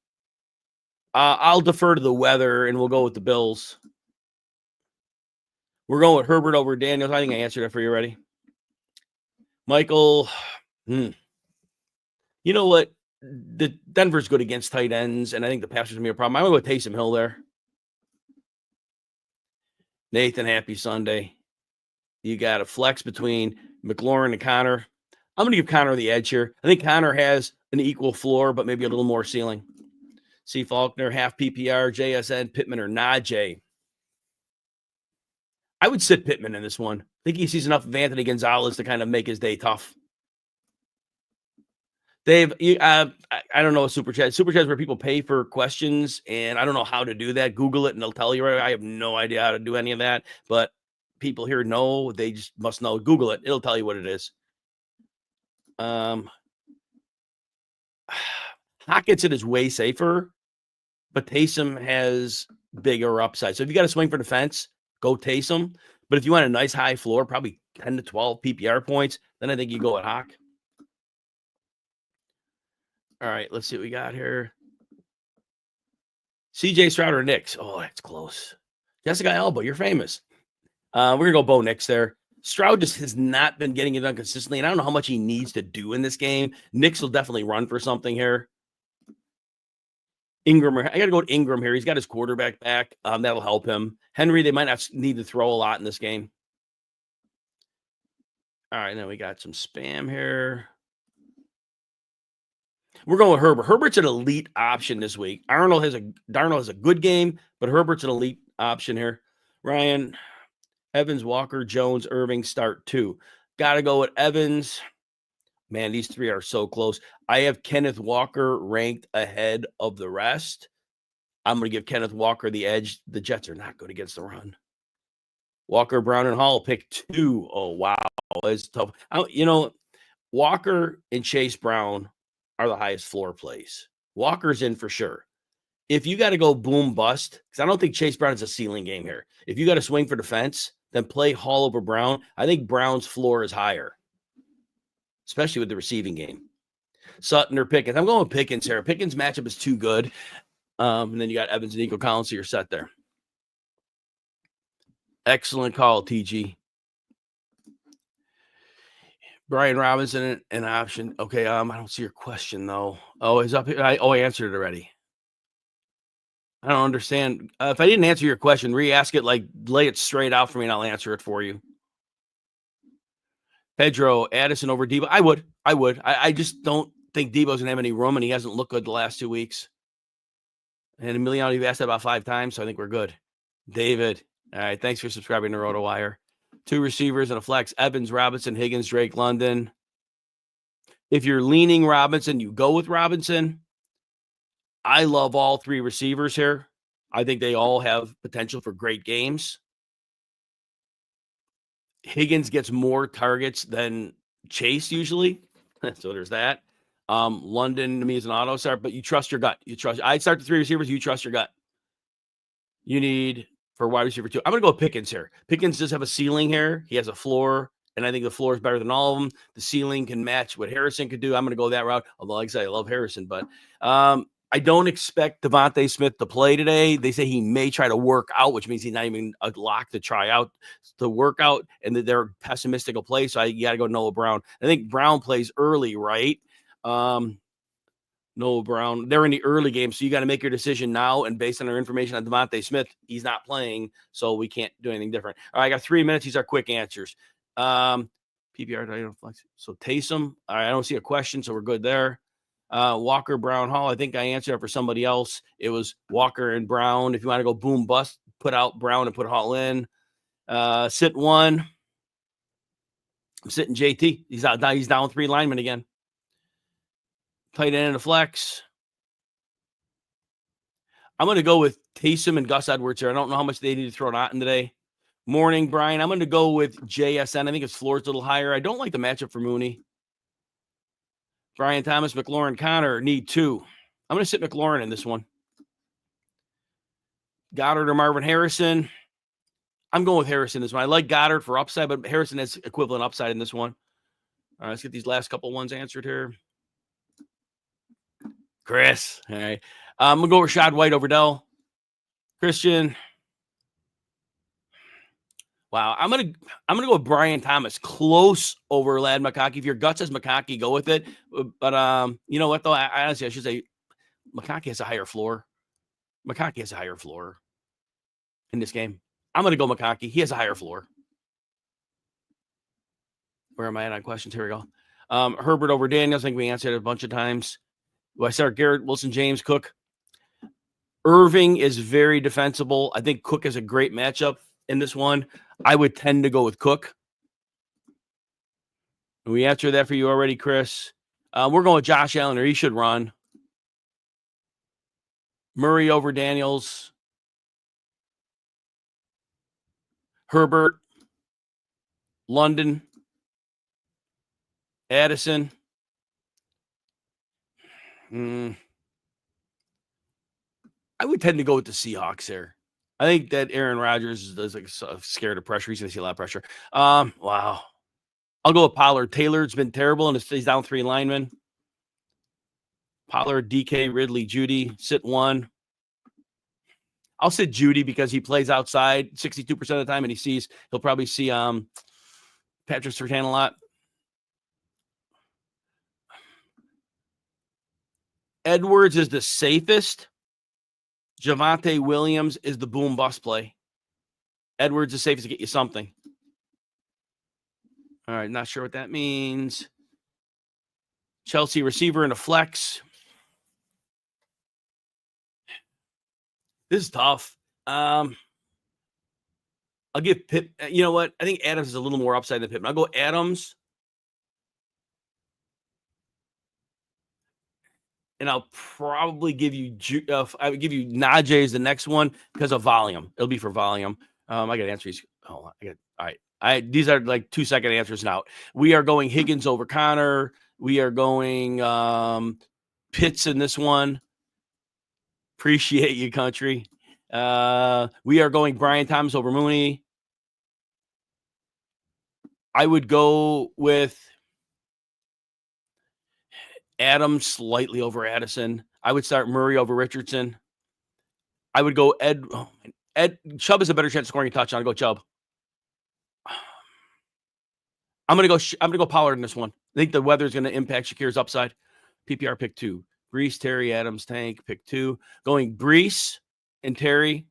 I'll defer to the weather and we'll go with the Bills. We're going with Herbert over Daniels. I think I answered that for you already. Michael, you know what? The Denver's good against tight ends, and I think the passers going to be a problem. I'm going to go with Taysom Hill there. Nathan, happy Sunday. You got a flex between McLaurin and Connor. I'm going to give Connor the edge here. I think Connor has an equal floor, but maybe a little more ceiling. C. Faulkner, half PPR, JSN, Pittman, or Najee. I would sit Pittman in this one. I think he sees enough of Anthony Gonzalez to kind of make his day tough. Dave, I don't know a super chat. Super chat is where people pay for questions, and I don't know how to do that. Google it, and they'll tell you. I have no idea how to do any of that, but people here know. They just must know. Google it. It'll tell you what it is. Hockenson is way safer, but Taysom has bigger upside. So if you got to swing for the fence, go Taysom. But if you want a nice high floor, probably 10 to 12 PPR points, then I think you go at Hawk. All right, let's see what we got here. CJ Stroud or Knicks? Oh, that's close. Jessica Alba, you're famous. We're going to go Bo Nix there. Stroud just has not been getting it done consistently, and I don't know how much he needs to do in this game. Nix will definitely run for something here. Ingram, I got to go with Ingram here. He's got his quarterback back. That'll help him. Henry, they might not need to throw a lot in this game. All right, then we got some spam here. We're going with Herbert. Herbert's an elite option this week. Darnold has a good game, but Herbert's an elite option here. Ryan, Evans, Walker, Jones, Irving, start 2. Got to go with Evans. Man, these 3 are so close. I have Kenneth Walker ranked ahead of the rest. I'm going to give Kenneth Walker the edge. The Jets are not good against the run. Walker, Brown, and Hall pick 2. Oh, wow. It's tough. Walker and Chase Brown are the highest floor plays. Walker's in for sure. If you got to go boom bust, because I don't think Chase Brown is a ceiling game here. If you got to swing for the fence, then play Hall over Brown. I think Brown's floor is higher, especially with the receiving game. Sutton or Pickens. I'm going with Pickens here. Pickens matchup is too good. And then you got Evans and Nico Collins, so you're set there. Excellent call, TG. Brian Robinson, an option. Okay, I don't see your question, though. Oh, it's up here. I answered it already. I don't understand. If I didn't answer your question, re-ask it, lay it straight out for me, and I'll answer it for you. Pedro, Addison over Debo. I would. I just don't think Debo's going to have any room, and he hasn't looked good the last 2 weeks. And Emiliano, you've asked that about 5 times, so I think we're good. David, all right, thanks for subscribing to RotoWire. 2 receivers and a flex. Evans, Robinson, Higgins, Drake, London. If you're leaning Robinson, you go with Robinson. I love all 3 receivers here. I think they all have potential for great games. Higgins gets more targets than Chase usually. So there's that. London to me is an auto start, but you trust your gut. I'd start the 3 receivers. You trust your gut. You need for wide receiver 2. I'm going to go with Pickens here. Pickens does have a ceiling here. He has a floor, and I think the floor is better than all of them. The ceiling can match what Harrison could do. I'm going to go that route. Although, like I said, I love Harrison, but I don't expect Devontae Smith to play today. They say he may try to work out, which means he's not even a lock to try out to work out, and that they're pessimistic of play. So you got to go Noah Brown. I think Brown plays early, right? Noah Brown, they're in the early game, so you got to make your decision now. And based on our information on Devontae Smith, he's not playing, so we can't do anything different. All right, I got 3 minutes. These are quick answers. PPR, flex. So Taysom, all right, I don't see a question, so we're good there. Walker, Brown, Hall. I think I answered it for somebody else. It was Walker and Brown. If you want to go boom bust, put out Brown and put Hall in. Sit 1. I'm sitting JT. He's out. He's down 3 linemen again. Tight end and a flex. I'm going to go with Taysom and Gus Edwards here. I don't know how much they need to throw out in today. Morning, Brian. I'm going to go with JSN. I think his floor is a little higher. I don't like the matchup for Mooney. Brian Thomas, McLaurin, Connor need 2. I'm going to sit McLaurin in this one. Goddard or Marvin Harrison. I'm going with Harrison this one. I like Goddard for upside, but Harrison has equivalent upside in this one. All right, let's get these last couple ones answered here. Chris. All right. I'm going to go Rashad White over Dell. Christian. Wow. I'm going to go with Brian Thomas. Close over Lad McConkey. If your gut says McConkey, go with it. But you know what, though? Honestly, I should say McConkey has a higher floor. McConkey has a higher floor in this game. I'm going to go McConkey. He has a higher floor. Where am I at on questions? Here we go. Herbert over Daniels. I think we answered it a bunch of times. Do I start Garrett, Wilson, James, Cook? Irving is very defensible. I think Cook is a great matchup in this one. I would tend to go with Cook. We answered that for you already, Chris. We're going with Josh Allen, or he should run. Murray over Daniels. Herbert. London. Addison. I would tend to go with the Seahawks here. I think that Aaron Rodgers is like scared of pressure. He's going to see a lot of pressure. Wow. I'll go with Pollard. Taylor's been terrible, and he's down 3 linemen. Pollard, DK, Ridley, Judy. Sit 1. I'll sit Judy because he plays outside 62% of the time, and he'll probably see Patrick Surtain a lot. Edwards is the safest. Javonte Williams is the boom bust play. Edwards is safest to get you something. All right, not sure what that means. Chelsea receiver and a flex. This is tough. I'll give Pitt. You know what? I think Adams is a little more upside than Pittman. I'll go Adams. and I'll probably give you I would give you Najee as the next one because of volume. It'll be for volume. I got to answer these. Oh, all right. These are like 2-second answers now. We are going Higgins over Connor. We are going Pitts in this one. Appreciate you, country. We are going Brian Thomas over Mooney. I would go with Adams slightly over Addison. I would start Murray over Richardson. I would go Ed. Chubb has a better chance of scoring a touchdown. I'd go Chubb. I'm gonna go Pollard in this one. I think the weather is going to impact Shakir's upside. PPR pick 2. Brees, Terry, Adams, Tank, pick 2. Going Brees and Terry.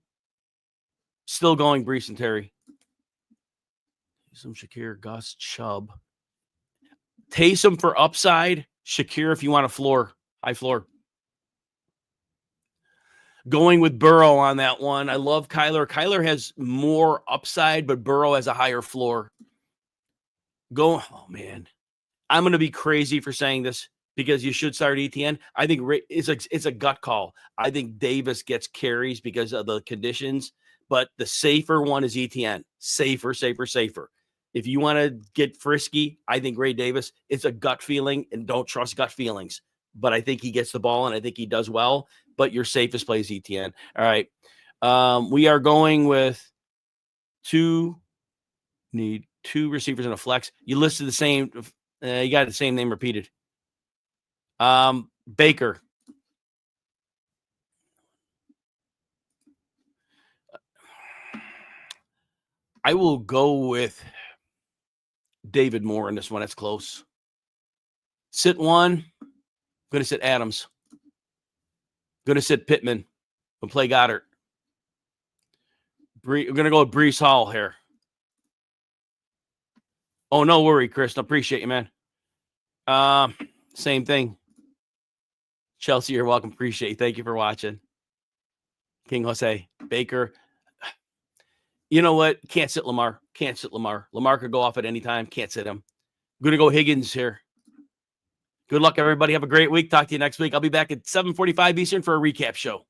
Still going Brees and Terry. Some Shakir, Gus, Chubb. Taysom for upside. Shakir if you want a high floor. Going with Burrow on that one. I love Kyler. Kyler has more upside, but Burrow has a higher floor. Oh, man. I'm going to be crazy for saying this because you should start ETN. I think it's a gut call. I think Davis gets carries because of the conditions, but the safer one is ETN. Safer. If you want to get frisky, I think Ray Davis, it's a gut feeling, and don't trust gut feelings. But I think he gets the ball, and I think he does well. But your safest play is ETN. All right. We are going with need 2 receivers in a flex. You listed the same. You got the same name repeated. Baker. I will go with David Moore in this one. That's close. Sit 1. I'm going to sit Adams. Going to sit Pittman. We'll play Goddard. We're going to go with Brees Hall here. Oh, no worry, Chris. I appreciate you, man. Same thing. Chelsea, you're welcome. Appreciate you. Thank you for watching. King Jose. Baker. You know what? Can't sit Lamar. Lamar could go off at any time. Can't sit him. I'm going to go Higgins here. Good luck, everybody. Have a great week. Talk to you next week. I'll be back at 7:45 Eastern for a recap show.